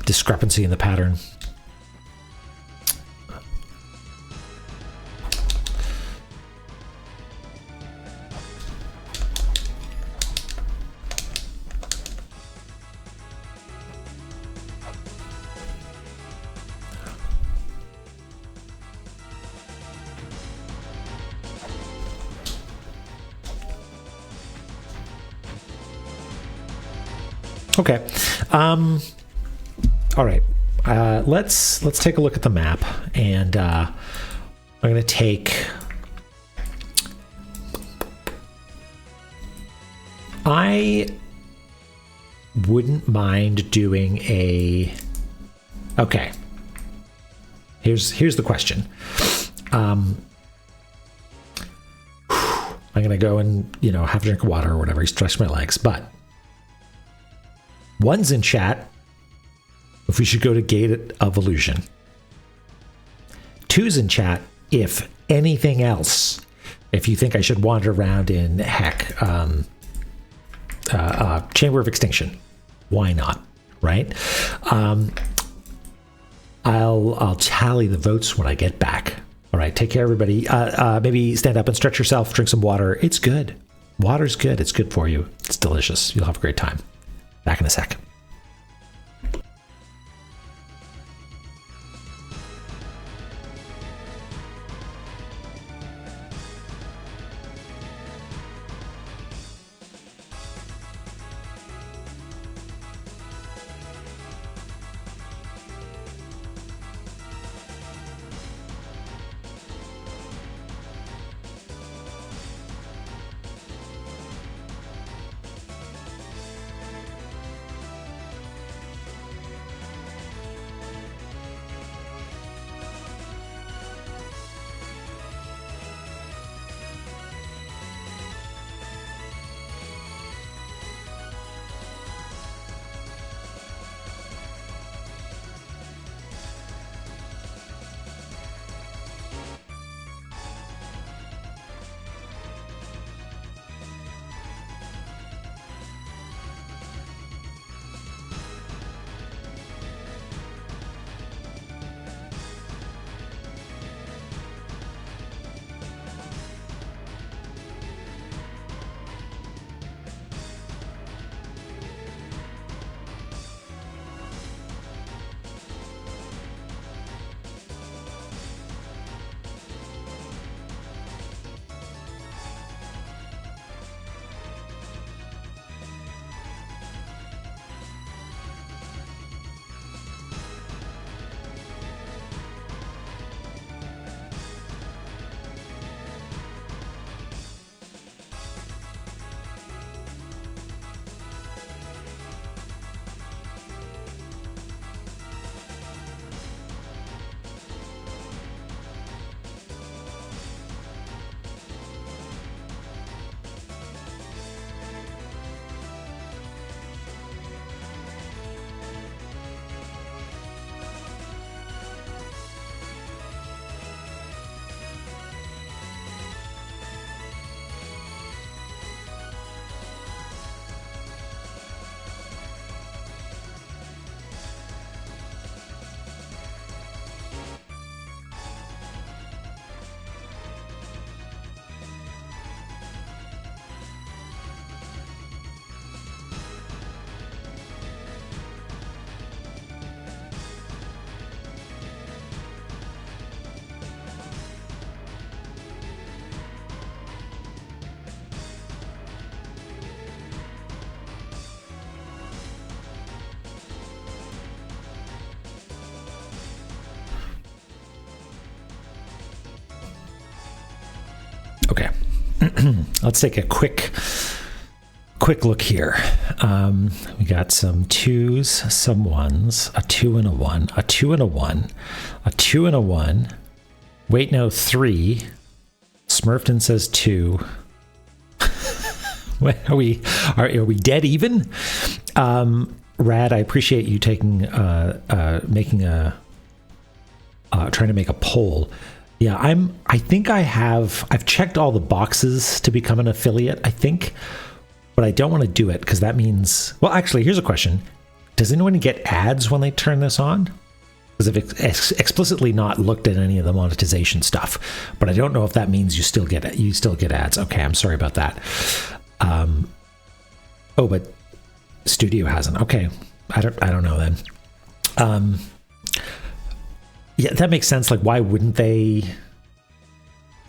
discrepancy in the pattern. Okay. All right. Let's take a look at the map, and I'm going to take... I wouldn't mind doing a... Okay. Here's the question. I'm going to go and, have a drink of water or whatever, stretch my legs, but one's in chat if we should go to Gate of Illusion. 2's in chat if anything else, if you think I should wander around in, heck, Chamber of Extinction. Why not, right? I'll tally the votes when I get back. All right, take care, everybody. Maybe stand up and stretch yourself, drink some water. It's good. Water's good. It's good for you. It's delicious. You'll have a great time. Back in a sec. Okay. Let's take a quick look here. We got some 2s, some 1s, a 2 and a 1, a 2 and a 1, a 2 and a 1. Wait, no, 3. Smurfton says 2. Are we dead even? Rad, I appreciate you taking trying to make a poll. Yeah, I've checked all the boxes to become an affiliate, I think, but I don't want to do it because that means, well, actually, here's a question. Does anyone get ads when they turn this on? Because I've explicitly not looked at any of the monetization stuff, but I don't know if that means you still get ads. Okay, I'm sorry about that. But Studio hasn't. Okay, I don't know then. Yeah, that makes sense. Like, why wouldn't they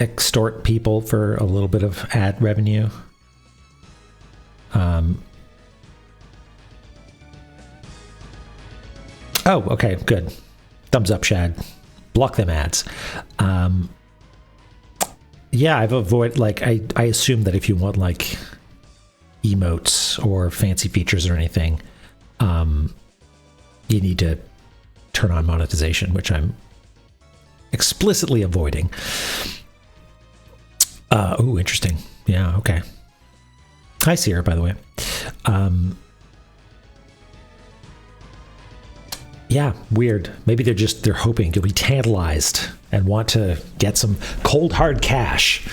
extort people for a little bit of ad revenue? Oh, okay, good. Thumbs up, Shad. Block them ads. Yeah, I've avoided, like, I assume that if you want, like, emotes or fancy features or anything, you need to turn on monetization, which I'm explicitly avoiding. Oh, interesting. Yeah, okay. Hi, Sierra, by the way. Yeah, weird. Maybe they're hoping you'll be tantalized and want to get some cold hard cash.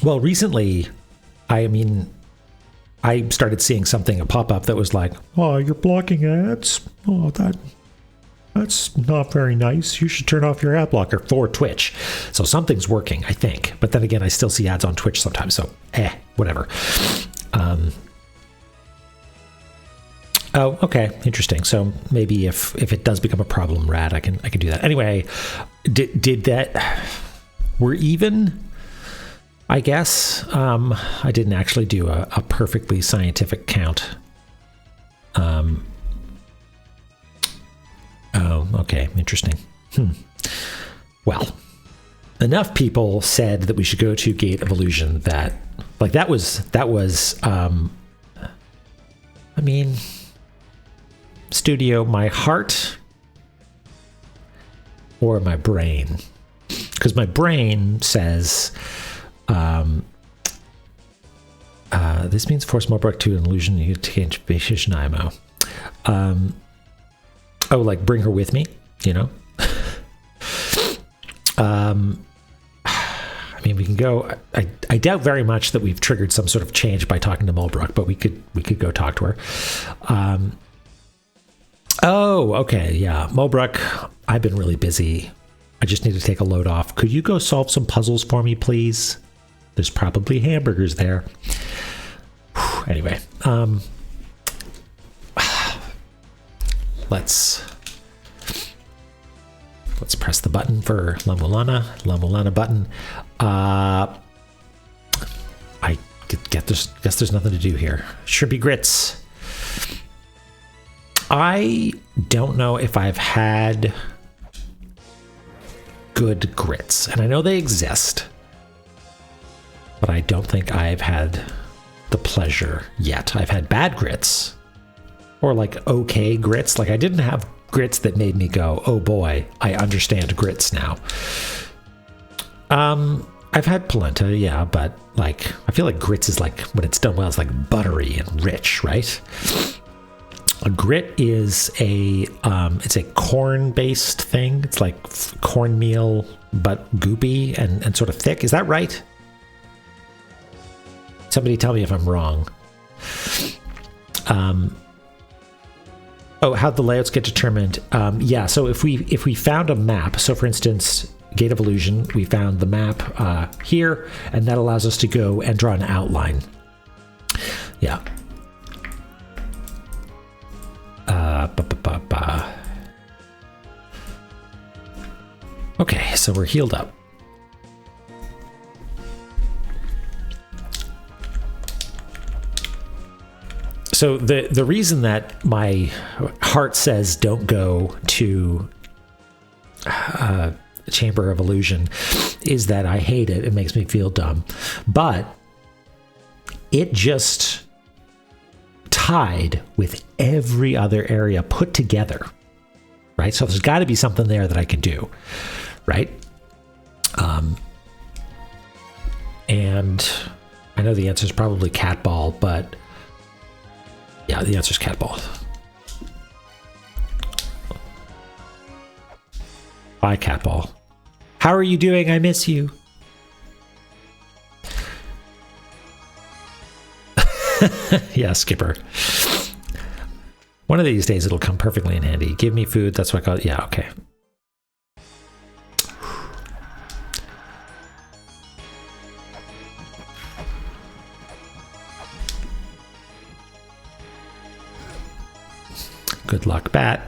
Well, recently, I started seeing a pop-up that was like, "Oh, you're blocking ads? Oh, that's not very nice. You should turn off your ad blocker for Twitch." So something's working, I think. But then again, I still see ads on Twitch sometimes, so whatever. Oh, okay, interesting. So maybe if it does become a problem, Rad, I can do that. Anyway, did that? We're even, I guess. I didn't actually do a perfectly scientific count. Oh, okay, interesting. Well, enough people said that we should go to Gate of Illusion that was Studio, my heart or my brain? Because my brain says this means force Mulbrook to an illusion you change Vacation IMO. Like bring her with me, you know? We can go. I doubt very much that we've triggered some sort of change by talking to Mulbrook, but we could go talk to her. Oh, okay, yeah. Mulbrook, I've been really busy. I just need to take a load off. Could you go solve some puzzles for me, please? There's probably hamburgers there. Anyway, let's press the button for La Mulana button. I guess there's nothing to do here. Shrimpy grits. I don't know if I've had good grits, and I know they exist, but I don't think I've had the pleasure yet. I've had bad grits, or like okay grits. Like I didn't have grits that made me go, oh boy, I understand grits now. I've had polenta, yeah, but like I feel like grits is like, when it's done well, it's like buttery and rich, right? A grit is it's a corn-based thing. It's like cornmeal, but goopy and sort of thick. Is that right? Somebody tell me if I'm wrong. How'd the layouts get determined? Yeah, so if we found a map, so for instance, Gate of Illusion, we found the map here, and that allows us to go and draw an outline. Yeah. Okay, so we're healed up. So the reason that my heart says don't go to chamber of illusion is that I hate it. It makes me feel dumb. But it just tied with every other area put together, right? So there's got to be something there that I can do, right? And I know the answer is probably cat ball, but yeah, the answer is cat ball. Bye, cat ball. How are you doing? I miss you. Yeah, Skipper. One of these days it'll come perfectly in handy. Give me food. That's what I call it. Yeah, okay. Good luck, bat.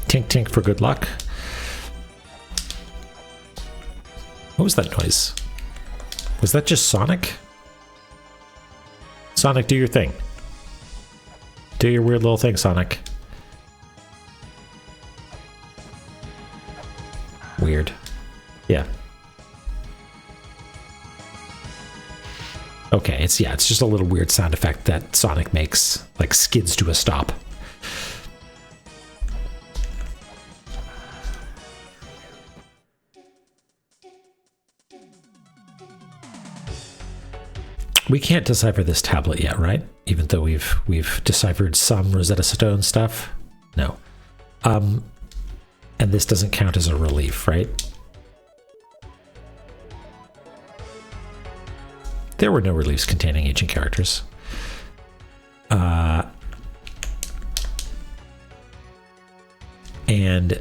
Tink tink for good luck. What was that noise? Was that just Sonic? Sonic, do your thing. Do your weird little thing, Sonic. Weird. Yeah. Okay, it's just a little weird sound effect that Sonic makes, like skids to a stop. We can't decipher this tablet yet, right? Even though we've deciphered some Rosetta Stone stuff. No. And this doesn't count as a relief, right? There were no reliefs containing ancient characters. And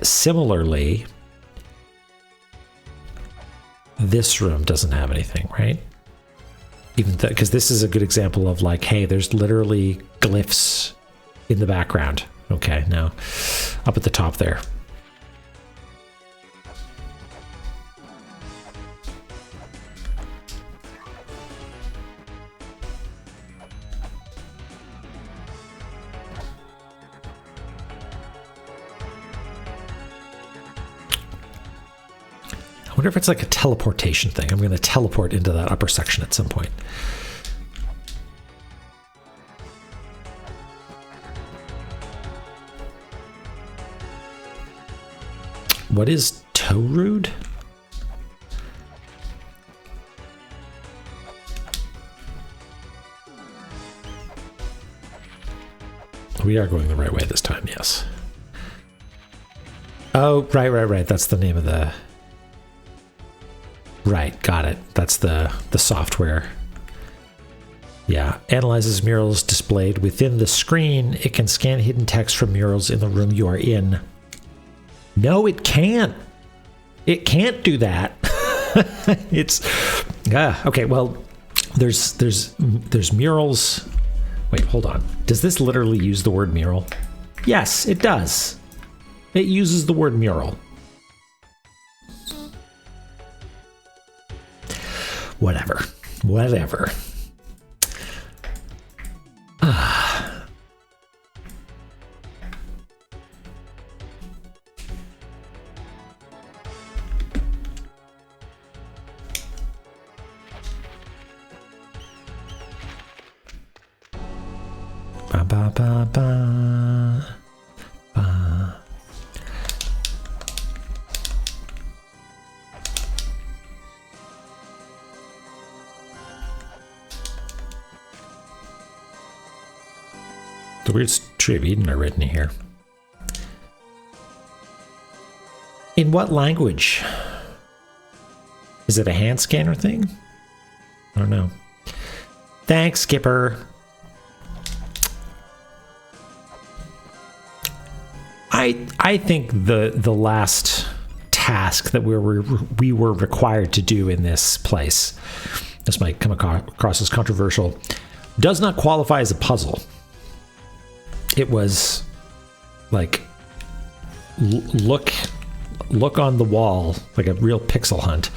similarly, this room doesn't have anything, right? Even because this is a good example of like, hey, there's literally glyphs in the background. Okay, now up at the top there. I wonder if it's like a teleportation thing. I'm going to teleport into that upper section at some point. What is Toad? We are going the right way this time, yes. Oh, right. That's the name of the... Right, got it. That's the software. Yeah, analyzes murals displayed within the screen. It can scan hidden text from murals in the room you are in. No, it can't. It can't do that. It's okay. Well, there's murals. Wait, hold on. Does this literally use the word mural? Yes, it does. It uses the word mural. Whatever. Ba ba ba ba ba. The weird tree of Eden are written here. In what language? Is it a hand scanner thing? I don't know. Thanks, Skipper. I think the last task that we were required to do in this place, this might come across as controversial, does not qualify as a puzzle. It was like look look on the wall, like a real pixel hunt.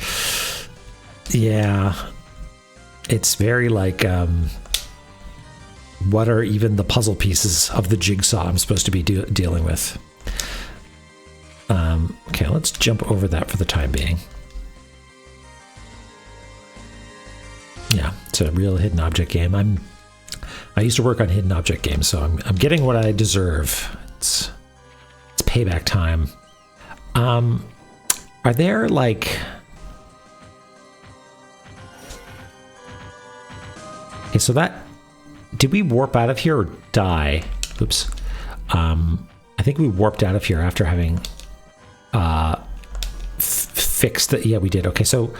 Yeah. It's very like, what are even the puzzle pieces of the jigsaw I'm supposed to be dealing with? Okay, let's jump over that for the time being. Yeah, it's a real hidden object game. I used to work on hidden object games, so I'm getting what I deserve. It's payback time. Are there like... Okay, so that... Did we warp out of here or die? Oops. I think we warped out of here after having fixed the... Yeah, we did. Okay, so...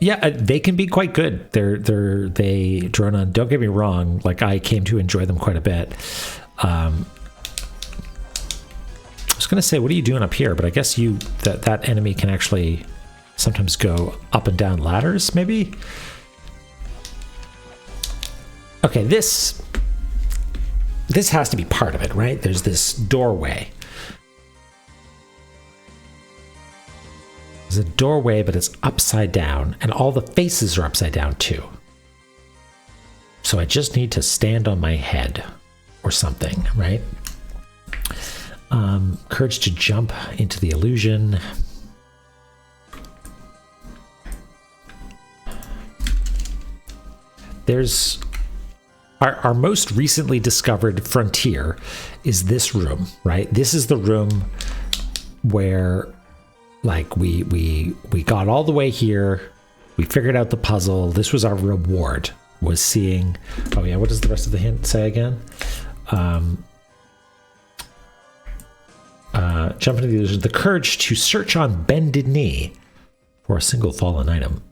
Yeah, they can be quite good. They drone on. Don't get me wrong. Like, I came to enjoy them quite a bit. I was gonna say, what are you doing up here? But I guess that enemy can actually sometimes go up and down ladders, maybe. Okay, this has to be part of it, right? There's this doorway. There's a doorway, but it's upside down, and all the faces are upside down too. So I just need to stand on my head or something, right? Courage to jump into the illusion. There's our most recently discovered frontier is this room, right? This is the room where like we got all the way here, we figured out the puzzle. This was our reward, was seeing... Oh yeah, what does the rest of the hint say again? Jump into the illusion. The courage to search on bended knee for a single fallen item.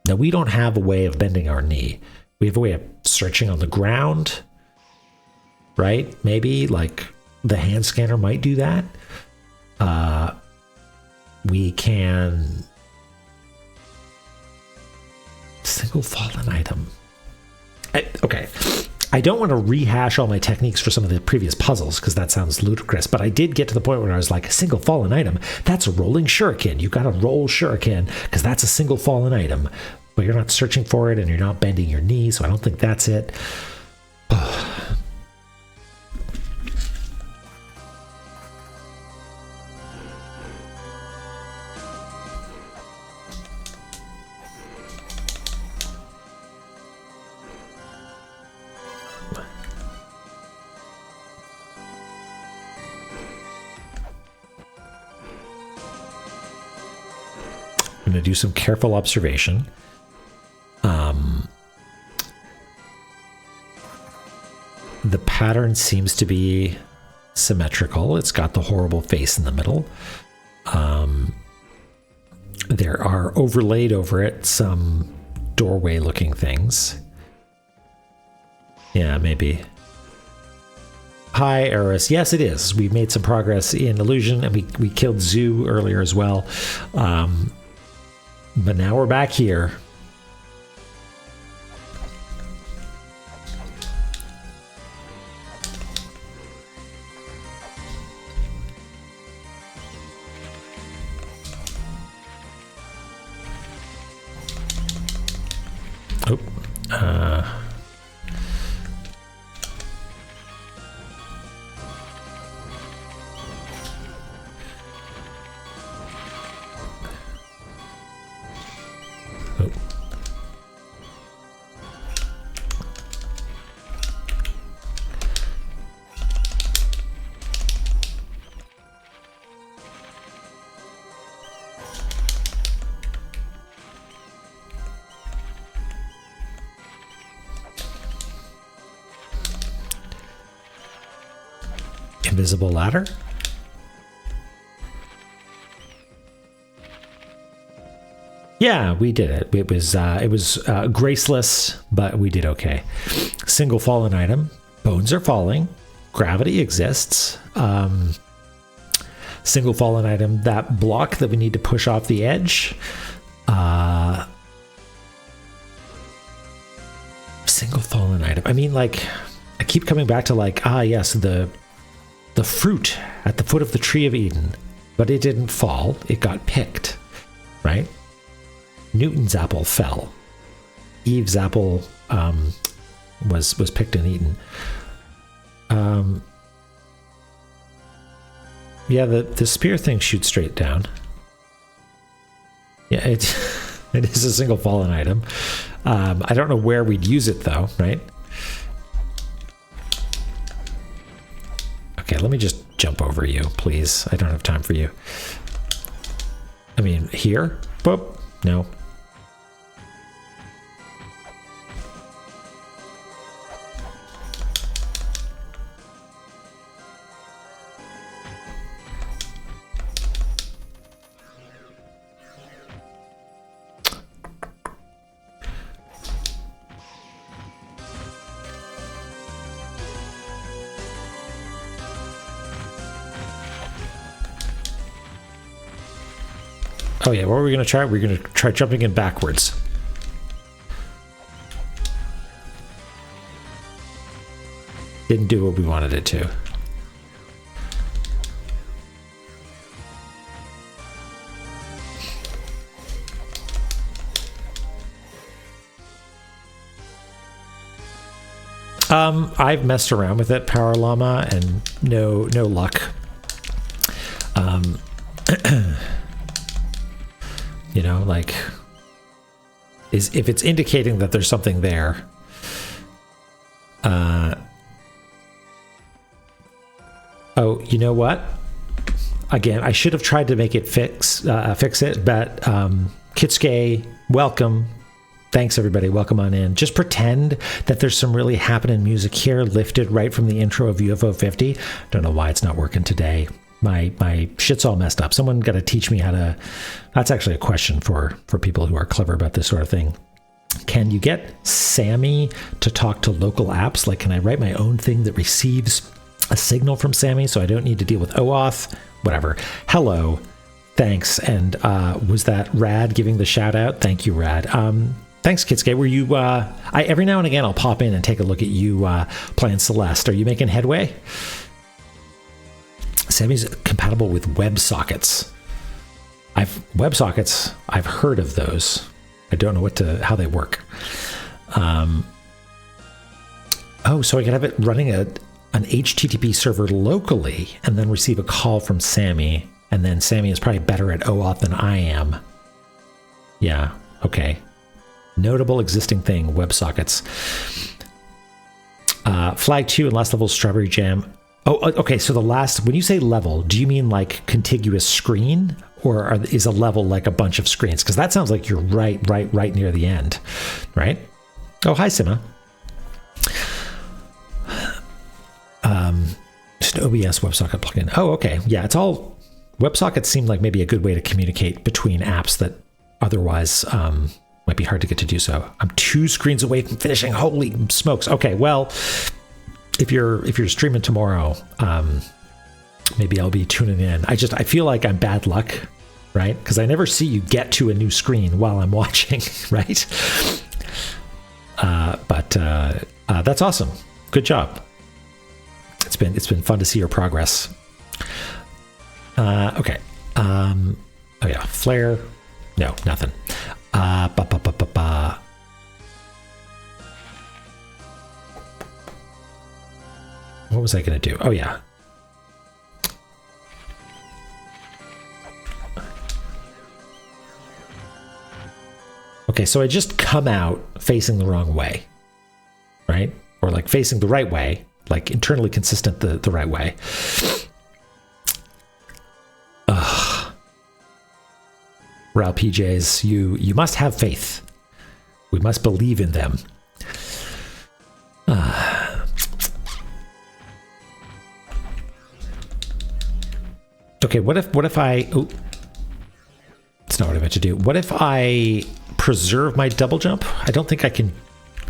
Now, we don't have a way of bending our knee. We have a way of searching on the ground, right? Maybe, like, the hand scanner might do that. We can... Single fallen item. Okay. I don't want to rehash all my techniques for some of the previous puzzles, because that sounds ludicrous, but I did get to the point where I was like, a single fallen item, that's a rolling shuriken. You got to roll shuriken, because that's a single fallen item. But you're not searching for it, and you're not bending your knee, so I don't think that's it. I'm going to do some careful observation. The pattern seems to be symmetrical. It's got the horrible face in the middle. There are overlaid over it some doorway-looking things. Yeah, maybe. Hi, Eris. Yes, it is. We made some progress in Illusion, and we killed Zoo earlier as well. But now we're back here. Oh. Invisible ladder? Yeah, we did it. It was graceless, but we did okay. Single fallen item. Bones are falling. Gravity exists. Single fallen item. That block that we need to push off the edge. single fallen item. I mean, like, I keep coming back to like, yes, the fruit at the foot of the tree of Eden, but it didn't fall. It got picked, right? Newton's apple fell. Eve's apple was picked and eaten. Yeah, the spear thing shoots straight down. Yeah, it is a single fallen item. I don't know where we'd use it though, right? Okay, let me just jump over you, please. I don't have time for you. I mean, here? Boop. No. Oh yeah, what were we going to try? We're going to try jumping in backwards. Didn't do what we wanted it to. I've messed around with it, Power Llama, and no luck. You know, like, if it's indicating that there's something there. Oh, you know what? Again, I should have tried to make it fix it, but Kitsuke, welcome. Thanks, everybody. Welcome on in. Just pretend that there's some really happening music here, lifted right from the intro of UFO 50. Don't know why it's not working today. My shit's all messed up. Someone got to teach me how to... That's actually a question for people who are clever about this sort of thing. Can you get Sammy to talk to local apps? Like, can I write my own thing that receives a signal from Sammy so I don't need to deal with OAuth? Whatever. Hello. Thanks. And was that Rad giving the shout out? Thank you, Rad. Thanks, Kitsuke. Were you... every now and again, I'll pop in and take a look at you playing Celeste. Are you making headway? Sammy's compatible with WebSockets. WebSockets, I've heard of those. I don't know how they work. Oh, so I could have it running an HTTP server locally and then receive a call from Sammy. And then Sammy is probably better at OAuth than I am. Yeah, okay. Notable existing thing, WebSockets. Flag 2 and last level Strawberry Jam. Oh, okay. So when you say level, do you mean like contiguous screen, or is a level like a bunch of screens? Because that sounds like you're right near the end, right? Oh, hi, Sima. Just an OBS WebSocket plugin. Oh, okay. Yeah, it's all WebSockets seem like maybe a good way to communicate between apps that otherwise might be hard to get to do so. I'm 2 screens away from finishing. Holy smokes. Okay, well. If you're streaming tomorrow, maybe I'll be tuning in. I feel like I'm bad luck, right? Because I never see you get to a new screen while I'm watching, right? But that's awesome. Good job. It's been fun to see your progress. Okay. Oh yeah, flare. No, nothing. What was I going to do? Oh, yeah. Okay, so I just come out facing the wrong way, right? Or like facing the right way, like internally consistent the right way. Ugh. Ral PJs, you must have faith. We must believe in them. Okay, what if I... Oh, that's not what I meant to do. What if I preserve my double jump? I don't think I can...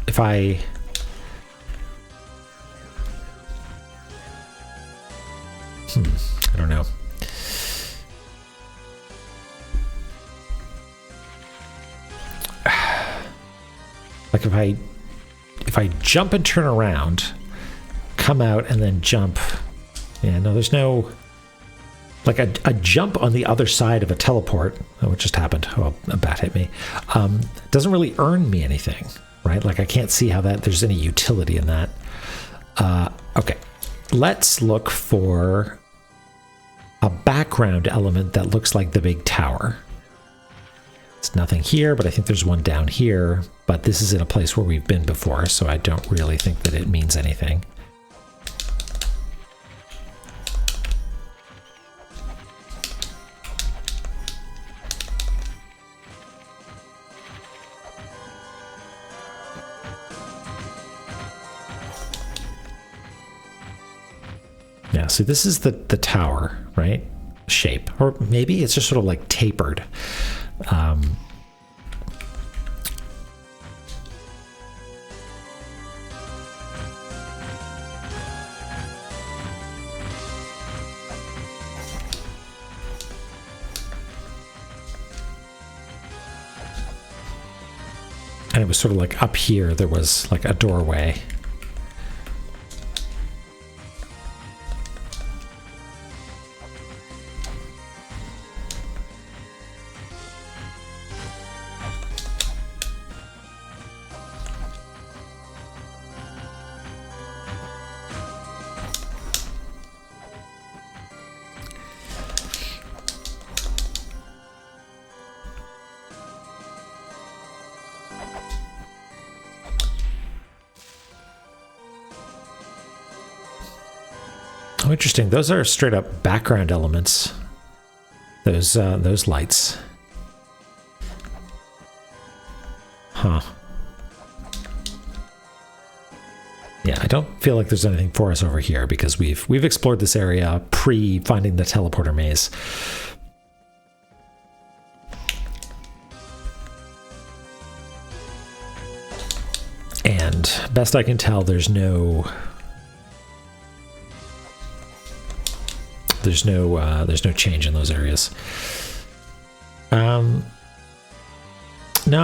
If I... I don't know. Like if I if I jump and turn around, come out and then jump. Yeah, no, there's no... Like a jump on the other side of a teleport, oh, what just happened? Oh, a bat hit me. Doesn't really earn me anything, right? Like I can't see how there's any utility in that. Okay, let's look for a background element that looks like the big tower. It's nothing here, but I think there's one down here. But this is in a place where we've been before, so I don't really think that it means anything. Yeah, so this is the tower, right? Shape. Or maybe it's just sort of like tapered. And it was sort of like up here, there was like a doorway. Oh, interesting. Those are straight up background elements. Those lights. Huh. Yeah, I don't feel like there's anything for us over here because we've explored this area pre finding the teleporter maze. And best I can tell, there's no change in those areas. No,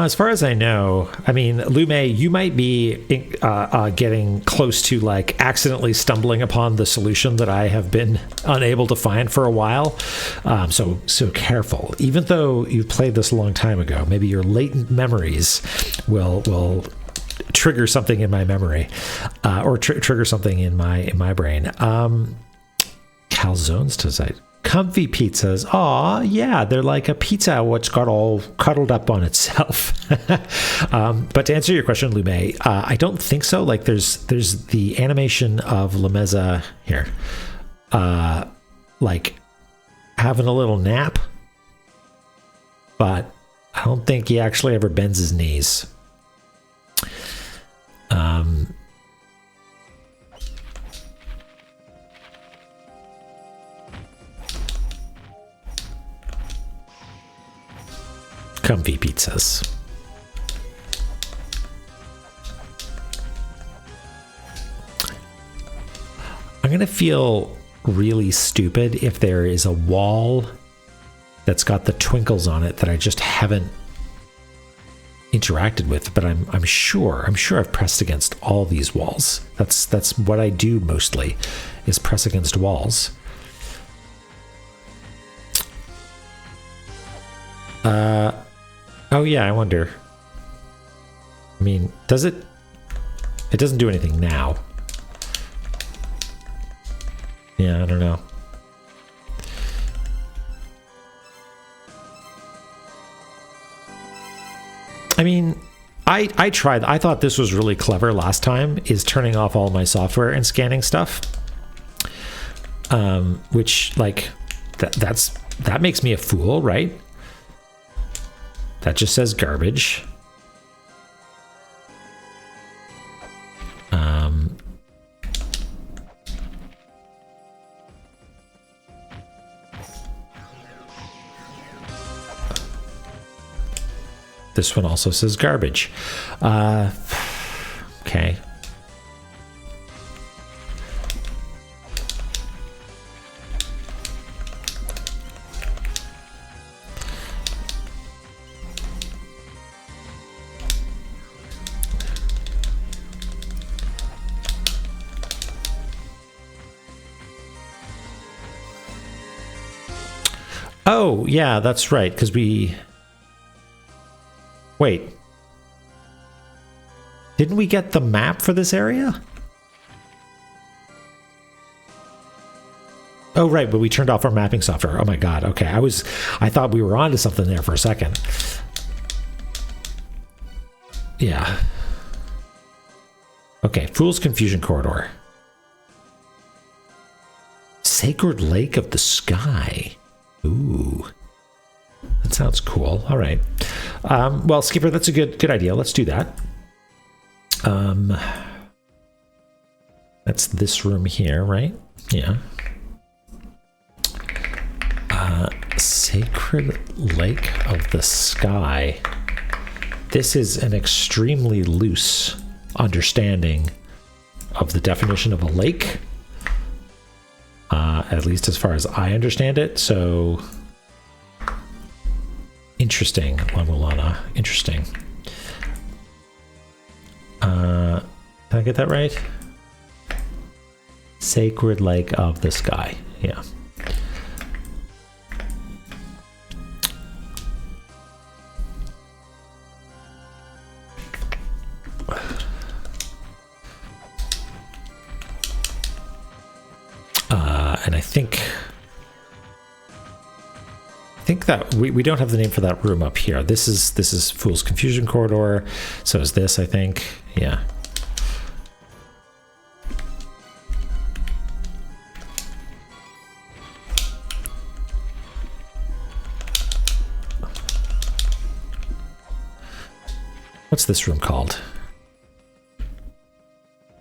as far as I know, I mean, Lume, you might be getting close to like accidentally stumbling upon the solution that I have been unable to find for a while. So careful. Even though you played this a long time ago, maybe your latent memories will trigger something in my memory, or trigger something in my brain. Calzones tonight. Comfy pizzas. Aw, yeah, they're like a pizza which got all cuddled up on itself. But to answer your question, Lume, I don't think so. Like there's the animation of Lameza here, like having a little nap, but I don't think he actually ever bends his knees. Comfy pizzas. I'm gonna feel really stupid if there is a wall that's got the twinkles on it that I just haven't interacted with, but I'm sure I've pressed against all these walls. That's what I do mostly, is press against walls. Oh yeah, I wonder. I mean, does it? It doesn't do anything now. Yeah, I don't know. I mean, I tried. I thought this was really clever last time, is turning off all my software and scanning stuff. Which, like, that makes me a fool, right? That just says garbage. This one also says garbage. Okay. Oh, yeah, that's right, because we... Wait. Didn't we get the map for this area? Oh, right, but we turned off our mapping software. Oh my god, okay. I thought we were onto something there for a second. Yeah. Okay, Fool's Confusion Corridor. Sacred Lake of the Sky. Ooh. That sounds cool. All right. Well, Skipper, that's a good idea. Let's do that. That's this room here, right? Yeah. Sacred Lake of the Sky. This is an extremely loose understanding of the definition of a lake, at least as far as I understand it. So interesting, Mulana. Interesting. Did I get that right? Sacred Lake of the Sky. Yeah. And I think that we don't have the name for that room up here. This is Fool's Confusion Corridor. So is this, I think. Yeah. What's this room called?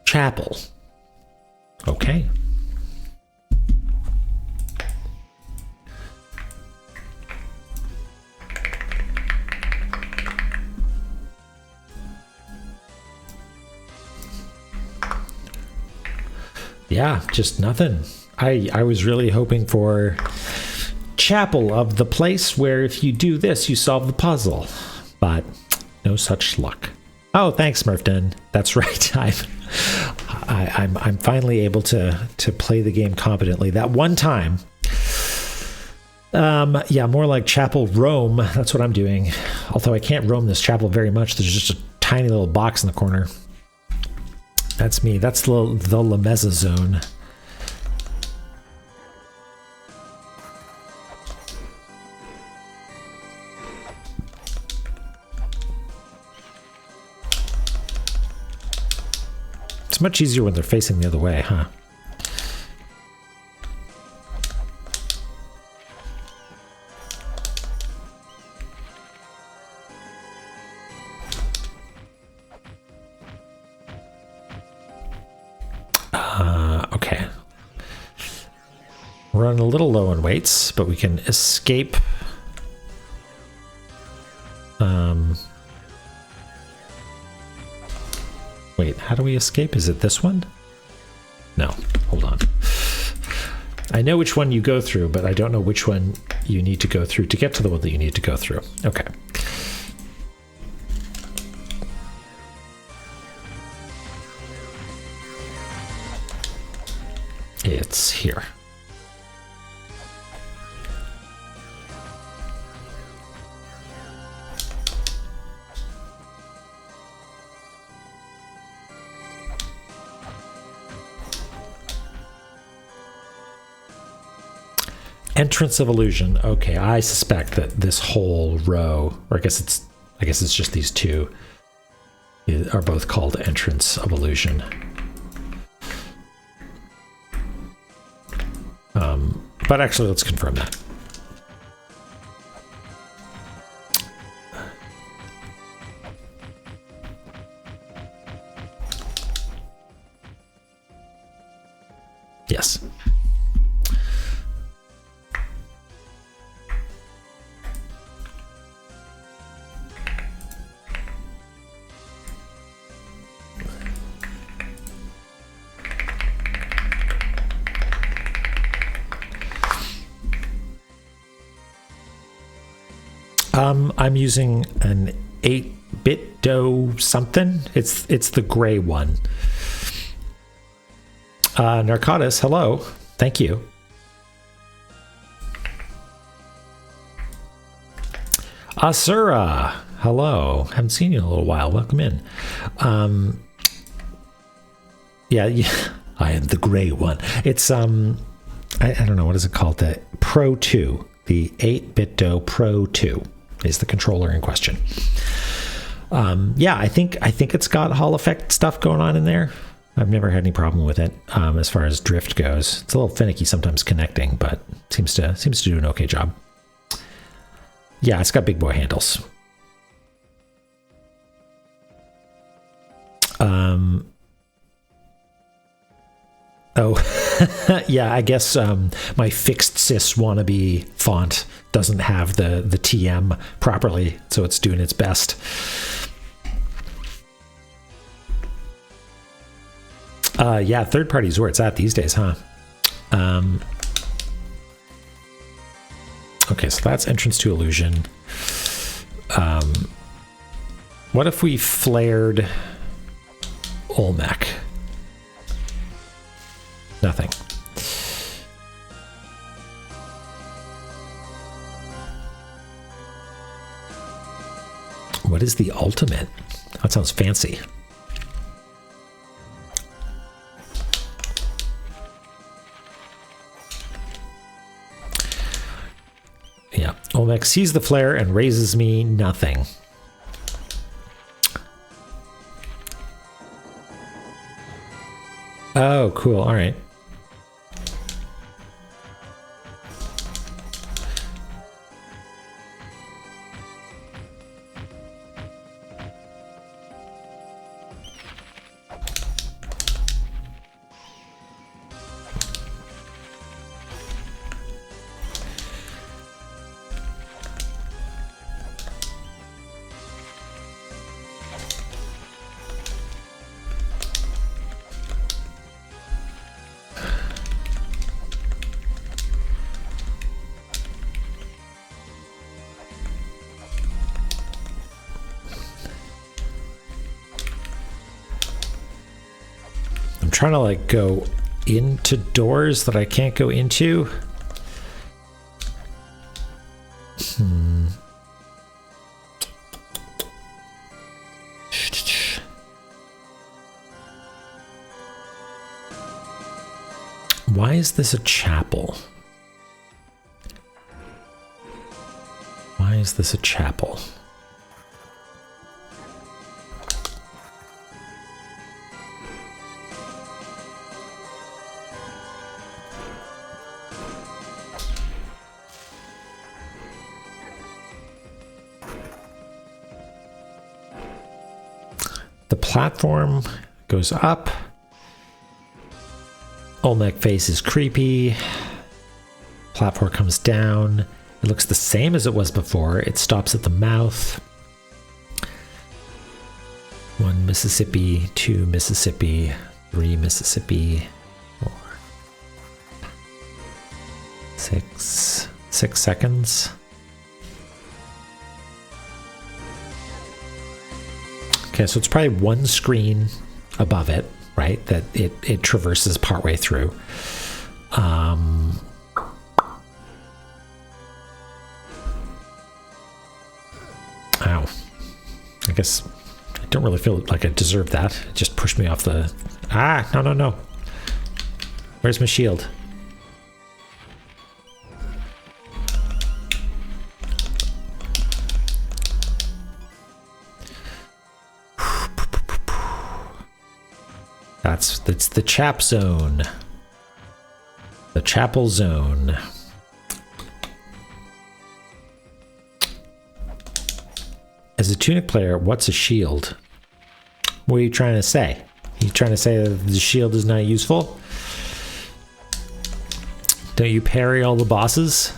Chapel. Okay. Yeah, just nothing. I was really hoping for chapel of the place where if you do this, you solve the puzzle. But no such luck. Oh, thanks, Smurfden. That's right. I'm finally able to play the game competently. That one time. Yeah, more like chapel roam. That's what I'm doing. Although I can't roam this chapel very much. There's just a tiny little box in the corner. That's me. That's the La Mesa zone. It's much easier when they're facing the other way, huh? Okay. We're running a little low on weights, but we can escape. Wait, how do we escape? Is it this one? No, hold on. I know which one you go through, but I don't know which one you need to go through to get to the one that you need to go through. Okay. It's here. Entrance of Illusion. Okay, I suspect that this whole row, or I guess it's just these two, are both called Entrance of Illusion. But actually, let's confirm that. Yes. I'm using an 8-bit dough something. It's the gray one. Narcotis, hello. Thank you. Asura, hello. Haven't seen you in a little while. Welcome in. Yeah, I am the gray one. It's I don't know, what is it called? The Pro 2. The 8BitDo Pro 2 is the controller in question. Yeah, I think it's got Hall effect stuff going on in there. I've never had any problem with it as far as drift goes. It's a little finicky sometimes connecting, but seems to do an okay job. Yeah, it's got big boy handles. Oh, yeah, I guess my fixed sys wannabe font doesn't have the TM properly, so it's doing its best. Yeah, third party is where it's at these days, huh? Okay, so that's entrance to illusion. What if we flared Olmec? Nothing. What is the ultimate? That sounds fancy. Yeah, Olmec sees the flare and raises me nothing. Oh, cool. All right. Trying to like go into doors that I can't go into. Why is this a chapel? Why is this a chapel? The platform goes up. Olmec face is creepy. Platform comes down. It looks the same as it was before. It stops at the mouth. 1 Mississippi, 2 Mississippi, 3 Mississippi, 4, 6 seconds. Okay, so it's probably one screen above it, right? That it traverses partway through. Ow. I guess I don't really feel like I deserve that. It just pushed me off the... Ah, no. Where's my shield? That's the chap zone. The chapel zone. As a tunic player, what's a shield? What are you trying to say? Are you trying to say that the shield is not useful? Don't you parry all the bosses?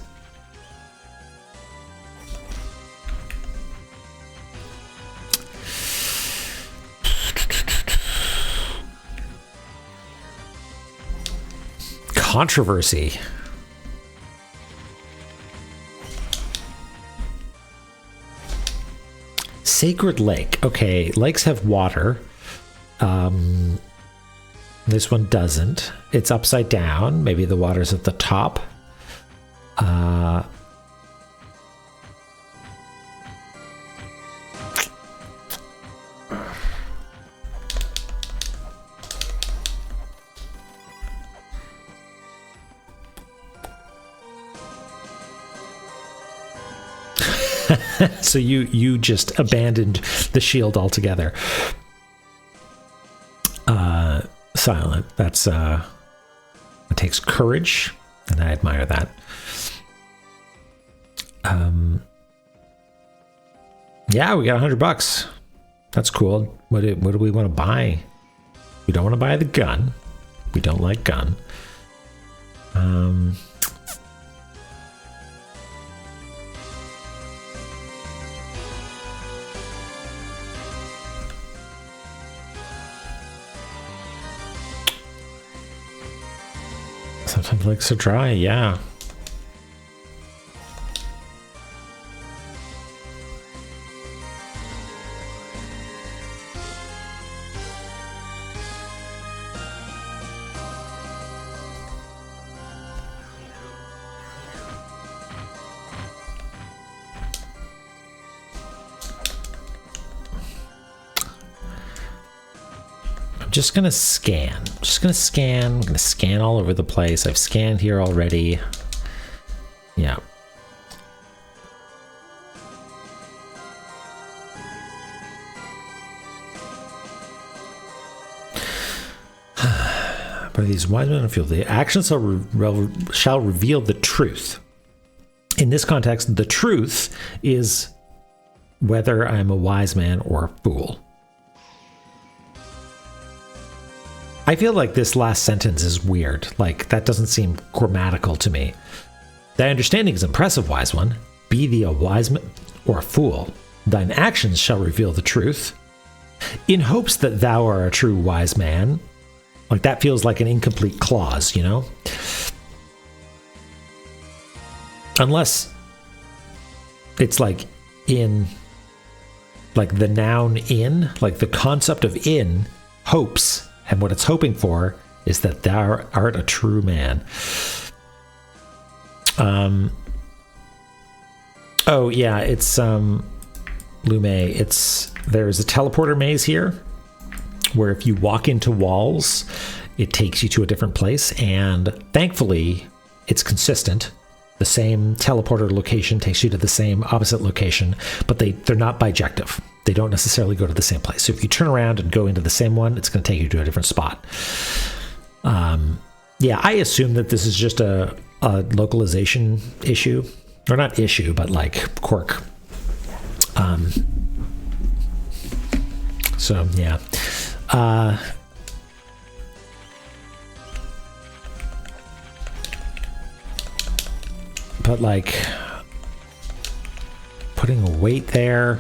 Controversy. Sacred Lake. Okay, lakes have water. This one doesn't. It's upside down. Maybe the water's at the top. So you just abandoned the shield altogether. Silent. That's it takes courage, and I admire that. Yeah, we got $100. That's cool. What do we want to buy? We don't want to buy the gun. We don't like gun. Sometimes legs are dry, yeah. Just gonna scan. I'm gonna scan all over the place. I've scanned here already. Yeah. By these wise men feel the actions shall reveal the truth. In this context, the truth is whether I'm a wise man or a fool. I feel like this last sentence is weird. Like, that doesn't seem grammatical to me. Thy understanding is impressive, wise one. Be thee a wise man or a fool. Thine actions shall reveal the truth. In hopes that thou art a true wise man. Like, that feels like an incomplete clause, you know? Unless it's like in, like the noun in, like the concept of in, hopes. And what it's hoping for is that thou art a true man. Oh yeah, it's Lume. There's a teleporter maze here where if you walk into walls, it takes you to a different place, and thankfully it's consistent. The same teleporter location takes you to the same opposite location, but they're not bijective. They don't necessarily go to the same place. So if you turn around and go into the same one, it's going to take you to a different spot. Yeah, I assume that this is just a localization issue. Or not issue, but like quirk. So, yeah. But like putting a weight there.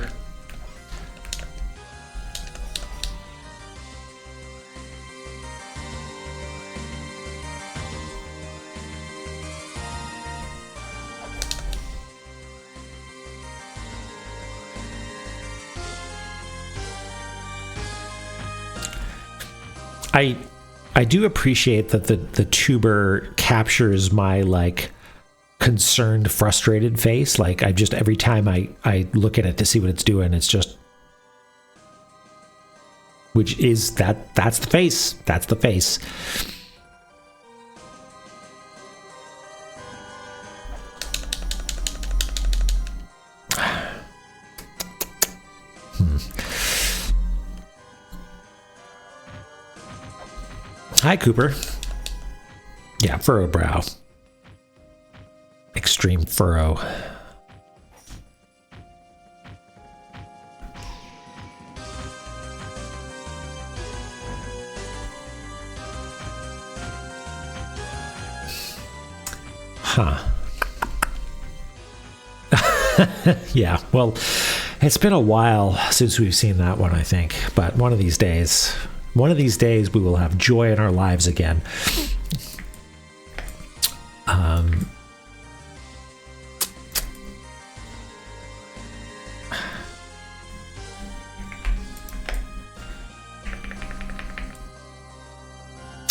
I do appreciate that the tuber captures my like concerned, frustrated face. Like, I just, every time I look at it to see what it's doing, it's just, which is that's the face. That's the face. Hi, Cooper. Yeah, furrow brow. Extreme furrow. Huh. Yeah, well, it's been a while since we've seen that one, I think. But one of these days we will have joy in our lives again.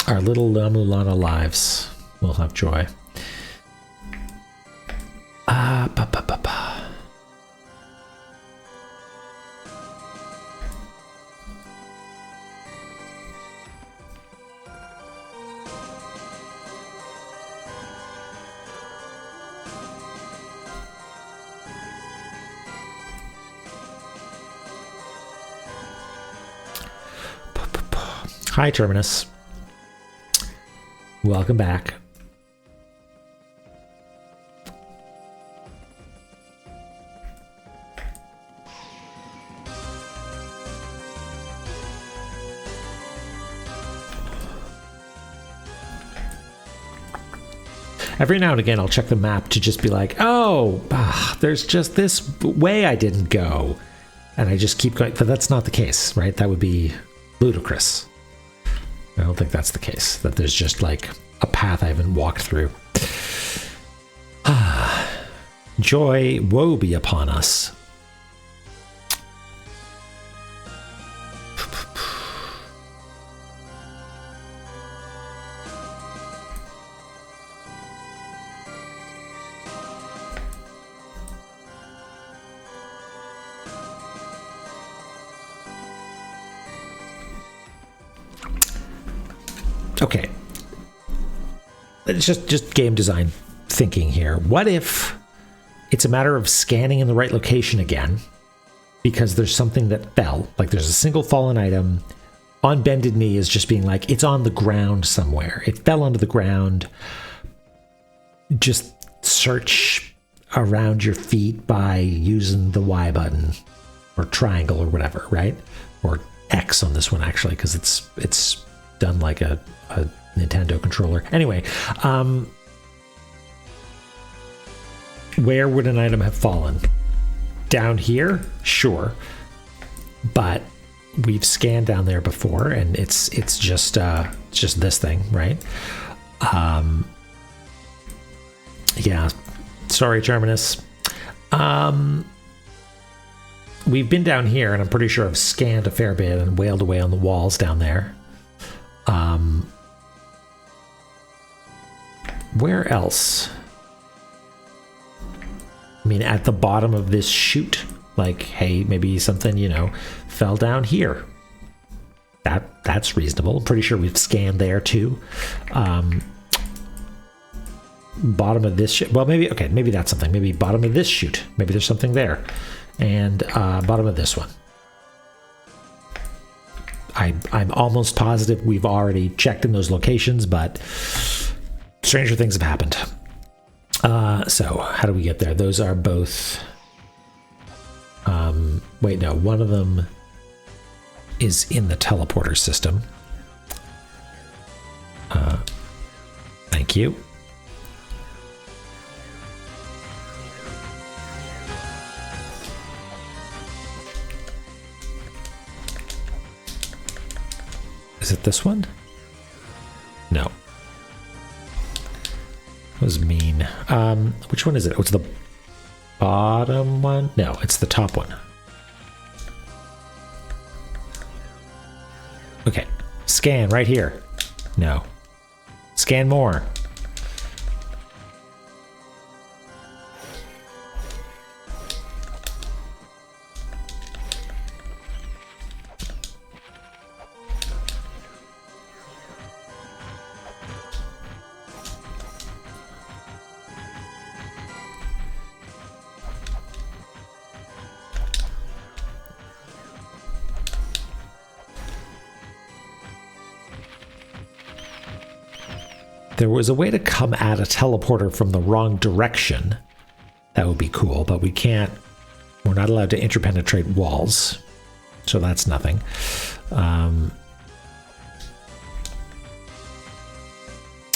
Our little Mulana lives will have joy. Hi, Terminus. Welcome back. Every now and again, I'll check the map to just be like, oh, there's just this way I didn't go. And I just keep going. But that's not the case, right? That would be ludicrous. I don't think that's the case, that there's just like a path I haven't walked through. Joy, woe be upon us. Okay, it's just game design thinking here. What if it's a matter of scanning in the right location again because there's something that fell, like there's a single fallen item. On bended knee is just being like, it's on the ground somewhere. It fell onto the ground. Just search around your feet by using the Y button or triangle or whatever, right? Or X on this one actually, because it's done like a Nintendo controller. Anyway, where would an item have fallen? Down here? Sure. But we've scanned down there before, and it's just this thing, right? Yeah. Sorry, Terminus. We've been down here, and I'm pretty sure I've scanned a fair bit and wailed away on the walls down there. Where else? I mean, at the bottom of this chute, like, hey, maybe something, fell down here. That's reasonable. I'm pretty sure we've scanned there too. Bottom of this chute. Well, maybe that's something. Maybe bottom of this chute. Maybe there's something there. And bottom of this one. I'm almost positive we've already checked in those locations, but stranger things have happened. So how do we get there? Those are both... wait, no, one of them is in the teleporter system. Thank you. Is it this one? No. That was mean. Which one is it? Oh, it's the bottom one? No, it's the top one. Okay. Scan right here. No. Scan more. There was a way to come at a teleporter from the wrong direction. That would be cool, but we can't. We're not allowed to interpenetrate walls, so that's nothing.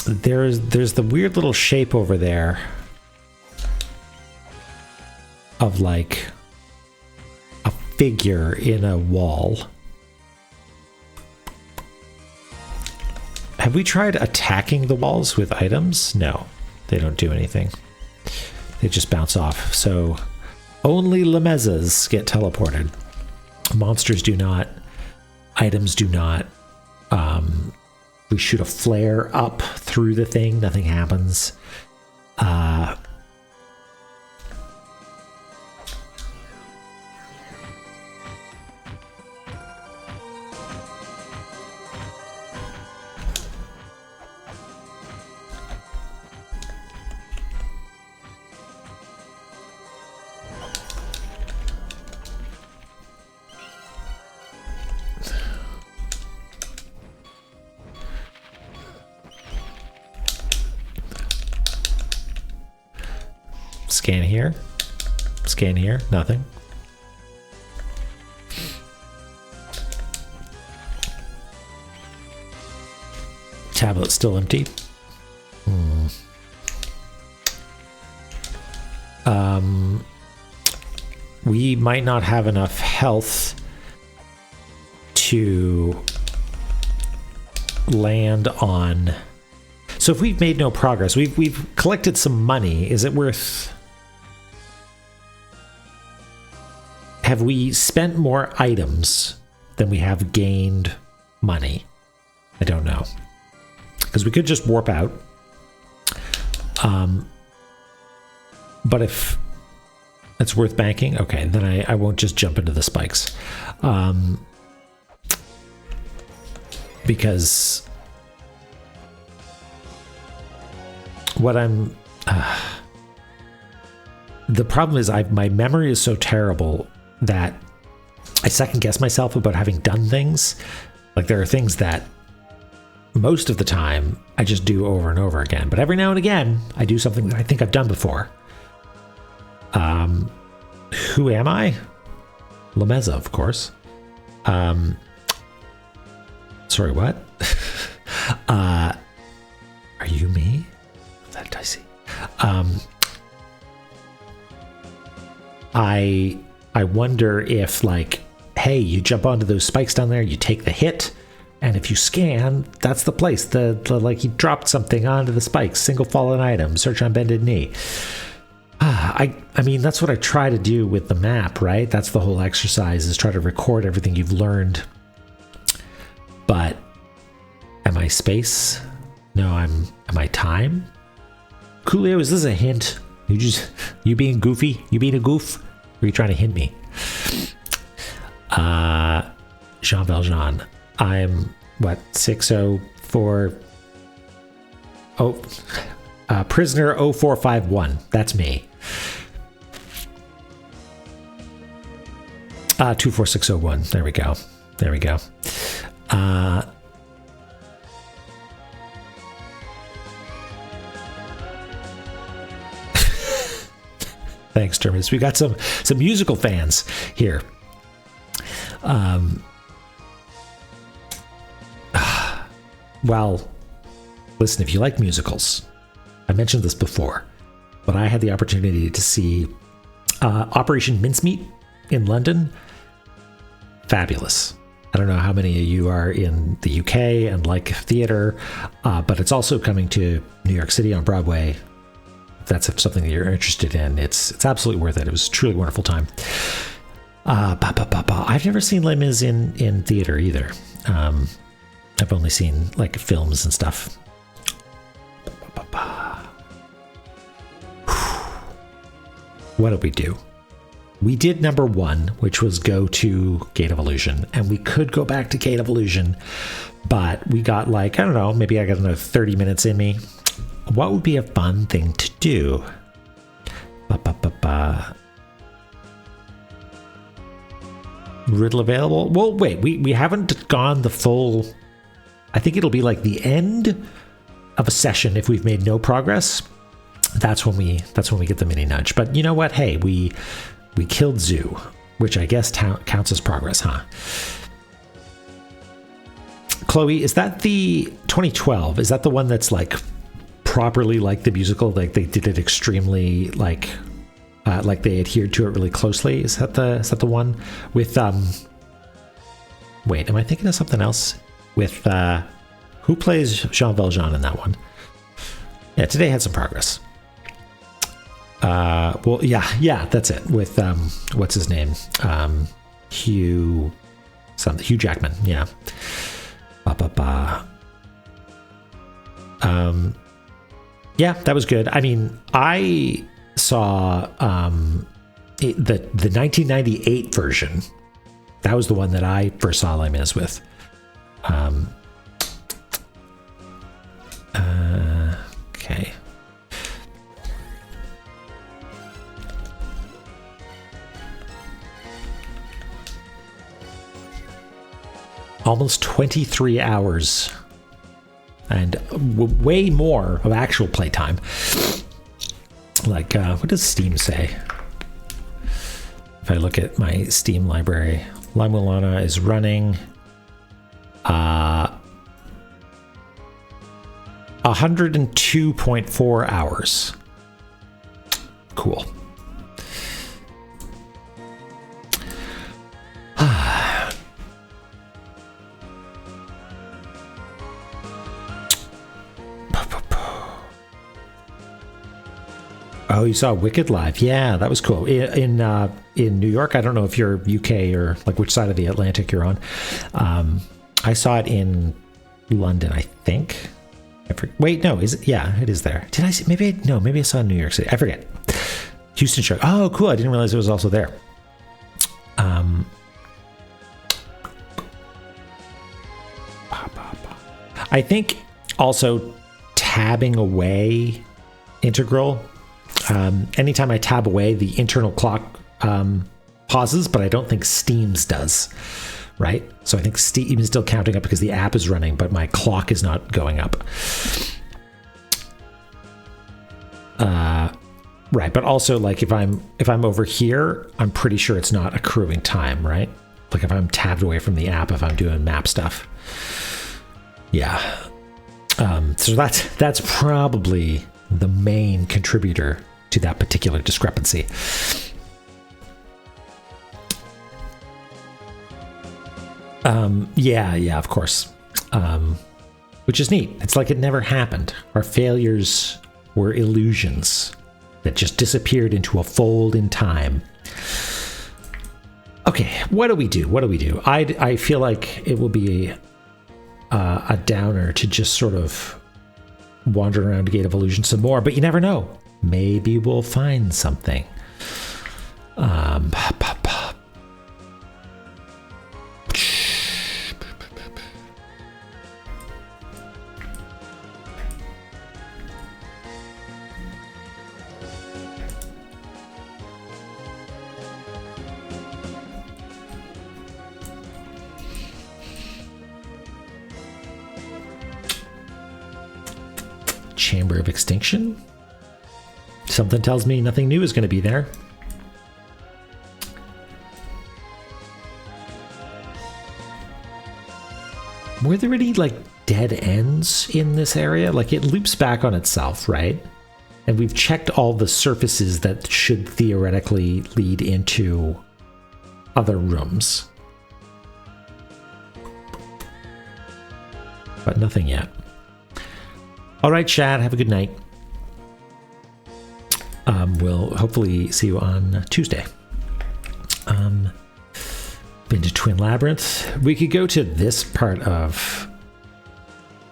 There's the weird little shape over there of like a figure in a wall. Have we tried attacking the walls with items? No, they don't do anything. They just bounce off. So only Lemezas get teleported. Monsters do not. Items do not. We shoot a flare up through the thing. Nothing happens. Scan here. Scan here. Nothing. Tablet still empty. We might not have enough health to land on. So if we've made no progress, we've collected some money. Is it worth? Have we spent more items than we have gained money? I don't know. Because we could just warp out. But if it's worth banking, okay, then I won't just jump into the spikes. Because what I'm... the problem is my memory is so terrible that I second guess myself about having done things. Like there are things that most of the time I just do over and over again. But every now and again, I do something that I think I've done before. Who am I? Lameza, of course. Sorry, what? Are you me? That dicey. I wonder if, like, hey, you jump onto those spikes down there, you take the hit, and if you scan, that's the place. The like you dropped something onto the spikes. Single fallen item. Search on bended knee. I mean, that's what I try to do with the map, right? That's the whole exercise, is try to record everything you've learned. But am I space? No, am I time? Coolio, is this a hint? You being goofy? You being a goof? Or are you trying to hint me? Jean Valjean. I'm what, 604? Oh, prisoner 0451. That's me. 24601. There we go. There we go. Thanks, Terminus. We got some musical fans here. Well, listen, if you like musicals, I mentioned this before, but I had the opportunity to see Operation Mincemeat in London. Fabulous. I don't know how many of you are in the UK and like theater, but it's also coming to New York City on Broadway. If that's something that you're interested in, it's absolutely worth it. It was a truly wonderful time. I've never seen Les Mis in theater either. I've only seen like films and stuff. What did we do? We did number 1, which was go to Gate of Illusion, and we could go back to Gate of Illusion, but we got like, I don't know, maybe I got another 30 minutes in me. What would be a fun thing to do? Riddle available? Well, wait, we haven't gone the full... I think it'll be like the end of a session if we've made no progress. That's when we get the mini nudge. But you know what? Hey, we killed Zoo, which I guess counts as progress, huh? Chloe, is that the 2012? Is that the one that's like properly like the musical? Like they did it extremely like they adhered to it really closely? Is that the one with Wait, am I thinking of something else? With who plays Jean Valjean in that one? Yeah, today had some progress. Well, yeah, that's it. With what's his name? Hugh Jackman. Yeah. Yeah, that was good. I mean, I saw the 1998 version. That was the one that I first saw Les Mis with. Okay. Almost 23 hours and way more of actual playtime. Like, what does Steam say? If I look at my Steam library, La Mulana is running 102.4 hours. Cool. Oh, you saw Wicked live? Yeah, that was cool. In New York, I don't know if you're UK or like which side of the Atlantic you're on. I saw it in London, I think. Wait, no, is it? Yeah, it is there. Did I see? Maybe I saw it in New York City. I forget. Houston show. Oh, cool. I didn't realize it was also there. I think also tabbing away integral. Anytime I tab away, the internal clock pauses, but I don't think Steam's does, right? So I think Steam is still counting up because the app is running, but my clock is not going up. Right, but also like if I'm over here, I'm pretty sure it's not accruing time, right? Like if I'm tabbed away from the app, if I'm doing map stuff. Yeah. So that's probably the main contributor to that particular discrepancy. Yeah, of course. Which is neat. It's like it never happened. Our failures were illusions that just disappeared into a fold in time. Okay, what do we do? I feel like it will be a downer to just sort of wander around Gate of Illusion some more, but you never know. Maybe we'll find something. Chamber of Extinction? Something tells me nothing new is going to be there. Were there any like dead ends in this area? Like it loops back on itself, right? And we've checked all the surfaces that should theoretically lead into other rooms. But nothing yet. All right, Chad, have a good night. We'll hopefully see you on Tuesday. Been to Twin Labyrinth. We could go to this part of...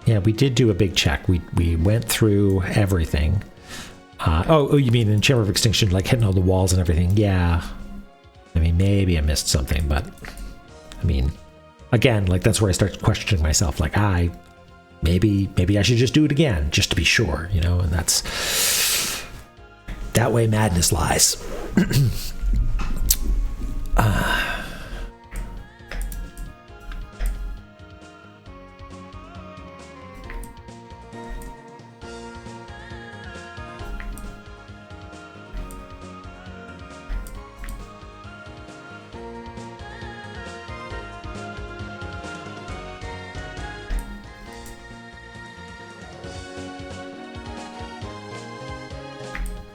Yeah, we did do a big check. We went through everything. Oh, you mean in Chamber of Extinction, like hitting all the walls and everything? Yeah. I mean, maybe I missed something, but... I mean, again, like that's where I start questioning myself. Like, maybe I should just do it again, just to be sure, you know, and that's... That way madness lies.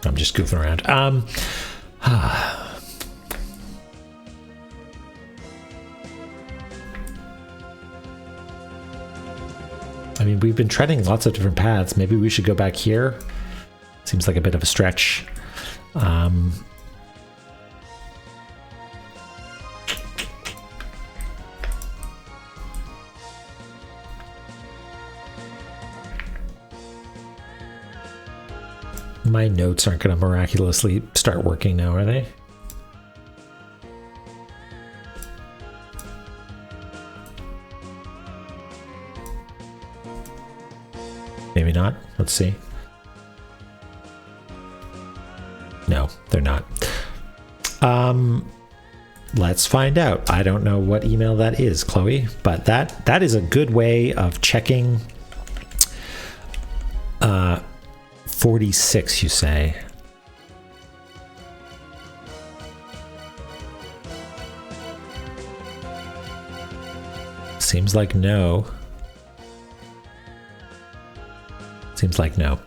I'm just goofing around. I mean, we've been treading lots of different paths. Maybe we should go back here. Seems like a bit of a stretch. My notes aren't going to miraculously start working now, are they? Maybe not. Let's see. No, they're not. Let's find out. I don't know what email that is, Chloe, but that is a good way of checking. 46, you say. Seems like no. Seems like no.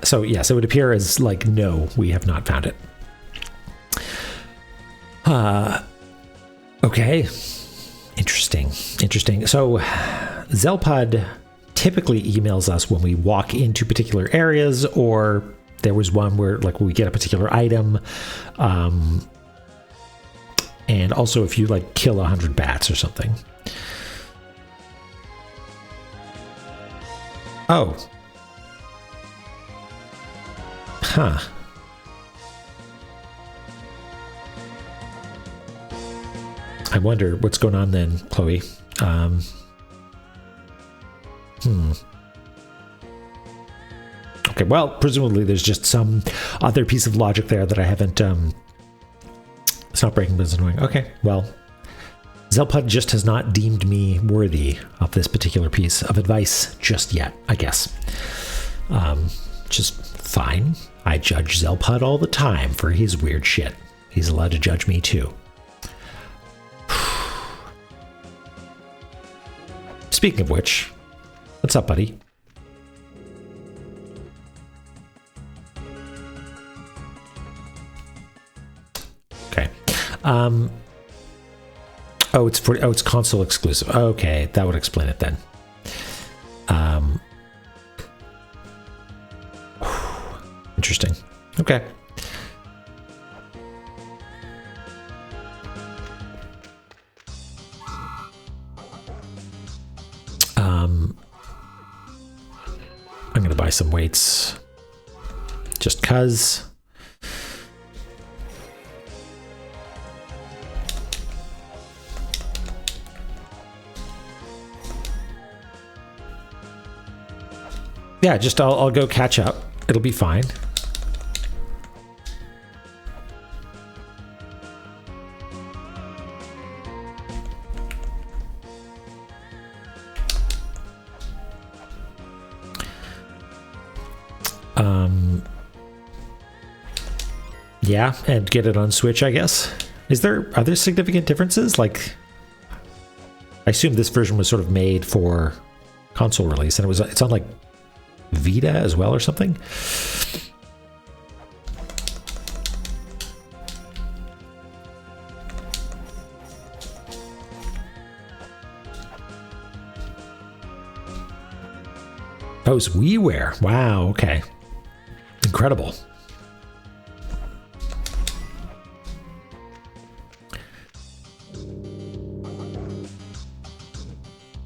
So yes, it would appear as like, no, we have not found it. Okay. Interesting. So Zelpud typically emails us when we walk into particular areas, or there was one where like we get a particular item. And also if you like kill 100 bats or something. Oh. Huh. I wonder what's going on then, Chloe. Okay, well, presumably there's just some other piece of logic there that I haven't... it's not breaking, but it's annoying. Okay, well, Zelpud just has not deemed me worthy of this particular piece of advice just yet, I guess. Just fine. I judge Zelpud all the time for his weird shit. He's allowed to judge me too. Speaking of which, what's up, buddy? Okay. Oh, it's console exclusive. Okay, that would explain it then. Interesting. Okay. I'm going to buy some weights just 'cause. Yeah, just I'll go catch up. It'll be fine. Yeah, and get it on Switch, I guess. Are there significant differences? Like, I assume this version was sort of made for console release, and it's on like Vita as well or something. Oh, it's WiiWare. Wow, okay. Incredible.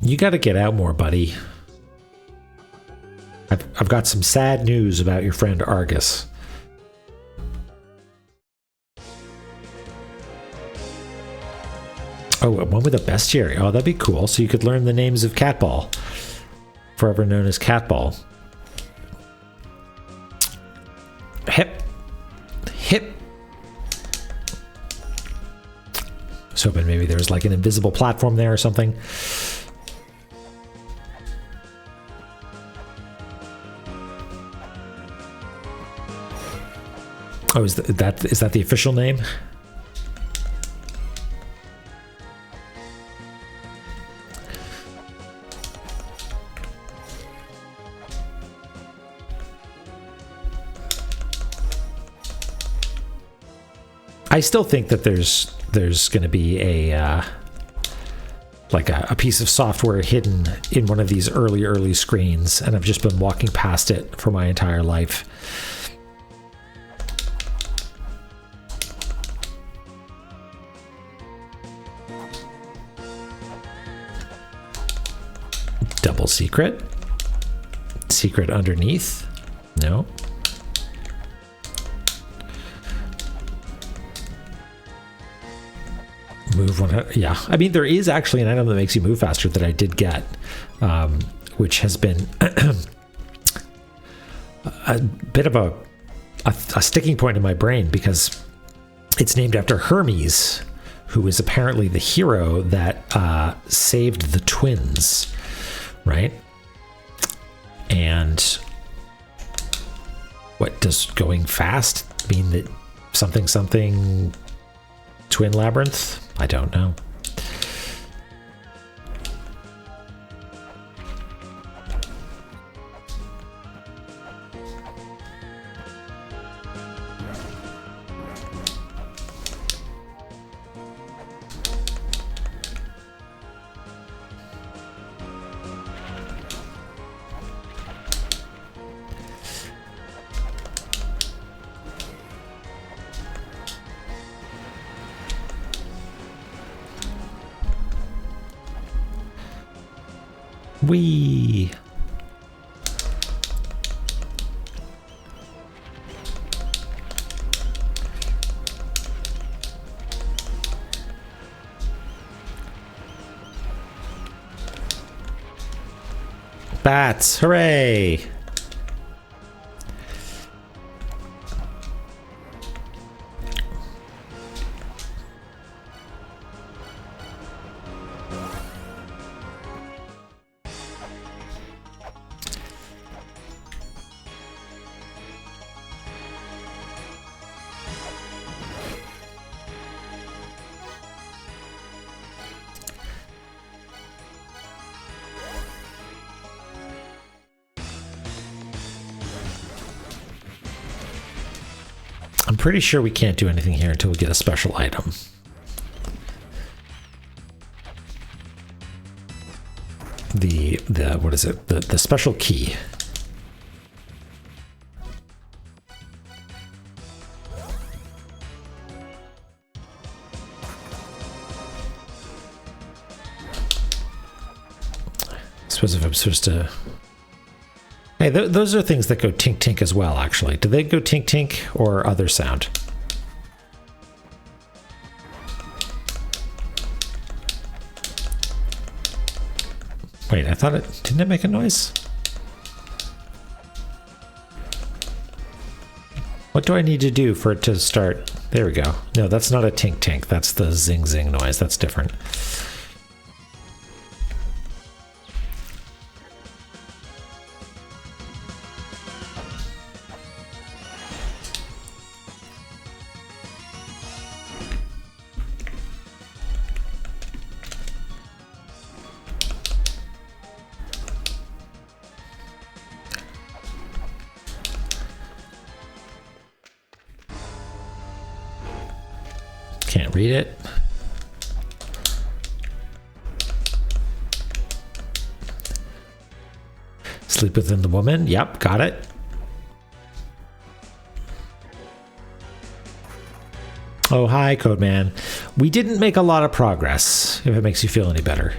You got to get out more, buddy. I've got some sad news about your friend Argus. Oh, one with a bestiary. Oh, that'd be cool. So you could learn the names of Catball. Forever known as Catball. Hip. Hip. I was hoping maybe there was like an invisible platform there or something. Oh, is that the official name? I still think that there's going to be a piece of software hidden in one of these early screens, and I've just been walking past it for my entire life. Double secret? Secret underneath? No. Move one. Yeah, I mean, there is actually an item that makes you move faster that I did get, which has been a bit of a sticking point in my brain because it's named after Hermes, who is apparently the hero that saved the twins, right? And what does going fast mean? That something twin labyrinth? I don't know. Whee! Bats! Hooray! I'm pretty sure we can't do anything here until we get a special item. The what is it? The special key. I suppose if I'm supposed to... Hey, those are things that go tink tink as well, actually. Do they go tink tink or other sound? Wait, I thought it... Didn't it make a noise? What do I need to do for it to start? There we go. No, that's not a tink tink. That's the zing zing noise. That's different. Can't read it. Sleep within the woman. Yep, got it. Oh, hi, Codeman. We didn't make a lot of progress, if it makes you feel any better.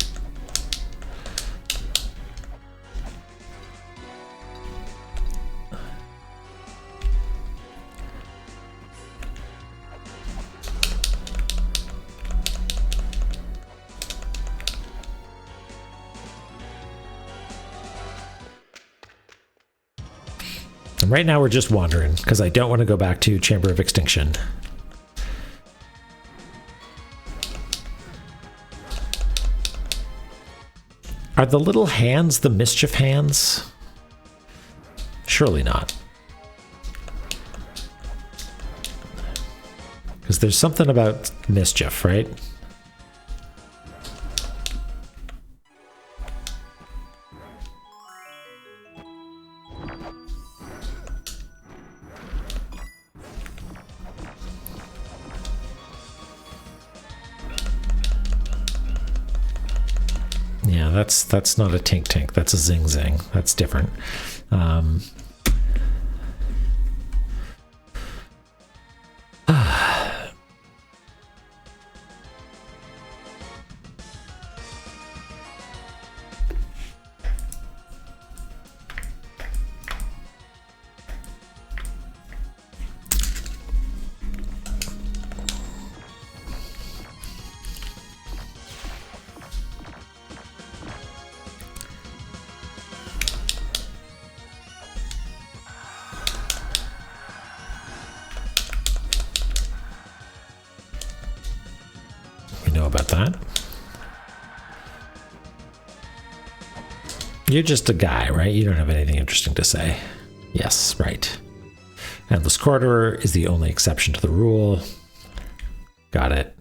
Right now we're just wandering, because I don't want to go back to Chamber of Extinction. Are the little hands the mischief hands? Surely not. Because there's something about mischief, right? Yeah, that's not a tink tink. That's a zing zing. That's different. You're just a guy, right? You don't have anything interesting to say. Yes, right. Endless Corridor is the only exception to the rule. Got it.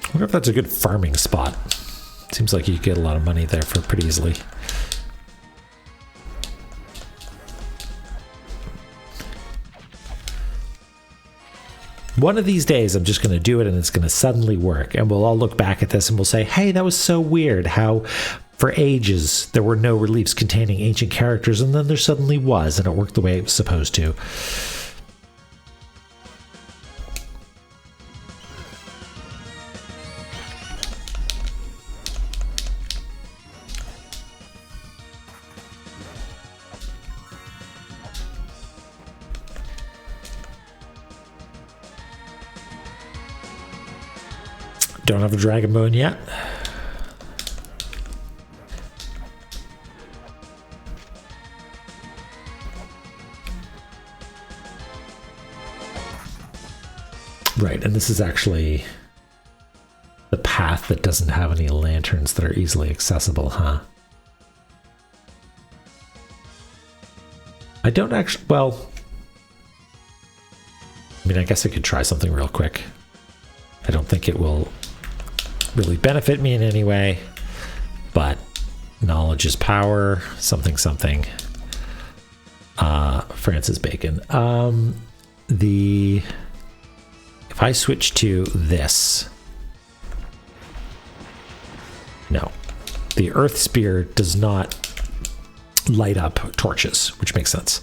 I wonder if that's a good farming spot. Seems like you could get a lot of money there for pretty easily. One of these days, I'm just going to do it and it's going to suddenly work. And we'll all look back at this and we'll say, hey, that was so weird how for ages there were no reliefs containing ancient characters and then there suddenly was and it worked the way it was supposed to. Don't have a dragon bone yet. Right, and this is actually the path that doesn't have any lanterns that are easily accessible, huh? I don't actually, well, I mean, I guess I could try something real quick. I don't think it will really benefit me in any way, but knowledge is power, something, something. Francis Bacon. If I switch to this, no, the Earth Spear does not light up torches, which makes sense.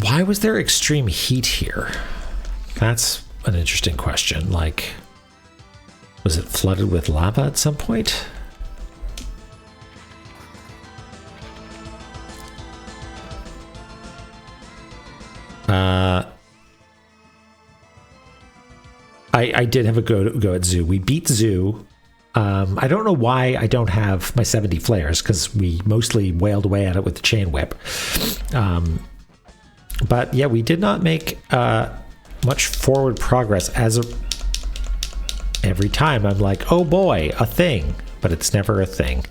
Why was there extreme heat here? That's an interesting question. Like, was it flooded with lava at some point? I did have a go at Zoo. We beat Zoo. I don't know why I don't have my 70 flares, because we mostly wailed away at it with the chain whip. But yeah, we did not make much forward progress. Every time I'm like, oh boy, a thing, but it's never a thing.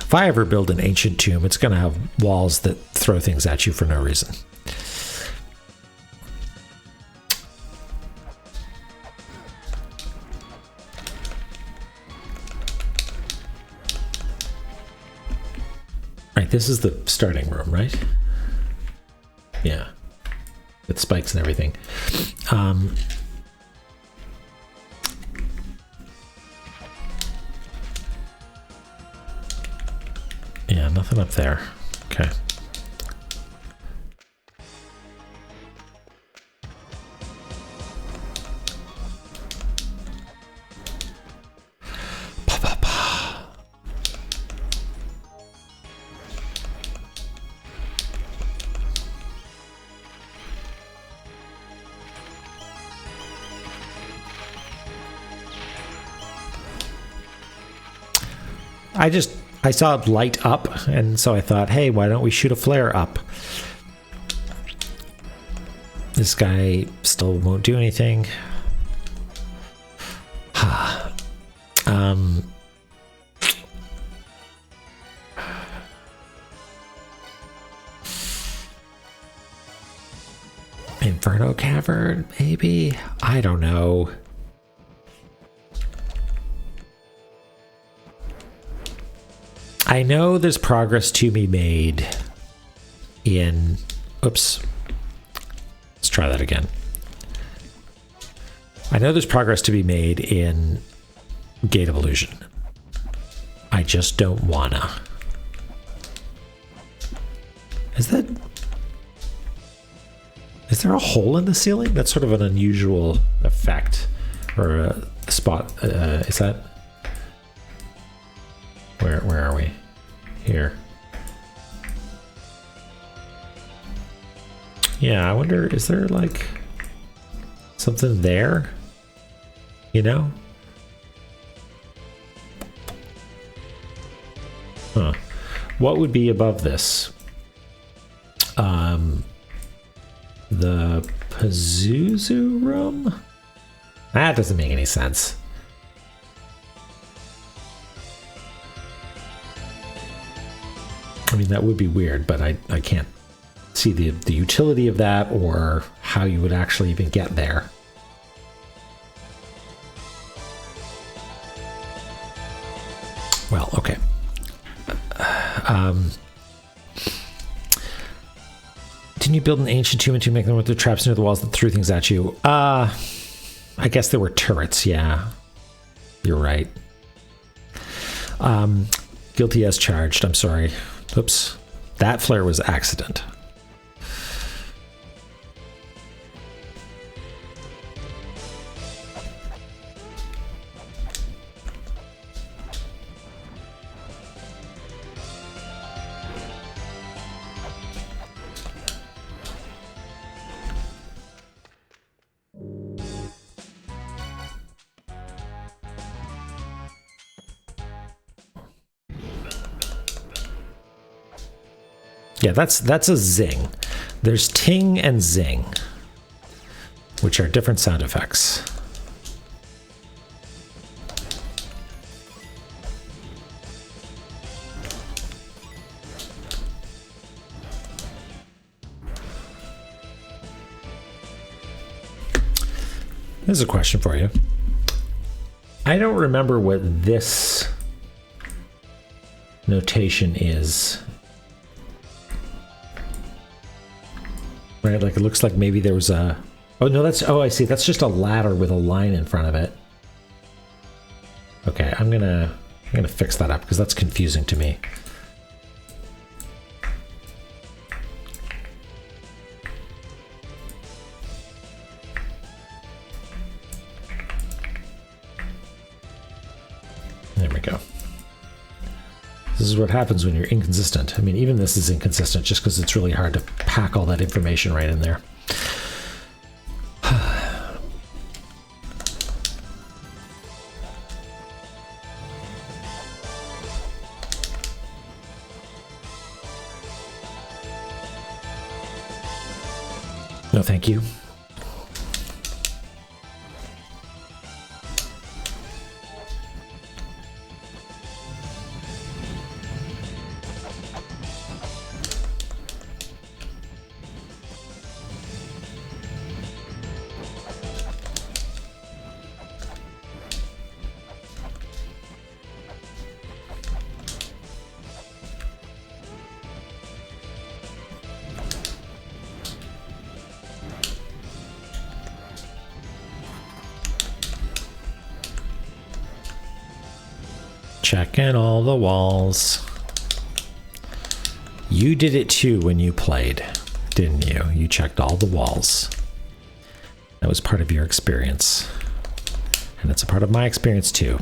If I ever build an ancient tomb, it's going to have walls that throw things at you for no reason. Right, this is the starting room, right? Yeah. With spikes and everything. Yeah, nothing up there. Okay. I saw it light up, and so I thought, hey, why don't we shoot a flare up? This guy still won't do anything. Inferno Cavern, maybe? I don't know. I know there's progress to be made in... Oops. Let's try that again. I know there's progress to be made in Gate of Illusion. I just don't wanna. Is there there a hole in the ceiling? That's sort of an unusual effect or a spot. Is that where are we? Here. Yeah, I wonder, is there like something there? You know? Huh. What would be above this? The Pazuzu room? That doesn't make any sense. I mean, that would be weird, but I can't see the utility of that or how you would actually even get there. Well, okay. Didn't you build an ancient tomb and to make them with the traps near the walls that threw things at you? I guess there were turrets, yeah. You're right. Guilty as charged, I'm sorry. Oops. That flare was accident. Yeah, that's a zing. There's ting and zing, which are different sound effects. Here's a question for you. I don't remember what this notation is. Right, like it looks like maybe there was a... Oh, no, that's... Oh, I see. That's just a ladder with a line in front of it. Okay, I'm gonna fix that up because that's confusing to me. There we go. This is what happens when you're inconsistent. I mean, even this is inconsistent just because it's really hard to pack all that information right in there. No, thank you. Checking all the walls. You did it too when you played, didn't you? You checked all the walls. That was part of your experience. And it's a part of my experience too.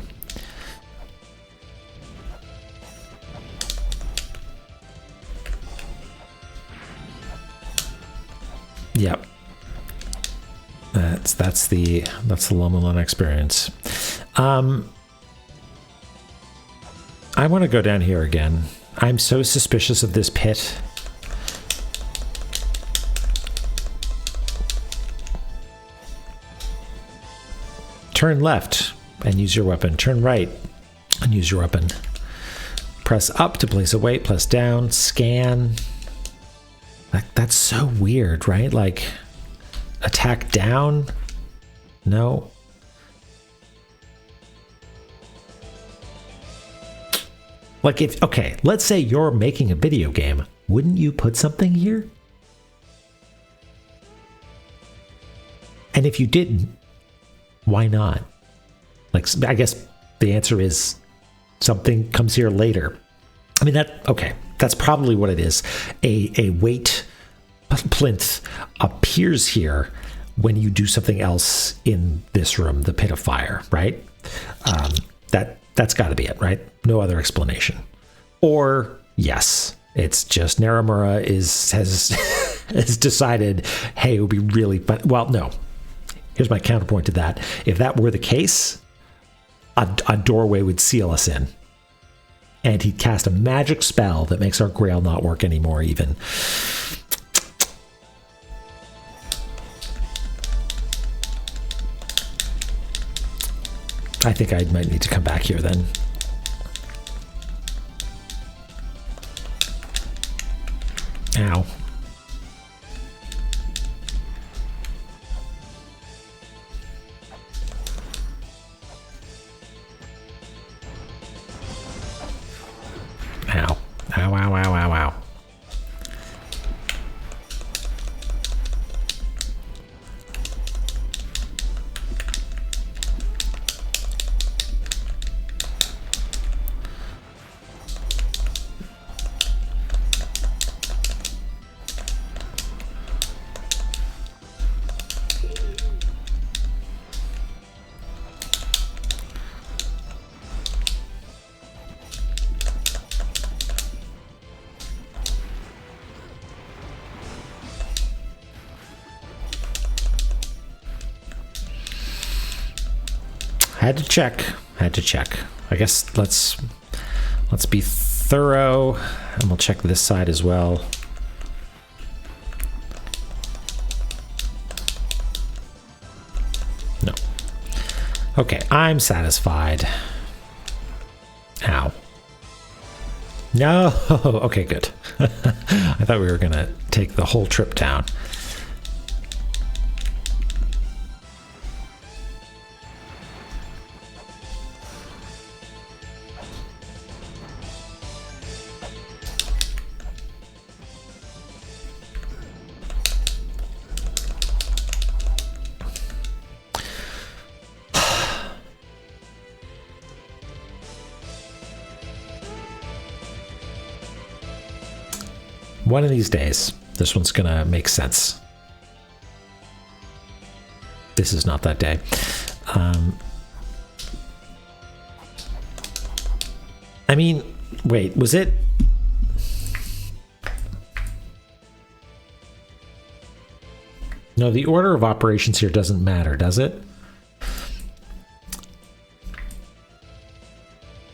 Yep. That's the Mulana experience. I want to go down here again. I'm so suspicious of this pit. Turn left and use your weapon. Turn right and use your weapon. Press up to place a weight, press down, scan. That's so weird, right? Like, attack down? No. Like if, okay, let's say you're making a video game. Wouldn't you put something here? And if you didn't, why not? Like, I guess the answer is something comes here later. I mean, okay, that's probably what it is. A weight plinth appears here when you do something else in this room, the pit of fire, right? That's got to be it, right? No other explanation. Or yes, it's just Naramura has decided, hey, it would be really fun. Well, no. Here's my counterpoint to that. If that were the case, a doorway would seal us in. And he'd cast a magic spell that makes our grail not work anymore even. I think I might need to come back here then. Ow. Ow. Ow, ow, ow, ow, ow. Had to check. I guess let's be thorough, and we'll check this side as well. No. Okay, I'm satisfied. Ow. No. Okay, good. I thought we were gonna take the whole trip down. One of these days, this one's gonna make sense. This is not that day. I mean, wait, was it? No, the order of operations here doesn't matter, does it?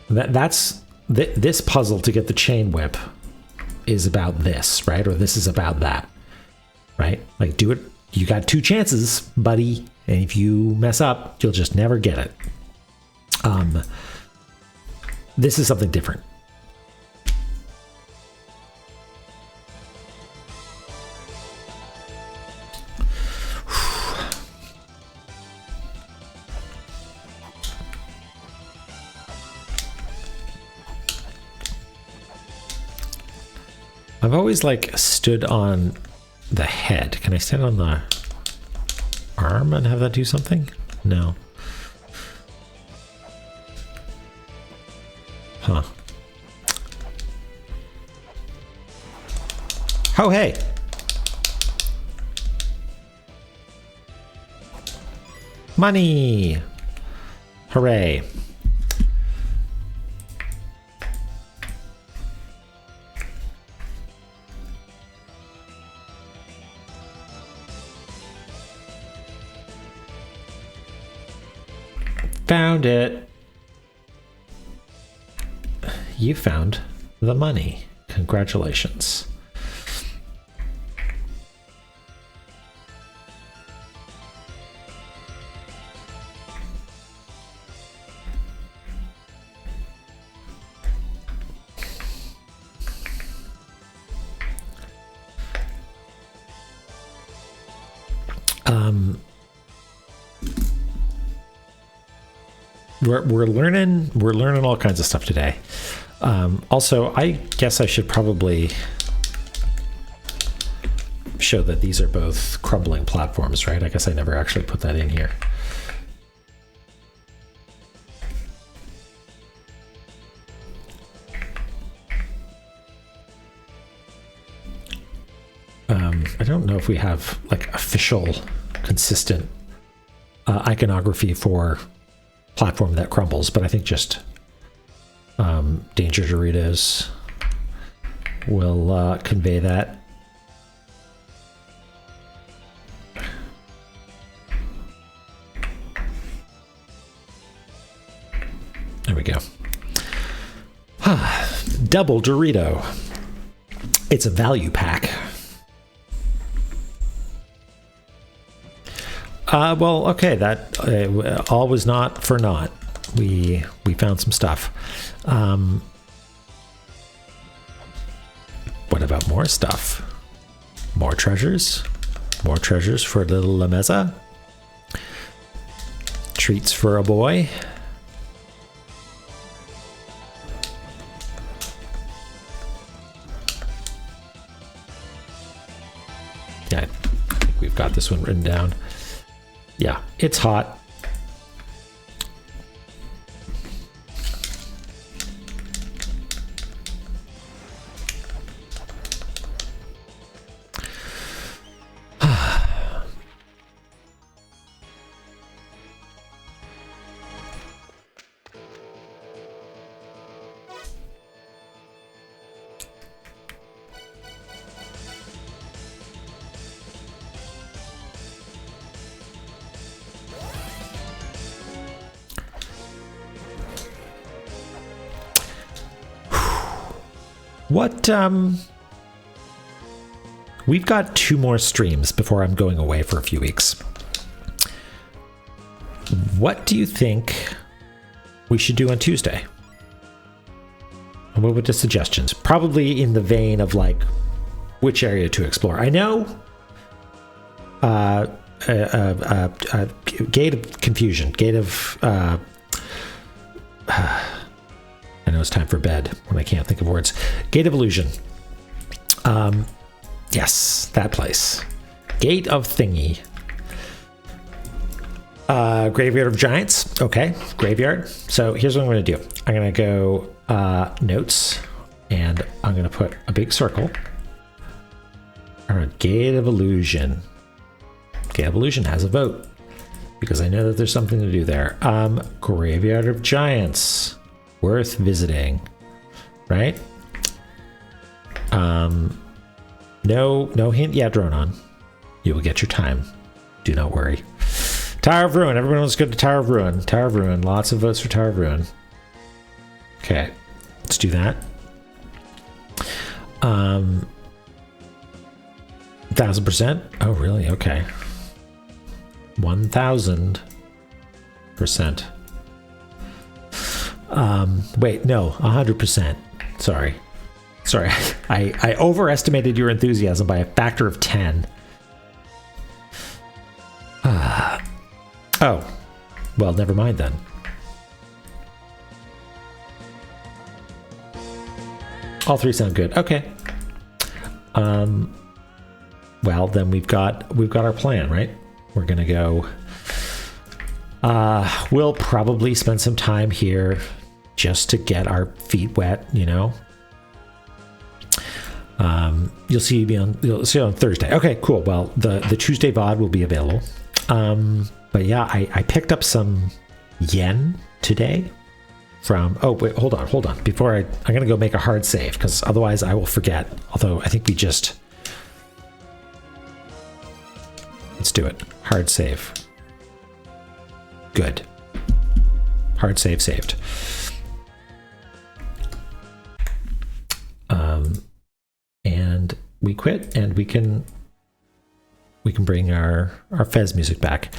This puzzle to get the chain whip is about this, right? Or this is about that, right? Like, do it. You got 2 chances, buddy. And if you mess up, you'll just never get it. This is something different. I've always like stood on the head. Can I stand on the arm and have that do something? No. Huh. Oh, hey. Money. Hooray. Found it. You found the money. Congratulations. We're learning all kinds of stuff today. Also, I guess I should probably show that these are both crumbling platforms, right? I guess I never actually put that in here. I don't know if we have like official, consistent iconography for platform that crumbles, but I think just Danger Doritos will convey that. There we go. Double Dorito. It's a value pack. Well, okay, that all was not for naught. We found some stuff. What about more stuff? More treasures? More treasures for little La Mesa? Treats for a boy? Yeah, I think we've got this one written down. Yeah, it's hot. What, we've got 2 more streams before I'm going away for a few weeks. What do you think we should do on Tuesday? What were the suggestions? Probably in the vein of like, which area to explore. I know, Gate of Confusion, Gate of, I know it's time for bed when I can't think of words. Gate of Illusion. Yes, that place. Gate of Thingy. Graveyard of Giants. Okay, graveyard. So here's what I'm going to do. I'm going to go notes, and I'm going to put a big circle around Gate of Illusion. Gate of Illusion has a vote because I know that there's something to do there. Graveyard of Giants. Worth visiting, right? No hint yet, Dronon. You will get your time. Do not worry. Tower of Ruin. Everyone wants to go to Tower of Ruin. Tower of Ruin. Lots of votes for Tower of Ruin. Okay, let's do that. 1,000%. Oh, really? Okay. 1,000%. Wait, no, 100%. Sorry. I overestimated your enthusiasm by a factor of 10. Oh, well, never mind then. All 3 sound good. Okay. Well, then we've got our plan, right? We're gonna go. We'll probably spend some time here just to get our feet wet, you know. You'll see on Thursday. Okay, cool. Well, the Tuesday VOD will be available. But yeah, I picked up some yen today from. Oh wait, hold on. Before I'm gonna go make a hard save because otherwise I will forget. Although I think let's do it. Hard save. Good. Hard save saved. And we quit, and we can bring our Fez music back.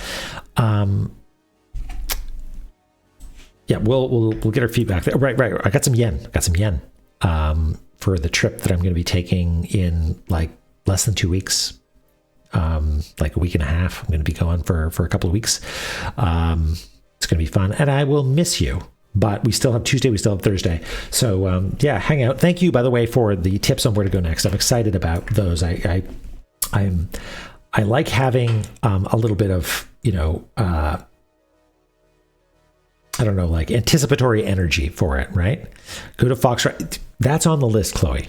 Yeah, we'll get our feedback there. Right. I got some yen. For the trip that I'm going to be taking in like less than 2 weeks. Like a week and a half. I'm going to be going for a couple of weeks. It's going to be fun, and I will miss you. But we still have Tuesday, we still have Thursday. So yeah, hang out. Thank you, by the way, for the tips on where to go next. I'm excited about those. I like having a little bit of, you know, I don't know, like anticipatory energy for it, right? Go to Fox. That's on the list, Chloe.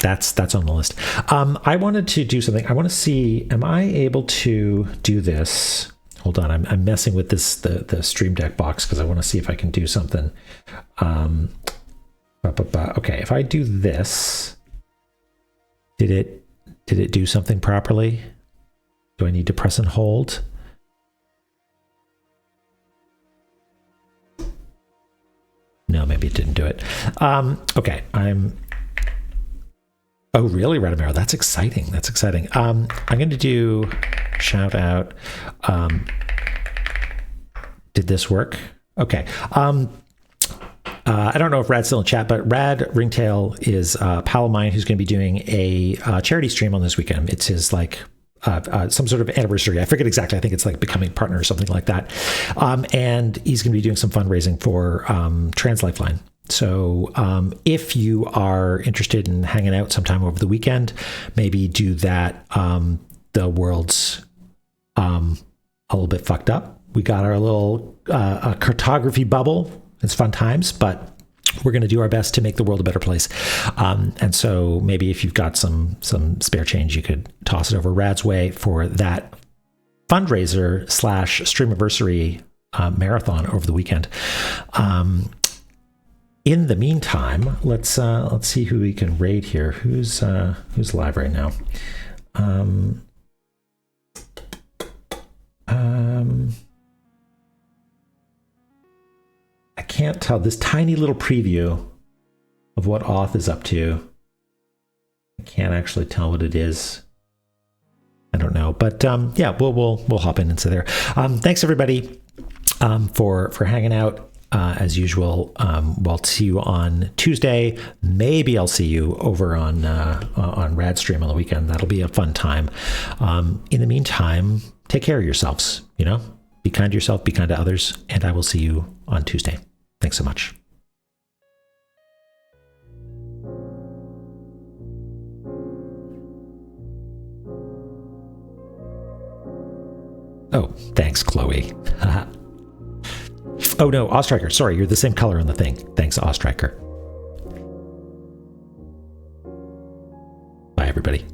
that's on the list. I wanted to do something. I want to see, am I able to do this? Hold on, I'm messing with this the Stream Deck box because I want to see if I can do something. Okay, if I do this, did it do something properly? Do I need to press and hold? No, maybe it didn't do it. Okay, oh, really, Radamero? That's exciting. That's exciting. I'm going to do shout out. Did this work? Okay. I don't know if Rad's still in chat, but Rad Ringtail is a pal of mine who's going to be doing a charity stream on this weekend. It's his some sort of anniversary. I forget exactly. I think it's like becoming partner or something like that. And he's going to be doing some fundraising for Trans Lifeline. So if you are interested in hanging out sometime over the weekend, maybe do that. The world's a little bit fucked up. We got our little cartography bubble. It's fun times, but we're going to do our best to make the world a better place. And so maybe if you've got some spare change, you could toss it over Rad's way for that fundraiser / streamiversary marathon over the weekend. In the meantime, let's see who we can raid here. Who's live right now? I can't tell. This tiny little preview of what Auth is up to. I can't actually tell what it is. I don't know, but yeah, we'll hop in and sit there. Thanks everybody for hanging out. As usual, we'll see you on Tuesday. Maybe I'll see you over on Radstream on the weekend. That'll be a fun time. In the meantime, take care of yourselves. Be kind to yourself, be kind to others, and I will see you on Tuesday. Thanks so much. Oh, thanks, Chloe. Oh no, Ostriker. Sorry, you're the same color on the thing. Thanks, Ostriker. Bye, everybody.